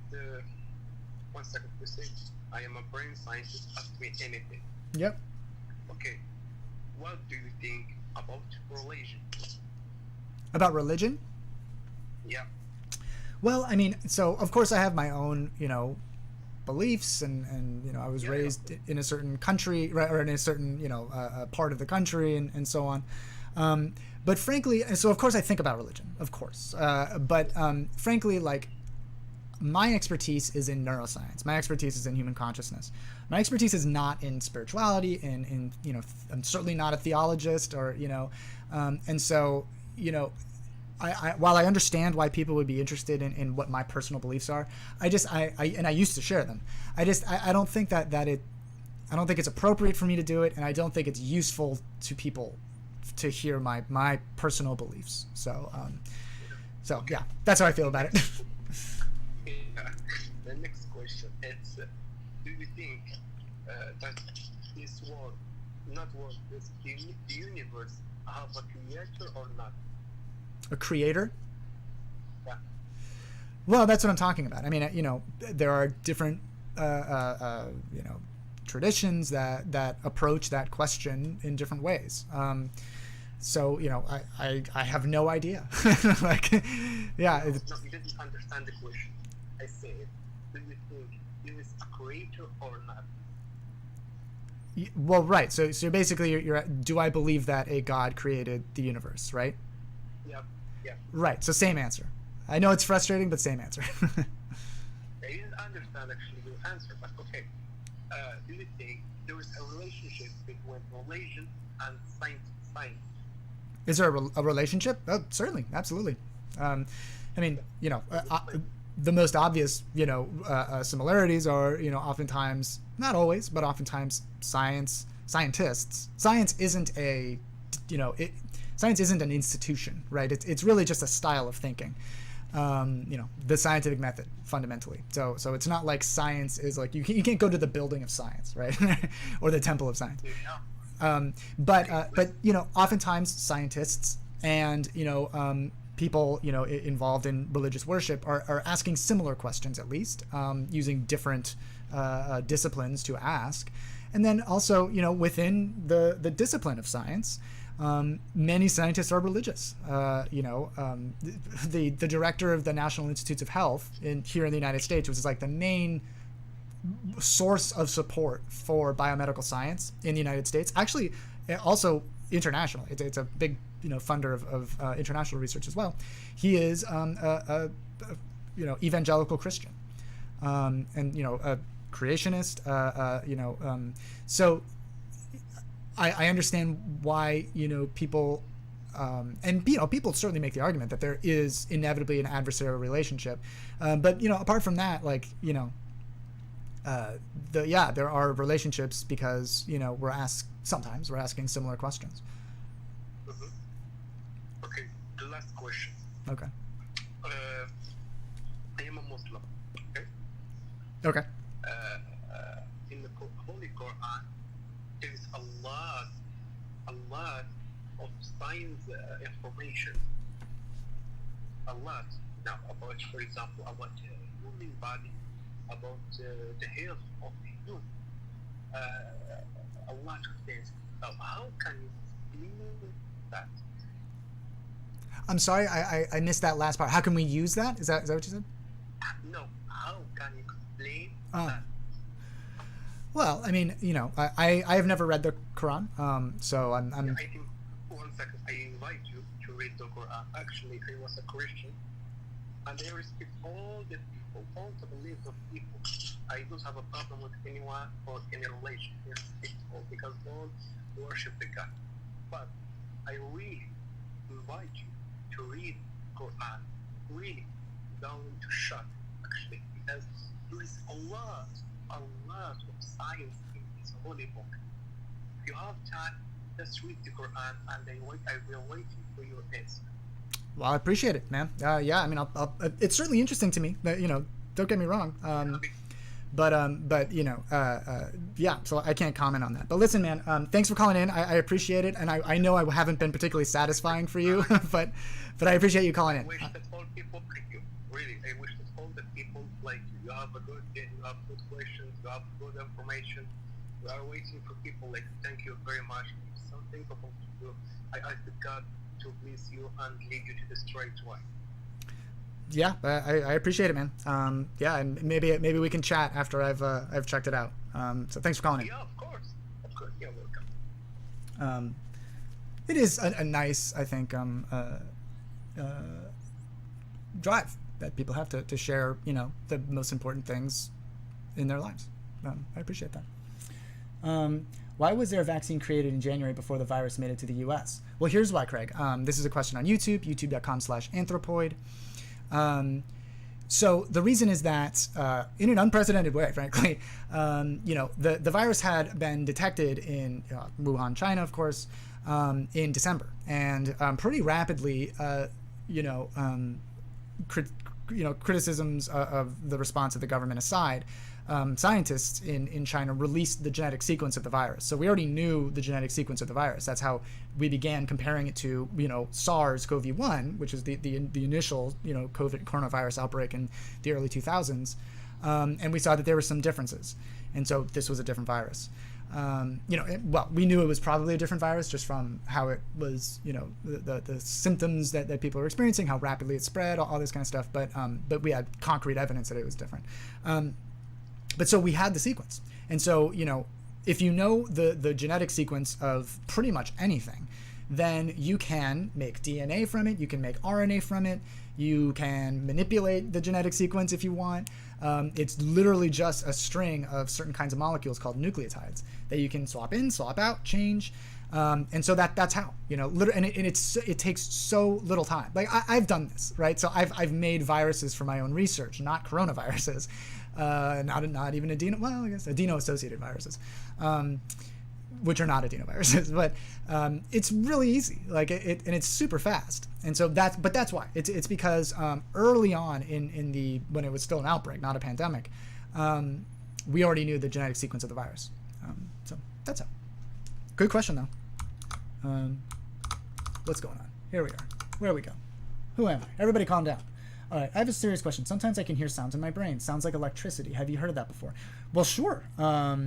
1 second, you said, I am a brain scientist, ask me anything. Yep. Okay, what do you think about religion? About religion? Yeah. Well, I mean, so of course I have my own, beliefs, and I was raised in a certain country, right, or in a certain, part of the country, and so on. But frankly, so of course I think about religion, of course. But frankly, like, my expertise is in neuroscience. My expertise is in human consciousness. My expertise is not in spirituality, in I'm certainly not a theologist, or, and so, while I understand why people would be interested in what my personal beliefs are, I used to share them. I don't think I don't think it's appropriate for me to do it, and I don't think it's useful to people to hear my personal beliefs. So yeah, that's how I feel about it. The next question is, do you think that this world, the universe, have a creator or not? A creator? Yeah. Well, that's what I'm talking about. I mean, there are different, traditions that approach that question in different ways. So, I have no idea. Like, yeah. No, you didn't understand the question. I said, do you think there is a creator or not? Well, right. So basically, you're do I believe that a God created the universe, right? Yeah. Right. So same answer. I know it's frustrating, but same answer. I didn't understand actually your answer, but okay. Do you think there is a relationship between religion and science? Is there a relationship? Oh, certainly, absolutely. I mean, the most obvious, similarities are, oftentimes, not always, but oftentimes, science isn't a, science isn't an institution, right? It's really just a style of thinking. The scientific method, fundamentally. So it's not like science is like, you can't go to the building of science, right? Or the temple of science. But oftentimes scientists and, people, involved in religious worship are asking similar questions, at least, using different disciplines to ask. And then also, within the discipline of science, many scientists are religious. The director of the National Institutes of Health here in the United States, which is like the main source of support for biomedical science in the United States, actually also internationally. It's a big funder of international research as well. He is a evangelical Christian, and a creationist. So I understand why people. And people certainly make the argument that there is inevitably an adversarial relationship, but apart from that, like there are relationships because we're asking similar questions. Mm-hmm. Okay, the last question. Okay. I am a Muslim. Okay. Okay. In the Holy Quran, there is a lot of science information. A lot. Now, about, for example, about human body, about the health of the human, a lot of things. Now, how can you explain that? I'm sorry, I missed that last part. How can we use that? Is that what you said? No, how can you explain Oh. that? Well, I mean, I have never read the Quran, so I'm I think, 1 second, I invite you to read the Quran. Actually, I was a Christian, and I respect all the people, all the beliefs of people. I don't have a problem with anyone or any relation. I respect all because all worship the God. But I really invite you to read Quran. Really, down to shut, actually, because there is a lot of science in this holy book. If you have time, just read the Quran, and I will wait for your answer. Well, I appreciate it, man. Yeah, I mean, it's certainly interesting to me. That, don't get me wrong. Yeah. So I can't comment on that. But listen, man. Thanks for calling in. I appreciate it, and I know I haven't been particularly satisfying for you, but I appreciate you calling I in. wish that all people like you. Really, I wish that all the people like you. You have a good day. You have good questions. You have good information. We are waiting for people like you. Thank you very much. If something about to do, I ask God to bless you and lead you to the straight way. Yeah, I appreciate it, man. Yeah, and maybe we can chat after I've checked it out. So thanks for calling in. Yeah, of course. You're welcome. It is a nice, I think, drive that people have to share, the most important things in their lives. I appreciate that. Why was there a vaccine created in January before the virus made it to the U.S.? Well, here's why, Craig. This is a question on YouTube, youtube.com/anthropoid. So the reason is that in an unprecedented way, frankly, the virus had been detected in Wuhan, China, of course, in December, and pretty rapidly, criticisms of the response of the government aside, scientists in China released the genetic sequence of the virus. So we already knew the genetic sequence of the virus. That's how we began comparing it to, SARS-CoV-1, which is the initial, COVID coronavirus outbreak in the early 2000s. And we saw that there were some differences. And so this was a different virus. We knew it was probably a different virus just from how it was, the symptoms that people were experiencing, how rapidly it spread, all this kind of stuff. But we had concrete evidence that it was different. But so we had the sequence. And so, if you know the genetic sequence of pretty much anything, then you can make DNA from it, you can make RNA from it, you can manipulate the genetic sequence if you want. It's literally just a string of certain kinds of molecules called nucleotides that you can swap in, swap out, change. And so that's how, and it takes so little time. Like I've done this, right? So I've made viruses for my own research, not coronaviruses. Not even adeno-associated viruses, which are not adenoviruses, but it's really easy, and it's super fast, and so that's why it's because early on when it was still an outbreak, not a pandemic, we already knew the genetic sequence of the virus, so that's how. Good question though. What's going on? Here we are. Where we go? Who am I? Everybody, calm down. All right, I have a serious question. Sometimes I can hear sounds in my brain. Sounds like electricity. Have you heard of that before? Well, sure. That's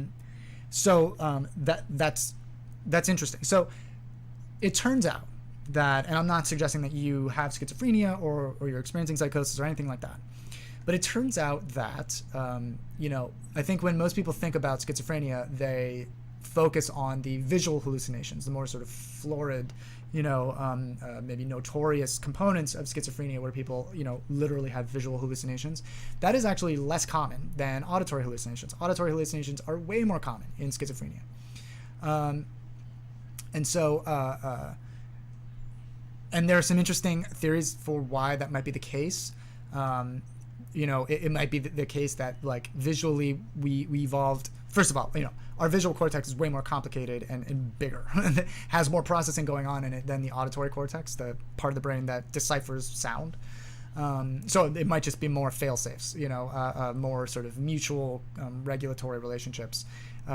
interesting. So it turns out that, and I'm not suggesting that you have schizophrenia or you're experiencing psychosis or anything like that, but it turns out that, I think when most people think about schizophrenia, they focus on the visual hallucinations, the more sort of florid, maybe notorious components of schizophrenia where people, literally have visual hallucinations. That is actually less common than auditory hallucinations. Auditory hallucinations are way more common in schizophrenia. And there are some interesting theories for why that might be the case. It might be the case that visually we evolved. First of all, our visual cortex is way more complicated and bigger. It has more processing going on in it than the auditory cortex, the part of the brain that deciphers sound. So it might just be more fail-safes, more sort of mutual regulatory relationships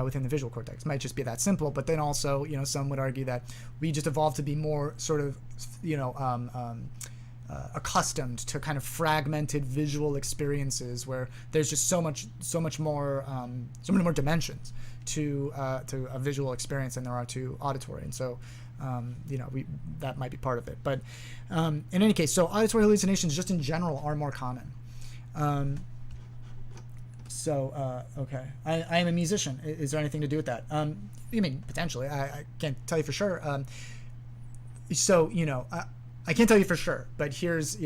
within the visual cortex. It might just be that simple. But then also, some would argue that we just evolved to be more sort of, accustomed to kind of fragmented visual experiences where there's just so many more dimensions to a visual experience than there are to auditory. And so, that might be part of it. But in any case, so auditory hallucinations just in general are more common. Okay. I am a musician. Is there anything to do with that? I mean, potentially. I can't tell you for sure. I can't tell you for sure, but here's,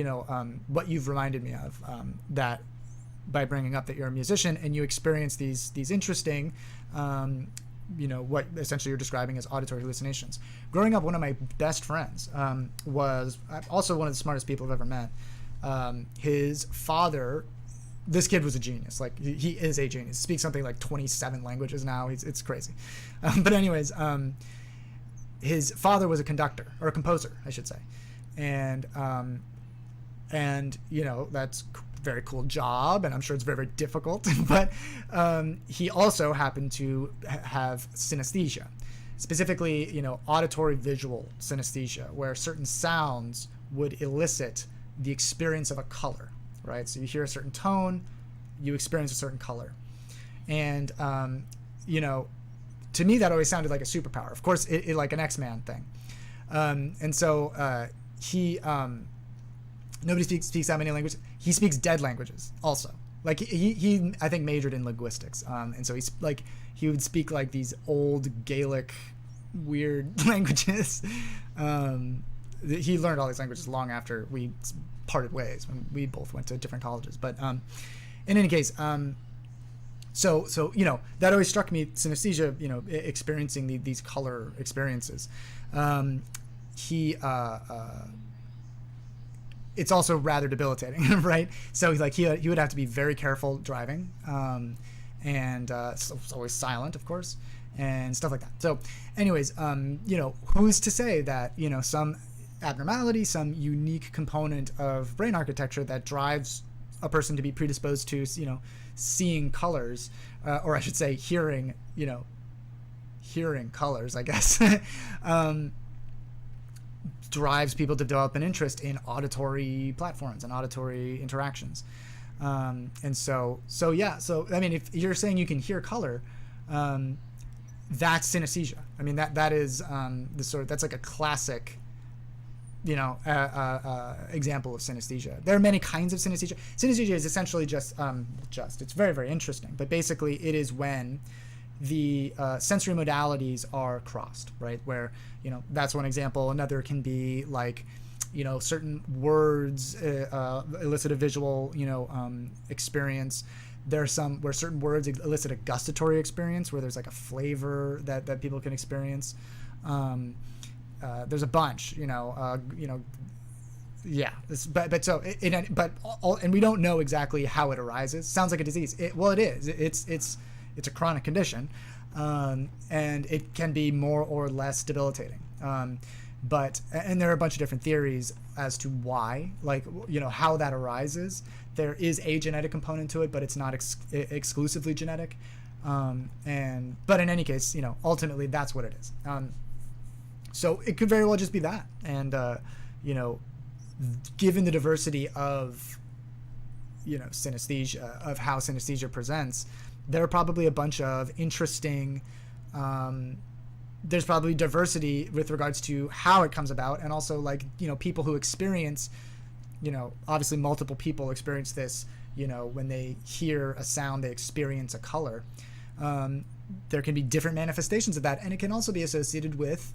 what you've reminded me of, that by bringing up that you're a musician and you experience these interesting, what essentially you're describing as auditory hallucinations. Growing up, one of my best friends was also one of the smartest people I've ever met. His father, this kid was a genius. Like, he is a genius. Speaks something like 27 languages now. It's crazy. But anyways, his father was a conductor, or a composer, I should say. And that's very cool job, and I'm sure it's very, very difficult, but he also happened to have synesthesia, specifically, auditory visual synesthesia, where certain sounds would elicit the experience of a color, right? So you hear a certain tone, you experience a certain color. And, to me, that always sounded like a superpower. Of course, it like an X-Man thing. And so he... nobody speaks that many languages. He speaks dead languages also. Like he I think majored in linguistics. And so he would speak like these old Gaelic weird languages. He learned all these languages long after we parted ways, when we both went to different colleges. But in any case, so that always struck me, synesthesia, experiencing these color experiences. It's also rather debilitating, right? So he would have to be very careful driving, and so it's always silent, of course, and stuff like that. So anyways, who's to say that, some abnormality, some unique component of brain architecture that drives a person to be predisposed to, seeing colors, or I should say hearing colors, I guess, drives people to develop an interest in auditory platforms and auditory interactions. And so I mean, if you're saying you can hear color, that's synesthesia. I mean, that is that's like a classic, example of synesthesia. There are many kinds of synesthesia. Synesthesia is essentially just it's very, very interesting, but basically it is when the sensory modalities are crossed, right? Where, that's one example. Another can be like, certain words elicit a visual, experience. There's some where certain words elicit a gustatory experience, where there's like a flavor that people can experience. There's a bunch, yeah. And we don't know exactly how it arises. Sounds like a disease. It is. It's a chronic condition, and it can be more or less debilitating. And there are a bunch of different theories as to why, how that arises. There is a genetic component to it, but it's not exclusively genetic. But in any case, ultimately that's what it is. So it could very well just be that. And, given the diversity of, synesthesia, of how synesthesia presents, there are probably a bunch of interesting, there's probably diversity with regards to how it comes about, and also people who experience, obviously multiple people experience this, when they hear a sound, they experience a color. There can be different manifestations of that, and it can also be associated with,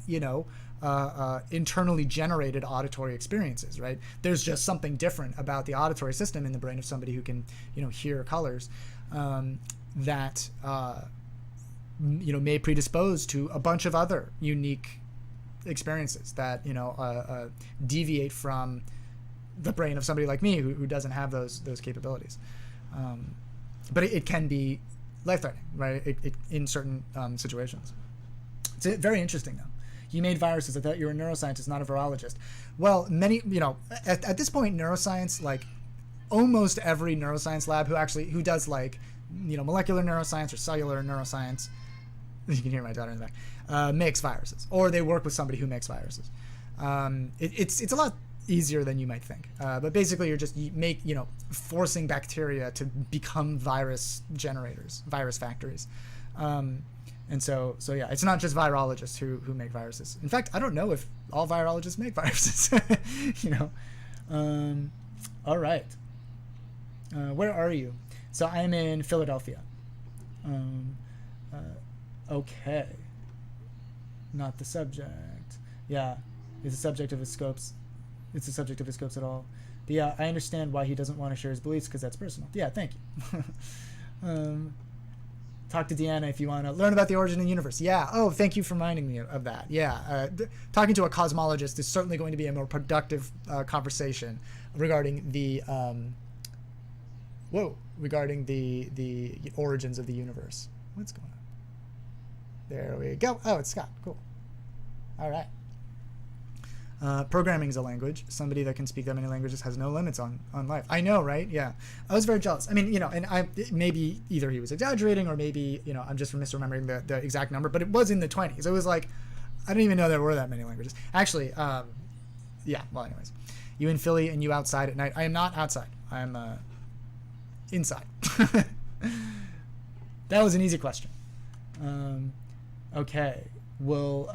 internally generated auditory experiences, right? There's just something different about the auditory system in the brain of somebody who can, hear colors. That may predispose to a bunch of other unique experiences that deviate from the brain of somebody like me who doesn't have those capabilities. But it can be life-threatening, right? It in certain situations. It's very interesting, though. You made viruses. I thought you were a neuroscientist, not a virologist. Well, many, at this point, neuroscience, like almost every neuroscience lab who does like, molecular neuroscience or cellular neuroscience, you can hear my daughter in the back, makes viruses, or they work with somebody who makes viruses. It's a lot easier than you might think. But basically, you're just forcing bacteria to become virus generators, virus factories. And so yeah, it's not just virologists who make viruses. In fact, I don't know if all virologists make viruses. All right. Where are you? So I'm in Philadelphia. Okay. Not the subject. Yeah, it's the subject of his scopes. It's the subject of his scopes at all. But yeah, I understand why he doesn't want to share his beliefs because that's personal. Yeah, thank you. Talk to Deanna if you want to learn about the origin of the universe. Yeah. Oh, thank you for reminding me of that. Yeah. Talking to a cosmologist is certainly going to be a more productive conversation regarding the the origins of the universe. What's going on? There we go. Oh, it's Scott. Cool. All right. Programming is a language. Somebody that can speak that many languages has no limits on life. I know, right? Yeah. I was very jealous. I mean, and maybe either he was exaggerating or maybe, I'm just misremembering the exact number, but it was in the 20s. It was like, I didn't even know there were that many languages. Actually, yeah. Well, anyways, you in Philly and you outside at night. I am not outside. I am inside. That was an easy question. Okay. Well,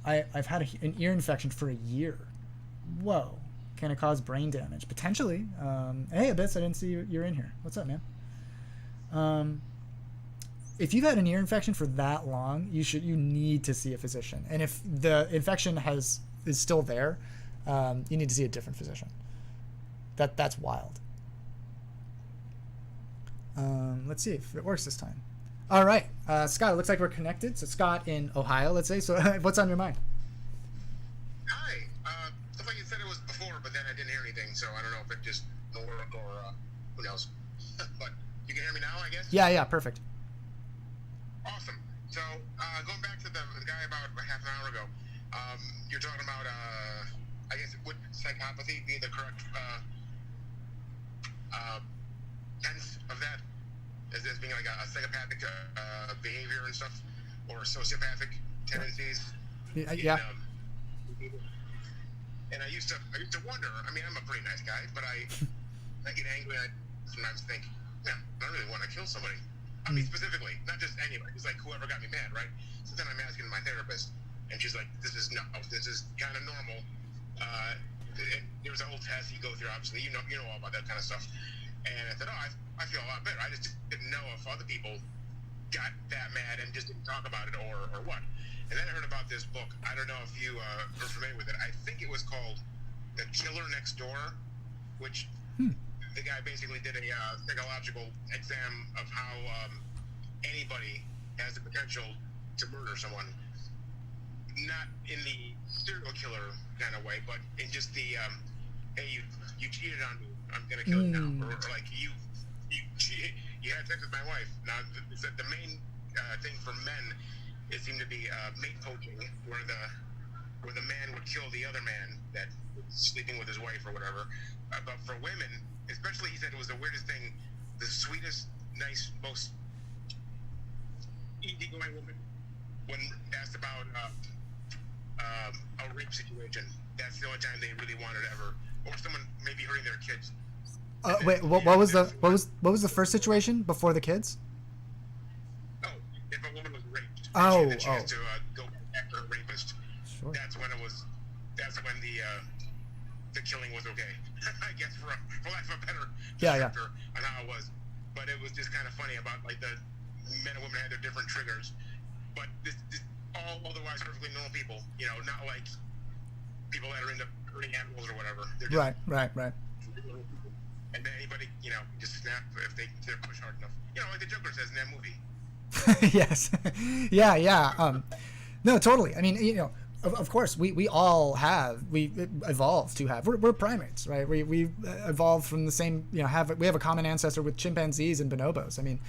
I've had an ear infection for a year. Whoa. Can it cause brain damage? Potentially. Hey, Abyss, I didn't see you're in here. What's up, man? If you've had an ear infection for that long, you need to see a physician. And if the infection is still there, you need to see a different physician. That's wild. Let's see if it works this time. All right, Scott, it looks like we're connected. So Scott in Ohio, let's say. So what's on your mind? Hi. Looks like you said it was before, but then I didn't hear anything, so I don't know if it just don't work or who knows. But you can hear me now, I guess? Yeah, perfect. Awesome. So going back to the guy about half an hour ago, you're talking about, I guess, would psychopathy be the correct tense of that? As being like a psychopathic behavior and stuff, or sociopathic tendencies. Yeah. And I used to wonder. I mean, I'm a pretty nice guy, but I get angry. I sometimes think, man, I don't really want to kill somebody. I mean, specifically, not just anybody. It's like whoever got me mad, right? So then I'm asking my therapist, and she's like, "This is kind of normal." And there's a whole test you go through. Obviously, you know all about that kind of stuff. And I said, I feel a lot better. I just didn't know if other people got that mad and just didn't talk about it or what. And then I heard about this book. I don't know if you are familiar with it. I think it was called The Killer Next Door, which the guy basically did a psychological exam of how anybody has the potential to murder someone. Not in the serial killer kind of way, but in just the, hey, you cheated on me. I'm gonna kill you now, or like you had sex with my wife. Now the main thing for men it seemed to be mate poaching, where the man would kill the other man that was sleeping with his wife or whatever. But for women, especially, he said it was the weirdest thing. The sweetest, nice, most easygoing woman, when asked about a rape situation, that's the only time they really wanted ever, or someone maybe hurting their kids. Wait, what was the first situation before the kids? Oh, if a woman was raped, she had the chance to go after her rapist. Sure. That's when the killing was okay. I guess for lack of a better descriptor on how it was. But it was just kind of funny about like the men and women had their different triggers. But this all otherwise perfectly normal people, not like people that are into hurting animals or whatever. They're just Right. And then anybody, just snap if they're pushed hard enough. Like the Joker says in that movie. Yes. Yeah. No, totally. I mean, of course, we all have, we evolved to have, we're primates, right? We evolved from the same, we have a common ancestor with chimpanzees and bonobos. I mean,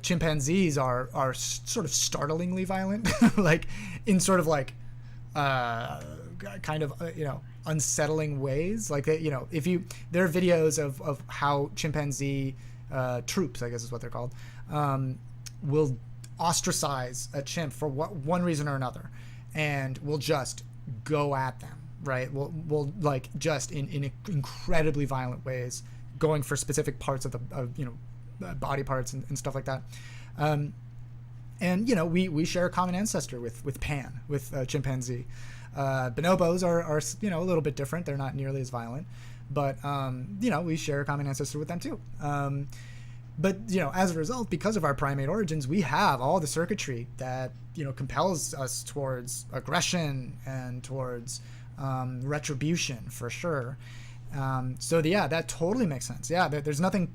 chimpanzees are sort of startlingly violent, like in sort of like kind of unsettling ways. Like if there are videos of how chimpanzee troops, I guess is what they're called, will ostracize a chimp for one reason or another, and will just go at them, right? Will like just in incredibly violent ways, going for specific parts of body parts and stuff like that. And we share a common ancestor with Pan, with chimpanzee. Bonobos are a little bit different. They're not nearly as violent, but we share a common ancestor with them too. But as a result, because of our primate origins, we have all the circuitry that compels us towards aggression and towards retribution, for sure. So that totally makes sense. Yeah, there's nothing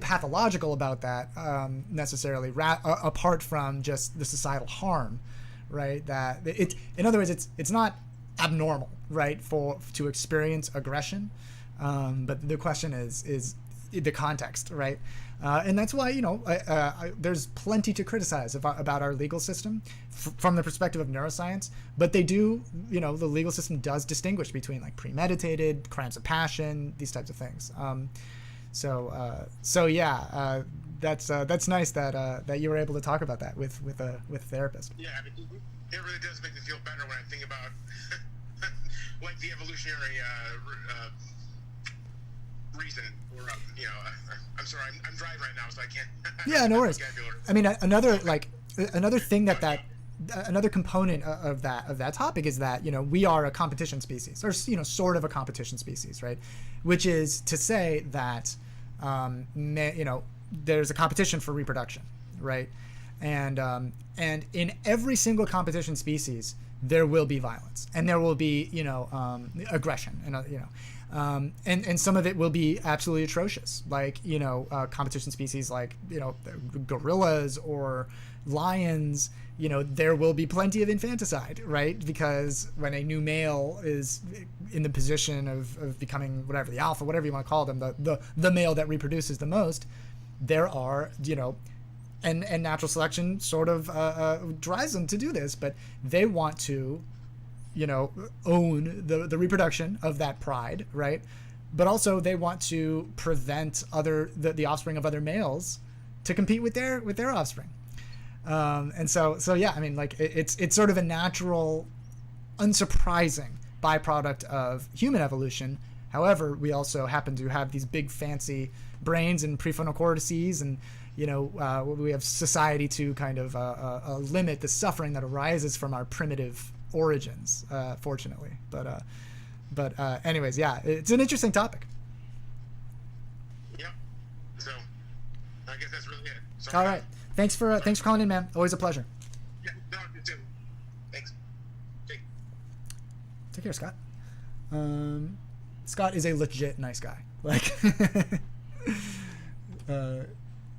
pathological about that necessarily, apart from just the societal harm, right? That in other words, it's not abnormal, right, to experience aggression, but the question is the context, right? And that's why there's plenty to criticize about our legal system from the perspective of neuroscience. But they do, the legal system does distinguish between like premeditated crimes of passion, these types of things. That's nice that you were able to talk about that with a therapist. Yeah, I mean, it really does make me feel better when I think about like the evolutionary reason. Or I'm sorry, I'm driving right now, so I can't. Yeah, no worries. I mean, another thing another component of that topic is that we are a competition species, or sort of a competition species, right? Which is to say that there's a competition for reproduction, right? And in every single competition species, there will be violence, and there will be aggression, and some of it will be absolutely atrocious, like competition species like gorillas or lions. There will be plenty of infanticide, right? Because when a new male is in the position of becoming whatever, the alpha, whatever you want to call them, the male that reproduces the most, there are and natural selection sort of drives them to do this, but they want to own the reproduction of that pride, right? But also they want to prevent the offspring of other males to compete with their offspring. And so yeah, I mean, like it's sort of a natural, unsurprising byproduct of human evolution. However, we also happen to have these big fancy brains and prefrontal cortices, and we have society to kind of limit the suffering that arises from our primitive origins, fortunately. But anyways, yeah, it's an interesting topic. Yeah. So I guess that's really it. Sorry. All right. Thanks for calling in, man. Always a pleasure. Yeah. No, you too. Thanks. Take care, Scott. Scott is a legit nice guy. Like,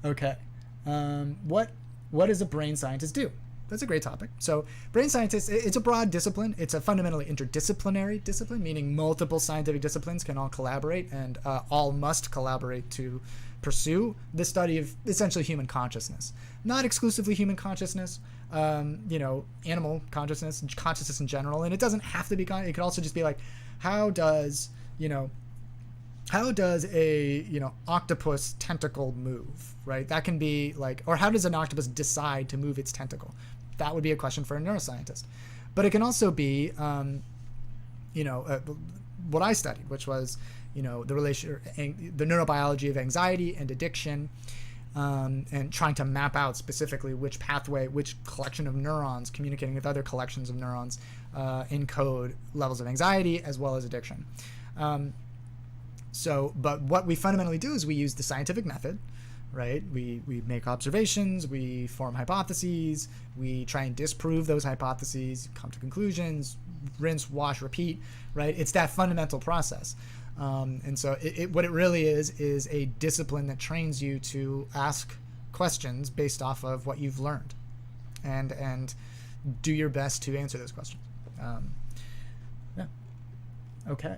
okay. What does a brain scientist do? That's a great topic. So brain scientists, it's a broad discipline. It's a fundamentally interdisciplinary discipline, meaning multiple scientific disciplines can all collaborate, and all must collaborate to pursue the study of essentially human consciousness. Not exclusively human consciousness, animal consciousness in general. And it doesn't have to be, it could also just be like, how does a octopus tentacle move, right? That can be like, or how does an octopus decide to move its tentacle? That would be a question for a neuroscientist. But it can also be, what I studied, which was, the neurobiology of anxiety and addiction, and trying to map out specifically which pathway, which collection of neurons communicating with other collections of neurons encode levels of anxiety as well as addiction. But what we fundamentally do is we use the scientific method, right? We make observations, we form hypotheses, we try and disprove those hypotheses, come to conclusions, rinse, wash, repeat, right? It's that fundamental process. And so what it really is a discipline that trains you to ask questions based off of what you've learned, and do your best to answer those questions. Yeah. Okay.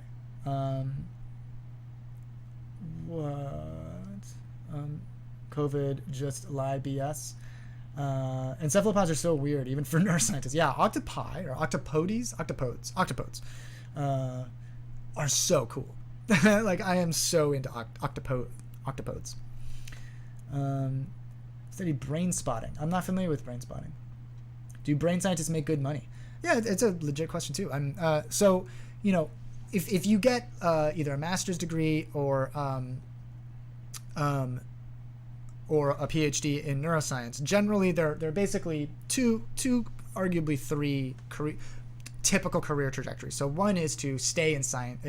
What? COVID just lie BS. Encephalopods are so weird, even for neuroscientists. Yeah, octopi or octopodes are so cool. Like, I am so into octopodes. Study brain spotting. I'm not familiar with brain spotting. Do brain scientists make good money? Yeah, it's a legit question too. So, you know, if you get either a master's degree or a PhD in neuroscience, generally they're basically two, arguably three typical career trajectories. So one is to stay in science,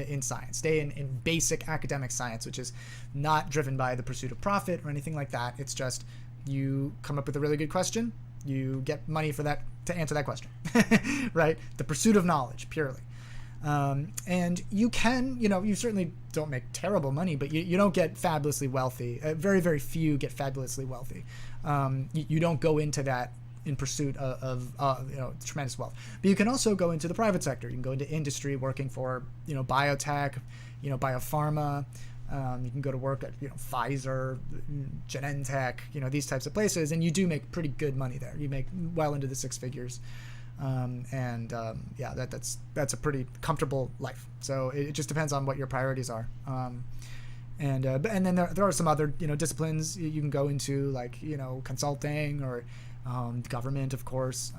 stay in basic academic science, which is not driven by the pursuit of profit or anything like that. It's just you come up with a really good question, you get money for that to answer that question, right? The pursuit of knowledge purely. And you can, you certainly don't make terrible money, but you don't get fabulously wealthy. Very, very few get fabulously wealthy. You don't go into that in pursuit of tremendous wealth. But you can also go into the private sector. You can go into industry working for, biotech, biopharma. You can go to work at, Pfizer, Genentech, these types of places, and you do make pretty good money there. You make well into the six figures. That's a pretty comfortable life. So it just depends on what your priorities are. And then there are some other, disciplines you can go into, like, consulting or government, of course.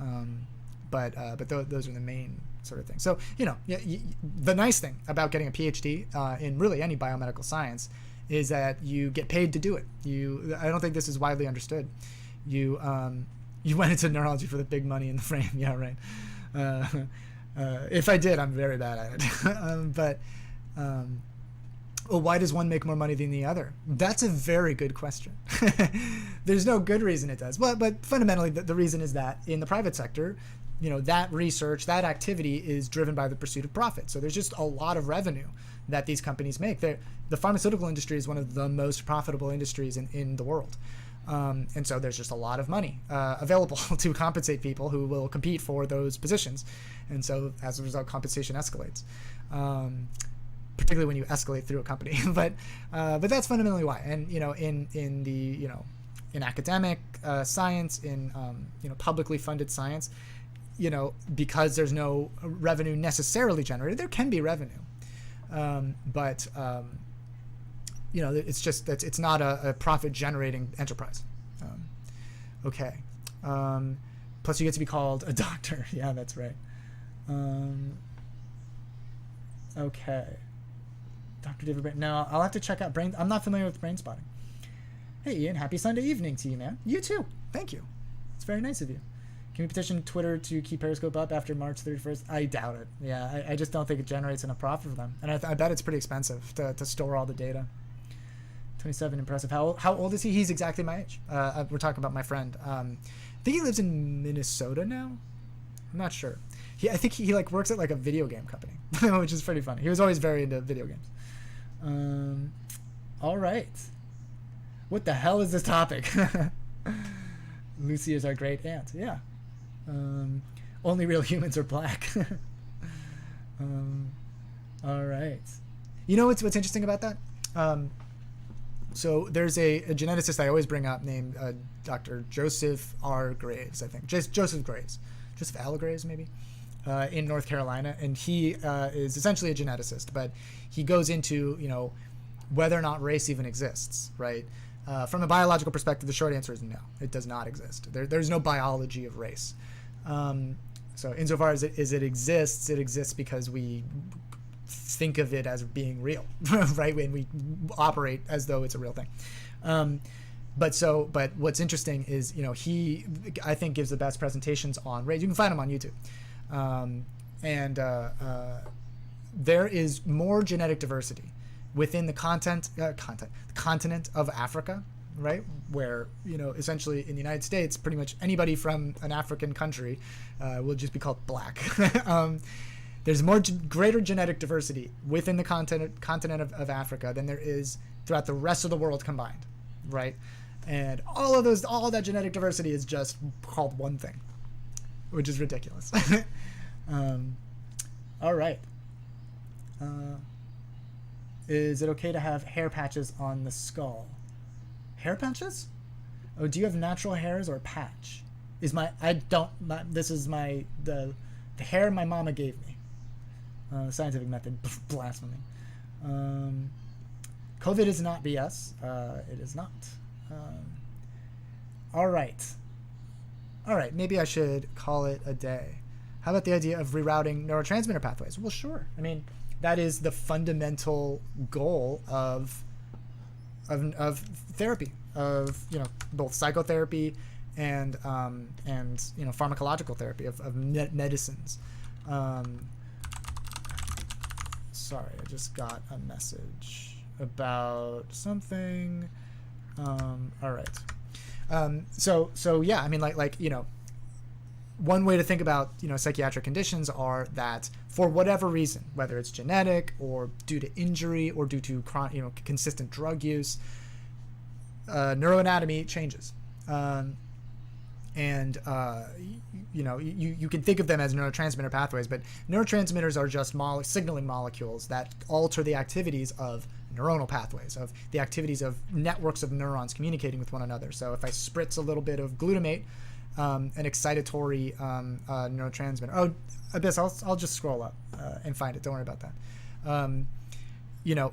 But those are the main sort of things. So, the nice thing about getting a PhD in really any biomedical science is that you get paid to do it. I don't think this is widely understood. You went into neurology for the big money in the frame. Yeah, right. If I did, I'm very bad at it. Well, why does one make more money than the other? That's a very good question. There's no good reason it does. But fundamentally, the reason is that in the private sector, that research, that activity is driven by the pursuit of profit. So there's just a lot of revenue that these companies make. The pharmaceutical industry is one of the most profitable industries in the world. And so there's just a lot of money available to compensate people who will compete for those positions. And so as a result, compensation escalates, particularly when you escalate through a company. But that's fundamentally why. And, in academic science, in, publicly funded science, because there's no revenue necessarily generated, there can be revenue. It's just that it's not a profit generating enterprise. Okay. Plus you get to be called a doctor. Yeah, that's right. Okay. Dr. David Brain. Now I'll have to check out brain. I'm not familiar with brain spotting. Hey Ian, happy Sunday evening to you, man. You too. Thank you. It's very nice of you. Can we petition Twitter to keep Periscope up after March 31st? I doubt it. Yeah, I just don't think it generates enough profit for them. And I bet it's pretty expensive to store all the data. 27, impressive. How old is he? He's exactly my age. We're talking about my friend. I think he lives in Minnesota now. I'm not sure. I think he works at like a video game company, which is pretty funny. He was always very into video games. All right. What the hell is this topic? Lucy is our great aunt. Yeah. Only real humans are black. All right. You know what's interesting about that? So there's a geneticist I always bring up named Dr. Joseph R. Graves, I think. Joseph Graves. Joseph L. Graves, maybe, in North Carolina. And he is essentially a geneticist, but he goes into, whether or not race even exists, right? From a biological perspective, the short answer is no. It does not exist. There's no biology of race. So insofar as it exists because we think of it as being real, right? When we operate as though it's a real thing. But what's interesting is, he, I think, gives the best presentations on race. You can find him on YouTube. There is more genetic diversity within the continent of Africa, right? Where, essentially in the United States, pretty much anybody from an African country will just be called black. There's greater genetic diversity within the continent of Africa than there is throughout the rest of the world combined, right? And all that genetic diversity is just called one thing. which is ridiculous. All right. Is it okay to have hair patches on the skull? Hair patches? Oh, do you have natural hairs or patch? This is the hair my mama gave me. Scientific method, blasphemy. COVID is not BS. It is not. All right. Maybe I should call it a day. How about the idea of rerouting neurotransmitter pathways? Well, sure. I mean, that is the fundamental goal of therapy, of both psychotherapy and pharmacological therapy of medicines. Sorry, I just got a message about something. All right. So yeah, I mean, one way to think about psychiatric conditions are that for whatever reason, whether it's genetic or due to injury or due to consistent drug use, neuroanatomy changes, and you can think of them as neurotransmitter pathways, but neurotransmitters are just signaling molecules that alter the activities of neuronal pathways, of the activities of networks of neurons communicating with one another. So if I spritz a little bit of glutamate, an excitatory neurotransmitter. Oh, Abyss, I'll just scroll up and find it. Don't worry about that.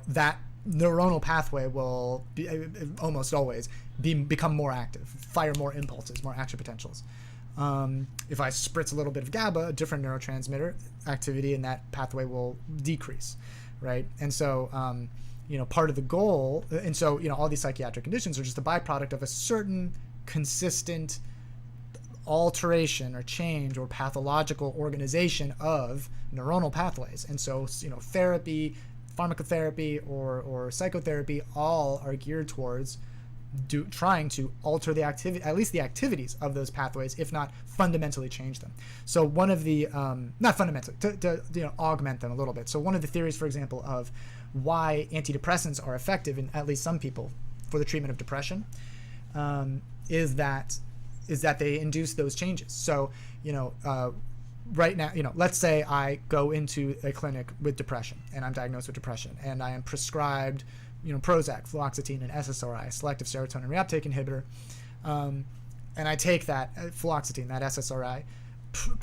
That neuronal pathway will almost always become more active, fire more impulses, more action potentials. If I spritz a little bit of GABA, a different neurotransmitter, activity in that pathway will decrease, right? And so, part of the goal, and so, all these psychiatric conditions are just a byproduct of a certain consistent alteration or change or pathological organization of neuronal pathways. And so, therapy, pharmacotherapy, or psychotherapy all are geared towards trying to alter the activity, at least the activities of those pathways, if not fundamentally change them. So one of the, not fundamentally, to augment them a little bit. So one of the theories, for example, of why antidepressants are effective in at least some people for the treatment of depression is that they induce those changes. So, right now, let's say I go into a clinic with depression and I'm diagnosed with depression and I am prescribed, Prozac, fluoxetine, and SSRI, selective serotonin reuptake inhibitor. And I take that fluoxetine, that SSRI,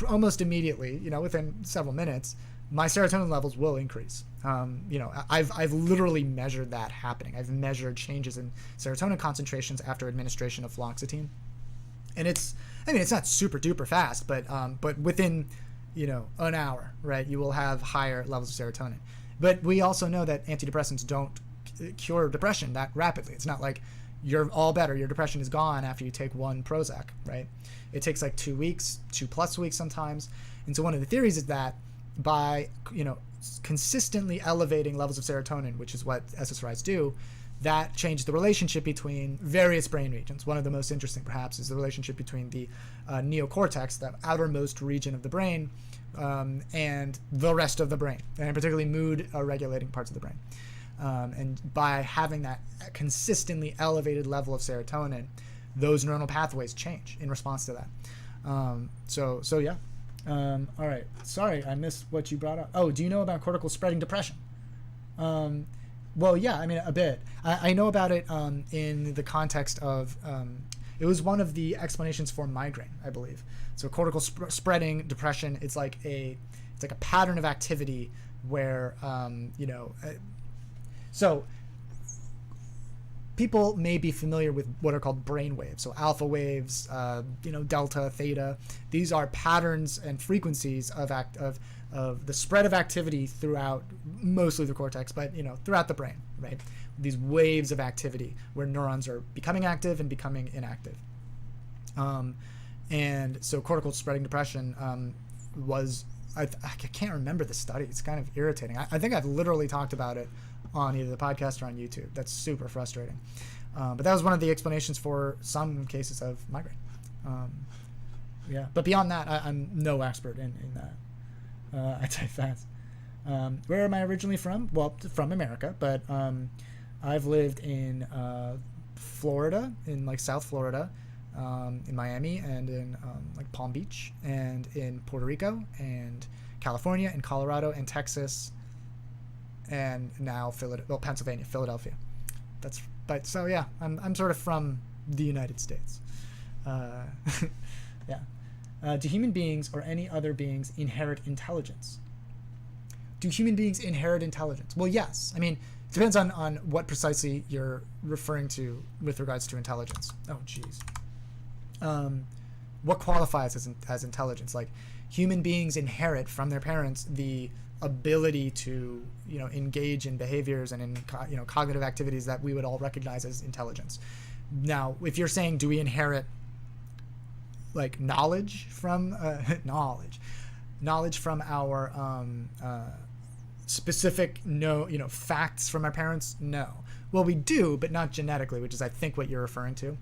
almost immediately, within several minutes, my serotonin levels will increase. I've literally measured that happening. I've measured changes in serotonin concentrations after administration of fluoxetine. And it's not super duper fast, but within, an hour, right, you will have higher levels of serotonin. But we also know that antidepressants don't cure depression that rapidly. It's not like you're all better, your depression is gone after you take one Prozac, right? It takes like 2 weeks, 2+ weeks sometimes. And so one of the theories is that by, consistently elevating levels of serotonin, which is what SSRIs do, that changes the relationship between various brain regions. One of the most interesting, perhaps, is the relationship between the neocortex, the outermost region of the brain, and the rest of the brain, and particularly mood-regulating parts of the brain. And by having that consistently elevated level of serotonin, those neuronal pathways change in response to that. So yeah. All right. Sorry, I missed what you brought up. Oh, do you know about cortical spreading depression? Well, yeah, I mean, a bit. I know about it in the context of, it was one of the explanations for migraine, I believe. So cortical spreading depression, it's like a pattern of activity where, so people may be familiar with what are called brain waves. So alpha waves, delta, theta. These are patterns and frequencies of the spread of activity throughout mostly the cortex, but throughout the brain, right? These waves of activity where neurons are becoming active and becoming inactive. And so cortical spreading depression was, I can't remember the study. It's kind of irritating. I think I've literally talked about it on either the podcast or on YouTube. That's super frustrating. But that was one of the explanations for some cases of migraine. Yeah, but beyond that, I'm no expert in that. I type fast. Where am I originally from? Well, from America, but I've lived in Florida, in like South Florida, in Miami and in like Palm Beach and in Puerto Rico and California and Colorado and Texas and now Pennsylvania, Philadelphia. But so yeah, I'm sort of from the United States. Yeah. Do human beings or any other beings inherit intelligence? Do human beings inherit intelligence? Well, yes. I mean, it depends on what precisely you're referring to with regards to intelligence. Oh, geez. What qualifies as intelligence? Like, human beings inherit from their parents the ability to, engage in behaviors and in, cognitive activities that we would all recognize as intelligence. Now, if you're saying, do we inherit like knowledge from knowledge from our specific facts from our parents? No. Well, we do, but not genetically, which is I think what you're referring to.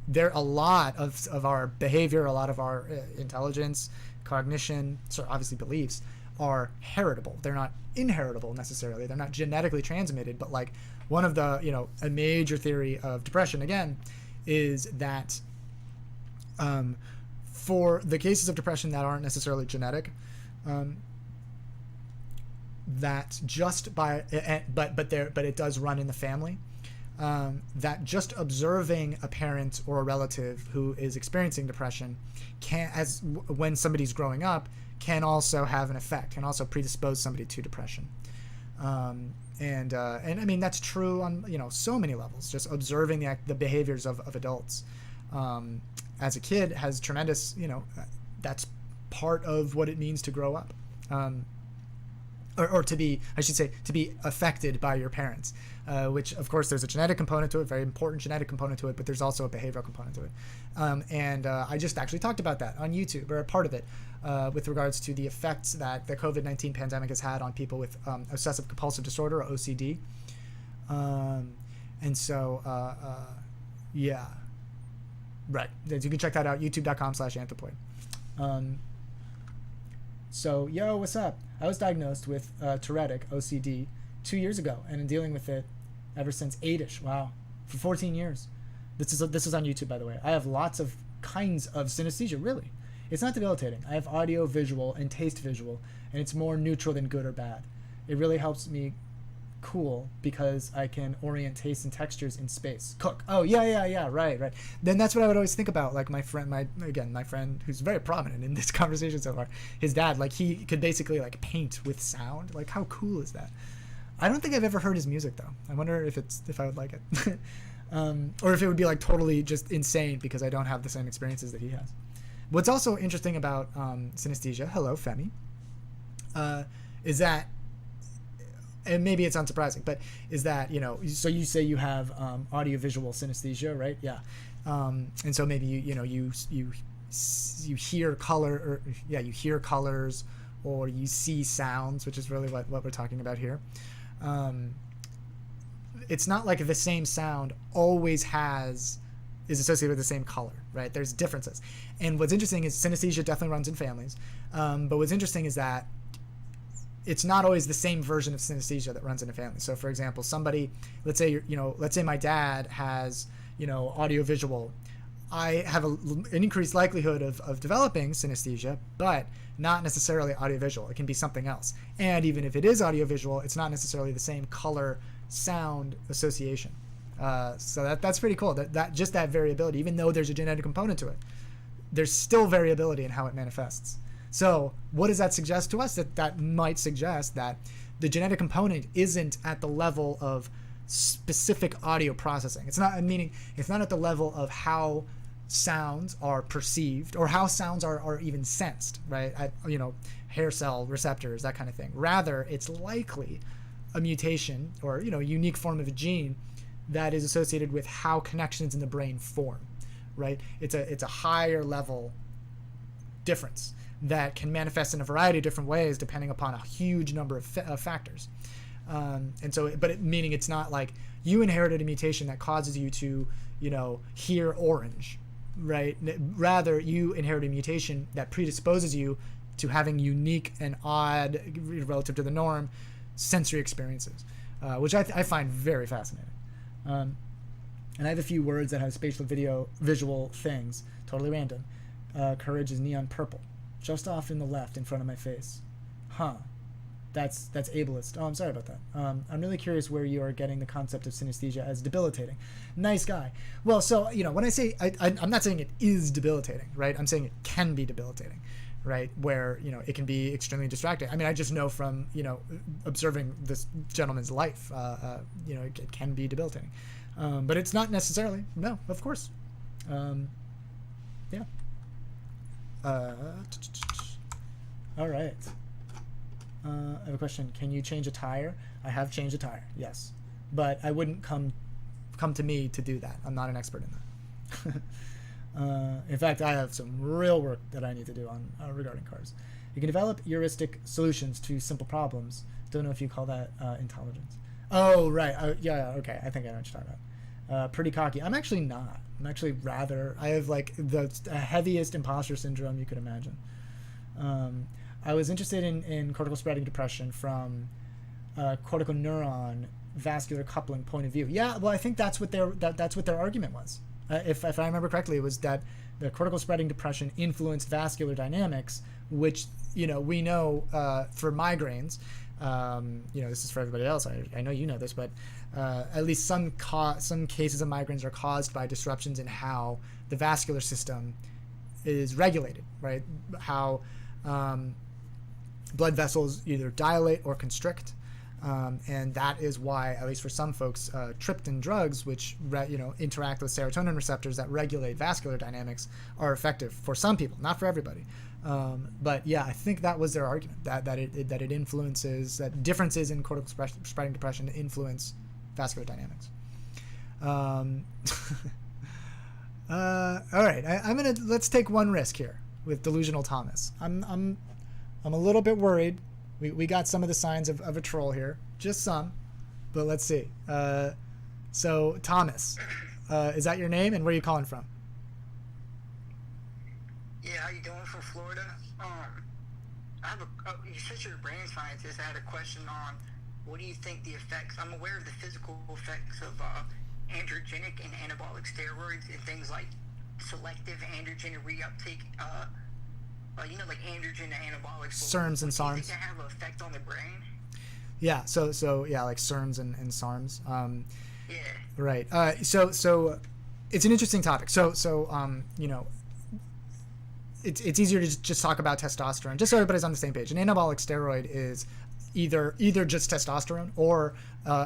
There a lot of our behavior, a lot of our intelligence, cognition, so obviously beliefs are heritable. They're not inheritable necessarily. They're not genetically transmitted, but like one of the, a major theory of depression again is that for the cases of depression that aren't necessarily genetic, that just by but it does run in the family, that just observing a parent or a relative who is experiencing depression when somebody's growing up can also have an effect, can also predispose somebody to depression. And I mean that's true on so many levels. Just observing the behaviors of adults as a kid has tremendous, that's part of what it means to grow up, or to be, I should say, to be affected by your parents, which of course there's a genetic component to it, very important genetic component to it, but there's also a behavioral component to it. And I just actually talked about that on YouTube, or a part of it, with regards to the effects that the COVID-19 pandemic has had on people with Obsessive Compulsive Disorder, or OCD. And so, yeah. Right. You can check that out, youtube.com/anthropoid. So, yo, what's up? I was diagnosed with Tourettic, OCD, 2 years ago, and I'm dealing with it ever since 8-ish. Wow. For 14 years. This is on YouTube, by the way. I have lots of kinds of synesthesia, really. It's not debilitating. I have audio, visual, and taste visual, and it's more neutral than good or bad. It really helps me cool because I can orient tastes and textures in space. Cook. Oh, yeah, right. Then that's what I would always think about. Like my friend who's very prominent in this conversation so far, his dad, like he could basically like paint with sound. Like how cool is that? I don't think I've ever heard his music though. I wonder if I would like it. Or if it would be like totally just insane because I don't have the same experiences that he has. What's also interesting about synesthesia, hello Femi, is that, and maybe it's unsurprising, but is that, so you say you have audiovisual synesthesia, right? Yeah. And so maybe you hear color, or you hear colors, or you see sounds, which is really what we're talking about here. It's not like the same sound always is associated with the same color, right? There's differences. And what's interesting is synesthesia definitely runs in families. But what's interesting is that it's not always the same version of synesthesia that runs in a family. So for example, somebody, let's say my dad has, audiovisual. I have an increased likelihood of developing synesthesia, but not necessarily audiovisual. It can be something else. And even if it is audiovisual, it's not necessarily the same color sound association. So that's pretty cool. That just that variability, even though there's a genetic component to it, there's still variability in how it manifests. So what does that suggest to us? That might suggest that the genetic component isn't at the level of specific audio processing. It's not at the level of how sounds are perceived or how sounds are even sensed, right? Hair cell receptors, that kind of thing. Rather, it's likely a mutation or, a unique form of a gene that is associated with how connections in the brain form, right? It's a higher level difference that can manifest in a variety of different ways depending upon a huge number of factors. Meaning it's not like you inherited a mutation that causes you to, hear orange, right? Rather, you inherit a mutation that predisposes you to having unique and odd, relative to the norm, sensory experiences, which I find very fascinating. And I have a few words that have spatial visual things, totally random. Courage is neon purple, just off in the left in front of my face. Huh. That's ableist. Oh, I'm sorry about that. I'm really curious where you are getting the concept of synesthesia as debilitating. Nice guy. Well, so, when I say, I'm not saying it is debilitating, right? I'm saying it can be debilitating, right? Where, it can be extremely distracting. I mean, I just know from, observing this gentleman's life, it can be debilitating. But it's not necessarily. No, of course. Yeah. All right. I have a question. Can you change a tire? I have changed a tire, yes. But I wouldn't come to me to do that. I'm not an expert in that. In fact, I have some real work that I need to do on regarding cars. You can develop heuristic solutions to simple problems. Don't know if you call that intelligence. Oh, right. Yeah, okay. I think I know what you're talking about. Pretty cocky. I'm actually not. I'm actually rather... I have, like, the heaviest imposter syndrome you could imagine. I was interested in cortical spreading depression from cortical neuron vascular coupling point of view. Yeah, well, I think that's what their argument was. If I remember correctly, it was that the cortical spreading depression influenced vascular dynamics, which we know for migraines. This is for everybody else. I know you know this, but at least some cases of migraines are caused by disruptions in how the vascular system is regulated, right? How blood vessels either dilate or constrict, and that is why, at least for some folks, triptan drugs, which interact with serotonin receptors that regulate vascular dynamics, are effective for some people, not for everybody. But yeah, I think that was their argument, that it influences, that differences in cortical spreading depression influence vascular dynamics. All right, let's take one risk here with delusional Thomas. I'm a little bit worried. We got some of the signs of a troll here, just some, but let's see. So Thomas, is that your name, and where are you calling from? Yeah, how you doing? From Florida. You said you're a brain scientist. I had a question on what do you think the effects? I'm aware of the physical effects of androgenic and anabolic steroids and things like selective androgen reuptake. Like androgen anabolic. SERMs and SARMs. Do you think that have an effect on the brain? Yeah. So yeah, like SERMs and SARMs. Yeah. Right. So it's an interesting topic. So it's easier to just talk about testosterone, just so everybody's on the same page. An anabolic steroid is either just testosterone, or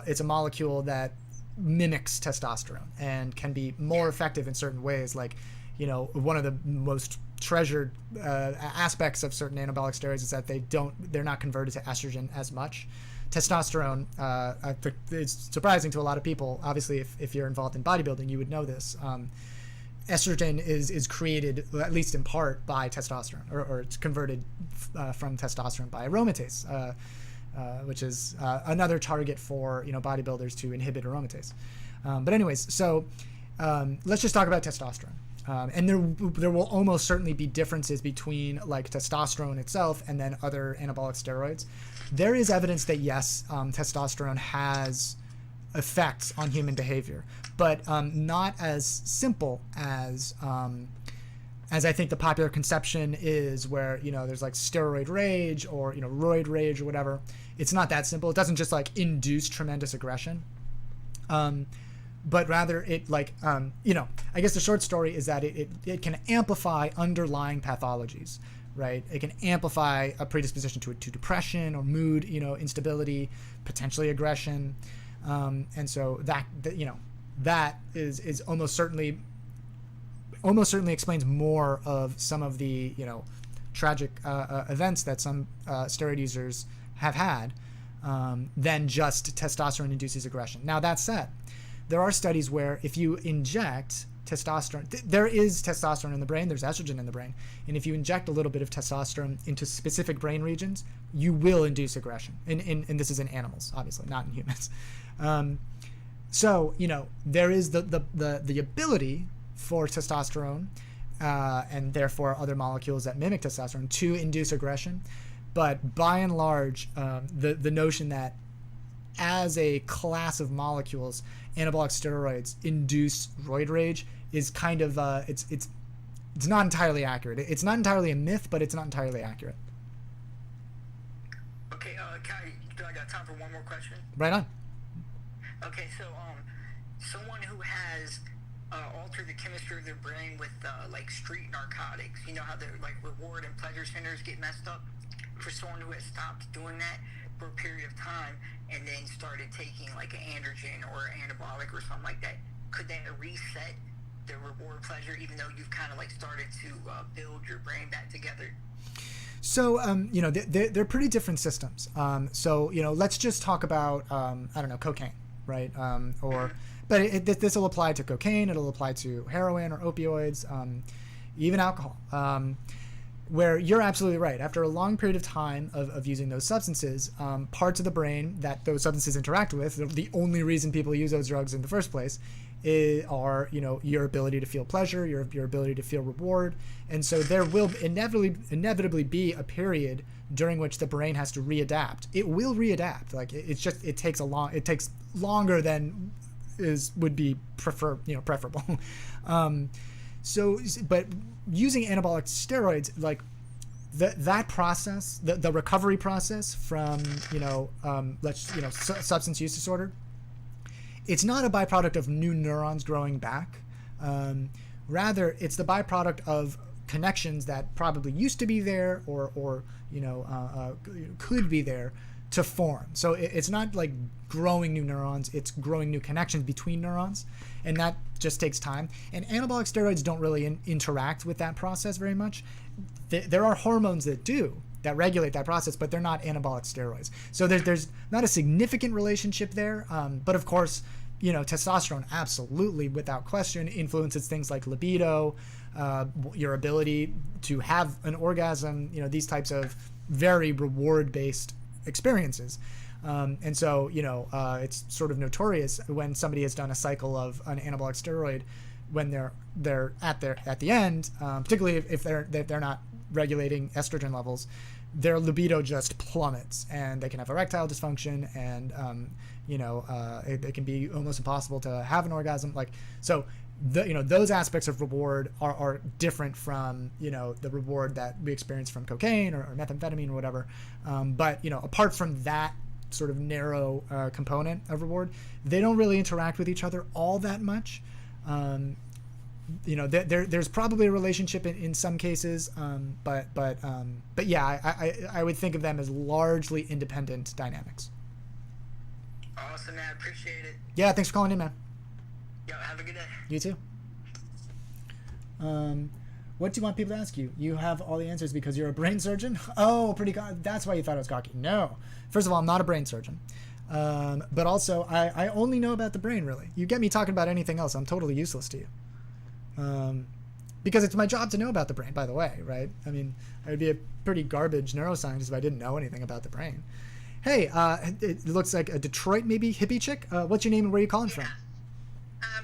it's a molecule that mimics testosterone and can be more effective in certain ways. Like, one of the most treasured aspects of certain anabolic steroids is that they're not converted to estrogen as much. Testosterone, it's surprising to a lot of people. Obviously, if you're involved in bodybuilding, you would know this. Estrogen is created, at least in part, by testosterone, or it's converted from testosterone by aromatase, which is another target for bodybuilders to inhibit aromatase. But anyways, so let's just talk about testosterone. And there will almost certainly be differences between like testosterone itself and then other anabolic steroids. There is evidence that yes, testosterone has effects on human behavior, but not as simple as I think the popular conception is, where there's like steroid rage or roid rage or whatever. It's not that simple. It doesn't just like induce tremendous aggression, but rather it like I guess the short story is that it can amplify underlying pathologies, right? It can amplify a predisposition to depression or mood, instability, potentially aggression. And so that is almost certainly explains more of some of the tragic events that some steroid users have had than just testosterone induces aggression. Now, that said, there are studies where if you inject testosterone, there is testosterone in the brain, there's estrogen in the brain, and if you inject a little bit of testosterone into specific brain regions, you will induce aggression. And this is in animals, obviously, not in humans. So there is the ability for testosterone and therefore other molecules that mimic testosterone to induce aggression, but by and large, the notion that as a class of molecules, anabolic steroids induce roid rage is kind of it's not entirely accurate. It's not entirely a myth, but it's not entirely accurate. Okay, do I got time for one more question? Right on. Okay, so someone who has altered the chemistry of their brain with like street narcotics, you know how their like reward and pleasure centers get messed up. For someone who has stopped doing that for a period of time and then started taking like an androgen or anabolic or something like that, could that reset the reward pleasure, even though you've kind of like started to build your brain back together? So, you know, they're pretty different systems. So, you know, let's just talk about, I don't know, cocaine, right? But this will apply to cocaine. It'll apply to heroin or opioids, even alcohol, where you're absolutely right. After a long period of time of using those substances, parts of the brain that those substances interact with, the only reason people use those drugs in the first place, are, you know, your ability to feel pleasure, your ability to feel reward. And so there will inevitably be a period during which the brain has to readapt. It will readapt. Like it takes longer than would be preferable. But using anabolic steroids, like that process, the recovery process from substance use disorder, it's not a byproduct of new neurons growing back. Rather, it's the byproduct of connections that probably used to be there or could be there to form. So it's not like growing new neurons, it's growing new connections between neurons, and that just takes time. And anabolic steroids don't really interact with that process very much. There are hormones that regulate that process, but they're not anabolic steroids. So there's not a significant relationship there. But of course, you know, testosterone absolutely, without question, influences things like libido, your ability to have an orgasm, you know, these types of very reward-based experiences. And so, you know, it's sort of notorious when somebody has done a cycle of an anabolic steroid, when they're at the end, particularly if they're not regulating estrogen levels, their libido just plummets, and they can have erectile dysfunction, and it can be almost impossible to have an orgasm. Like, so those aspects of reward are different from, you know, the reward that we experience from cocaine or methamphetamine or whatever. But, you know, apart from that sort of narrow component of reward, they don't really interact with each other all that much. You know, there's probably a relationship in some cases, but yeah, I would think of them as largely independent dynamics. Awesome, man. I appreciate it. Yeah, thanks for calling in, man. Yo, have a good day. You too. What do you want people to ask you? You have all the answers because you're a brain surgeon? Oh, pretty good. That's why you thought I was cocky. No. First of all, I'm not a brain surgeon. But also, I only know about the brain, really. You get me talking about anything else, I'm totally useless to you. Because it's my job to know about the brain, by the way, right? I mean, I would be a pretty garbage neuroscientist if I didn't know anything about the brain. Hey, it looks like a Detroit, maybe, hippie chick. What's your name and where are you calling from?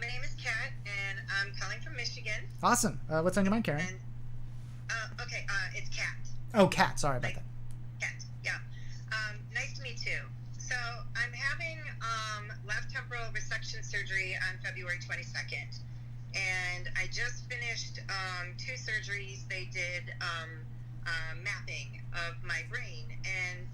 My name is Kat, and I'm calling from Michigan. Awesome. What's on your mind, Karen? And, it's Kat. Oh, Kat. Sorry about that. Kat, yeah. Nice to meet you. So I'm having left temporal resection surgery on February 22nd. And I just finished 2 surgeries. They did mapping of my brain, and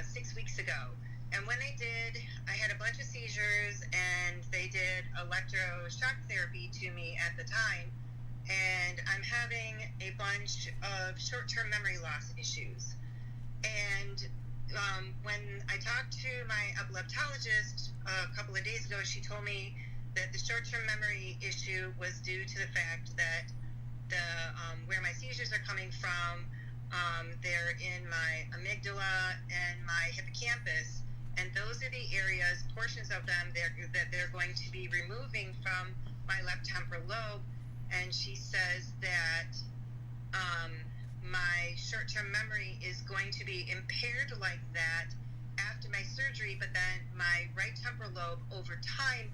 6 weeks ago. And when they did, I had a bunch of seizures, and they did electroshock therapy to me at the time. And I'm having a bunch of short-term memory loss issues. And when I talked to my epileptologist a couple of days ago, she told me that the short-term memory issue was due to the fact that where my seizures are coming from, they're in my amygdala and my hippocampus, and those are the areas, portions of them, that they're going to be removing from my left temporal lobe. And she says that my short-term memory is going to be impaired like that after my surgery, but then my right temporal lobe over time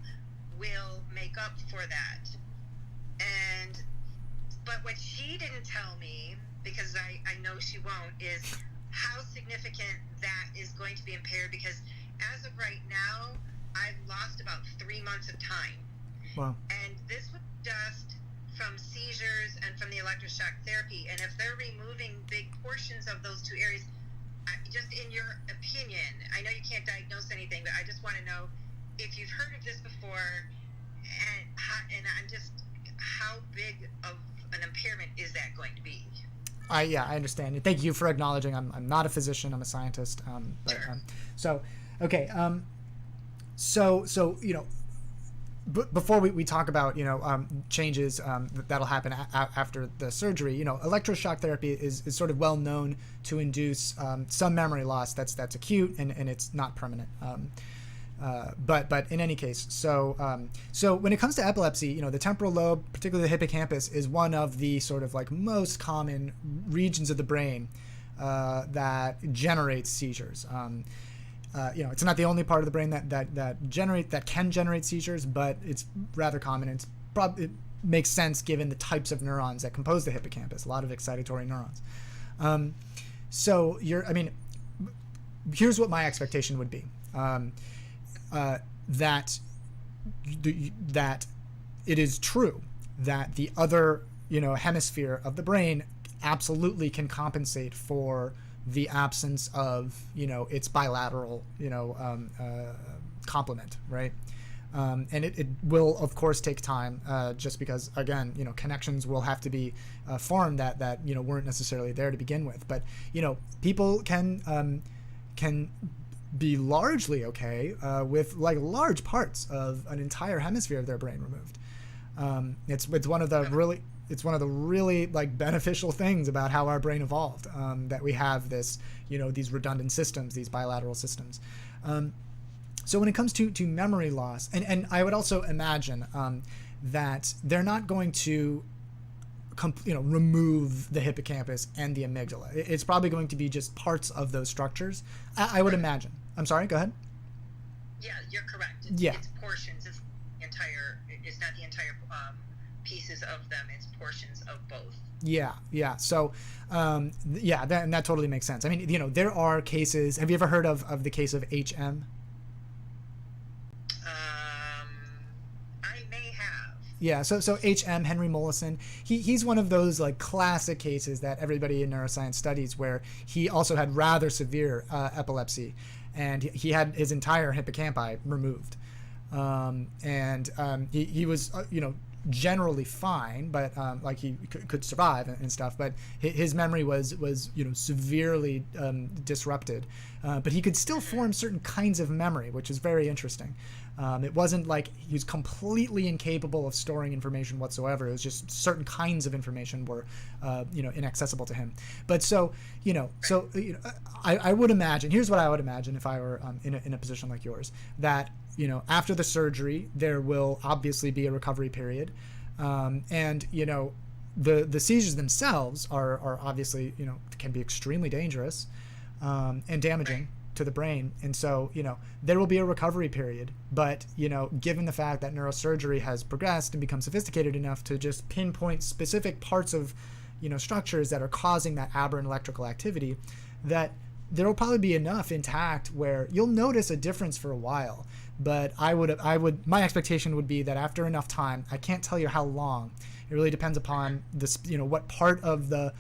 will make up for that. But what she didn't tell me, because I know she won't, is how significant that is going to be impaired, because as of right now, I've lost about 3 months of time. Wow. And this was just from seizures and from the electroshock therapy. And if they're removing big portions of those two areas, just in your opinion, I know you can't diagnose anything, but I just want to know if you've heard of this before, and I'm just, how big of an impairment is that going to be? I understand. And thank you for acknowledging I'm not a physician, I'm a scientist. Sure. So, okay. So, before we talk about, changes that'll happen after the surgery, electroshock therapy is sort of well known to induce some memory loss that's acute and it's not permanent. But in any case, so when it comes to epilepsy, the temporal lobe, particularly the hippocampus, is one of the sort of like most common regions of the brain that generates seizures. It's not the only part of the brain that can generate seizures, but it's rather common. It makes sense given the types of neurons that compose the hippocampus. A lot of excitatory neurons. Here's what my expectation would be. That it is true that the other hemisphere of the brain absolutely can compensate for the absence of its bilateral complement, right? And it will of course take time, just because again connections will have to be formed that weren't necessarily there to begin with. But people can be largely okay with like large parts of an entire hemisphere of their brain removed. It's one of the really like beneficial things about how our brain evolved, that we have this these redundant systems, these bilateral systems. So when it comes to memory loss, and I would also imagine that they're not going to remove the hippocampus and the amygdala. It's probably going to be just parts of those structures, I would imagine. I'm sorry, go ahead. Yeah, you're correct. It's portions. It's not the entire pieces of them. It's portions of both. Yeah. So, that totally makes sense. I mean, there are cases. Have you ever heard of the case of HM? Yeah, so HM, Henry Mollison, he's one of those like classic cases that everybody in neuroscience studies, where he also had rather severe epilepsy, and he had his entire hippocampi removed, and he was generally fine, but like he could survive and stuff, but his memory was severely disrupted, but he could still form certain kinds of memory, which is very interesting. It wasn't like he was completely incapable of storing information whatsoever. It was just certain kinds of information were, inaccessible to him. But I would imagine. Here's what I would imagine if I were in a position like yours. That after the surgery, there will obviously be a recovery period, and the seizures themselves are obviously can be extremely dangerous, and damaging to the brain, and so there will be a recovery period. But given the fact that neurosurgery has progressed and become sophisticated enough to just pinpoint specific parts of structures that are causing that aberrant electrical activity, that there will probably be enough intact where you'll notice a difference for a while. But my expectation would be that after enough time, I can't tell you how long, it really depends upon this what part of the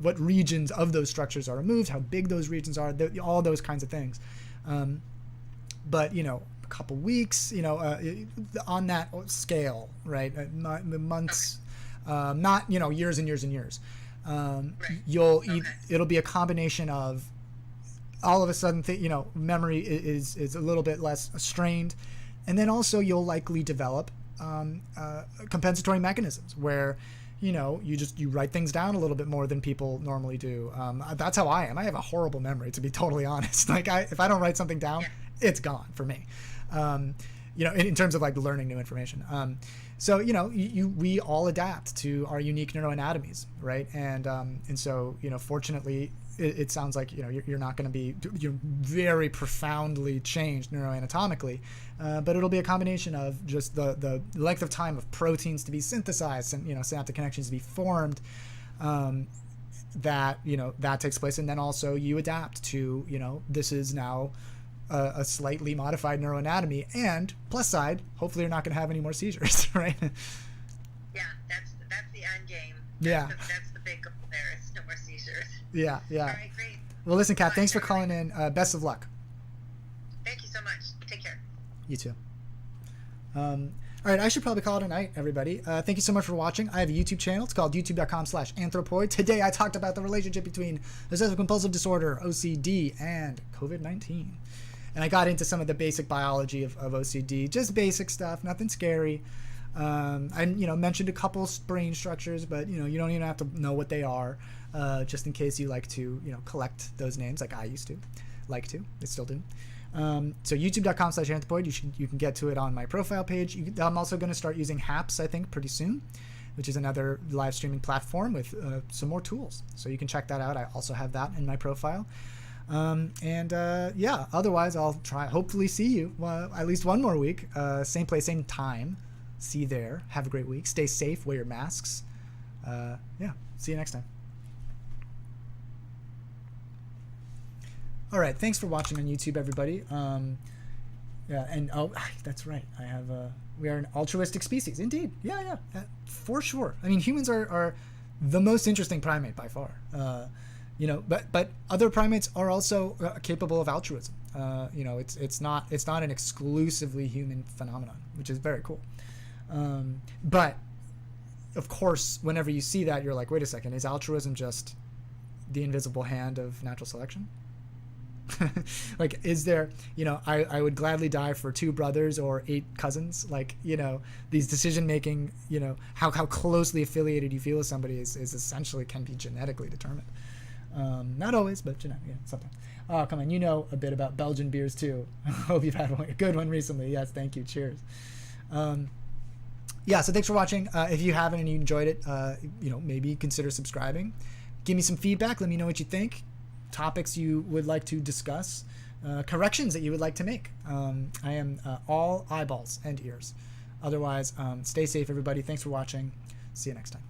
what regions of those structures are removed, how big those regions are, all those kinds of things. But a couple weeks, on that scale, right? Months, not years and years and years. It'll be a combination of all of a sudden, memory is a little bit less strained, and then also you'll likely develop compensatory mechanisms where you write things down a little bit more than people normally do. That's how I am. I have a horrible memory, to be totally honest. Like if I don't write something down, it's gone for me. In terms of like learning new information. So we all adapt to our unique neuroanatomies, right? And so fortunately, it sounds like you're not going to be very profoundly changed neuroanatomically, but it'll be a combination of just the length of time of proteins to be synthesized and synaptic connections to be formed, that takes place, and then also you adapt to this is now a slightly modified neuroanatomy, and plus side, hopefully you're not going to have any more seizures, right? Yeah, that's the end game. Yeah. That's the big goal there. It's no more seizures. Yeah. All right, great. Well, listen, Kat, Bye, thanks for everybody. calling in. Best of luck. Thank you so much. Take care. You too. All right, I should probably call it a night, everybody. Thank you so much for watching. I have a YouTube channel. It's called youtube.com/anthropoid. Today, I talked about the relationship between Obsessive Compulsive Disorder, OCD, and COVID-19. And I got into some of the basic biology of OCD, just basic stuff, nothing scary. I mentioned a couple brain structures, but you don't even have to know what they are, just in case you like to collect those names, like I used to, I still do. So youtube.com/anthropoid, you can get to it on my profile page. I'm also going to start using Haps, I think, pretty soon, which is another live streaming platform with some more tools. So you can check that out. I also have that in my profile. Otherwise I'll hopefully see you at least one more week. Same place, same time. See you there. Have a great week. Stay safe. Wear your masks. See you next time. All right, thanks for watching on YouTube, everybody. That's right. We are an altruistic species, indeed. Yeah, for sure. I mean, humans are the most interesting primate by far. But other primates are also capable of altruism. It's not an exclusively human phenomenon, which is very cool. But of course, whenever you see that, you're like, wait a second, is altruism just the invisible hand of natural selection? Like, is there, I would gladly die for 2 brothers or 8 cousins. Like, these decision making, how closely affiliated you feel with somebody is essentially can be genetically determined. Not always, but sometimes. Oh, come on, a bit about Belgian beers too. Hope you've had a good one recently. Yes, thank you. Cheers. So thanks for watching. If you haven't and you enjoyed it, maybe consider subscribing. Give me some feedback. Let me know what you think. Topics you would like to discuss, corrections that you would like to make. I am all eyeballs and ears. Otherwise, stay safe, everybody. Thanks for watching. See you next time.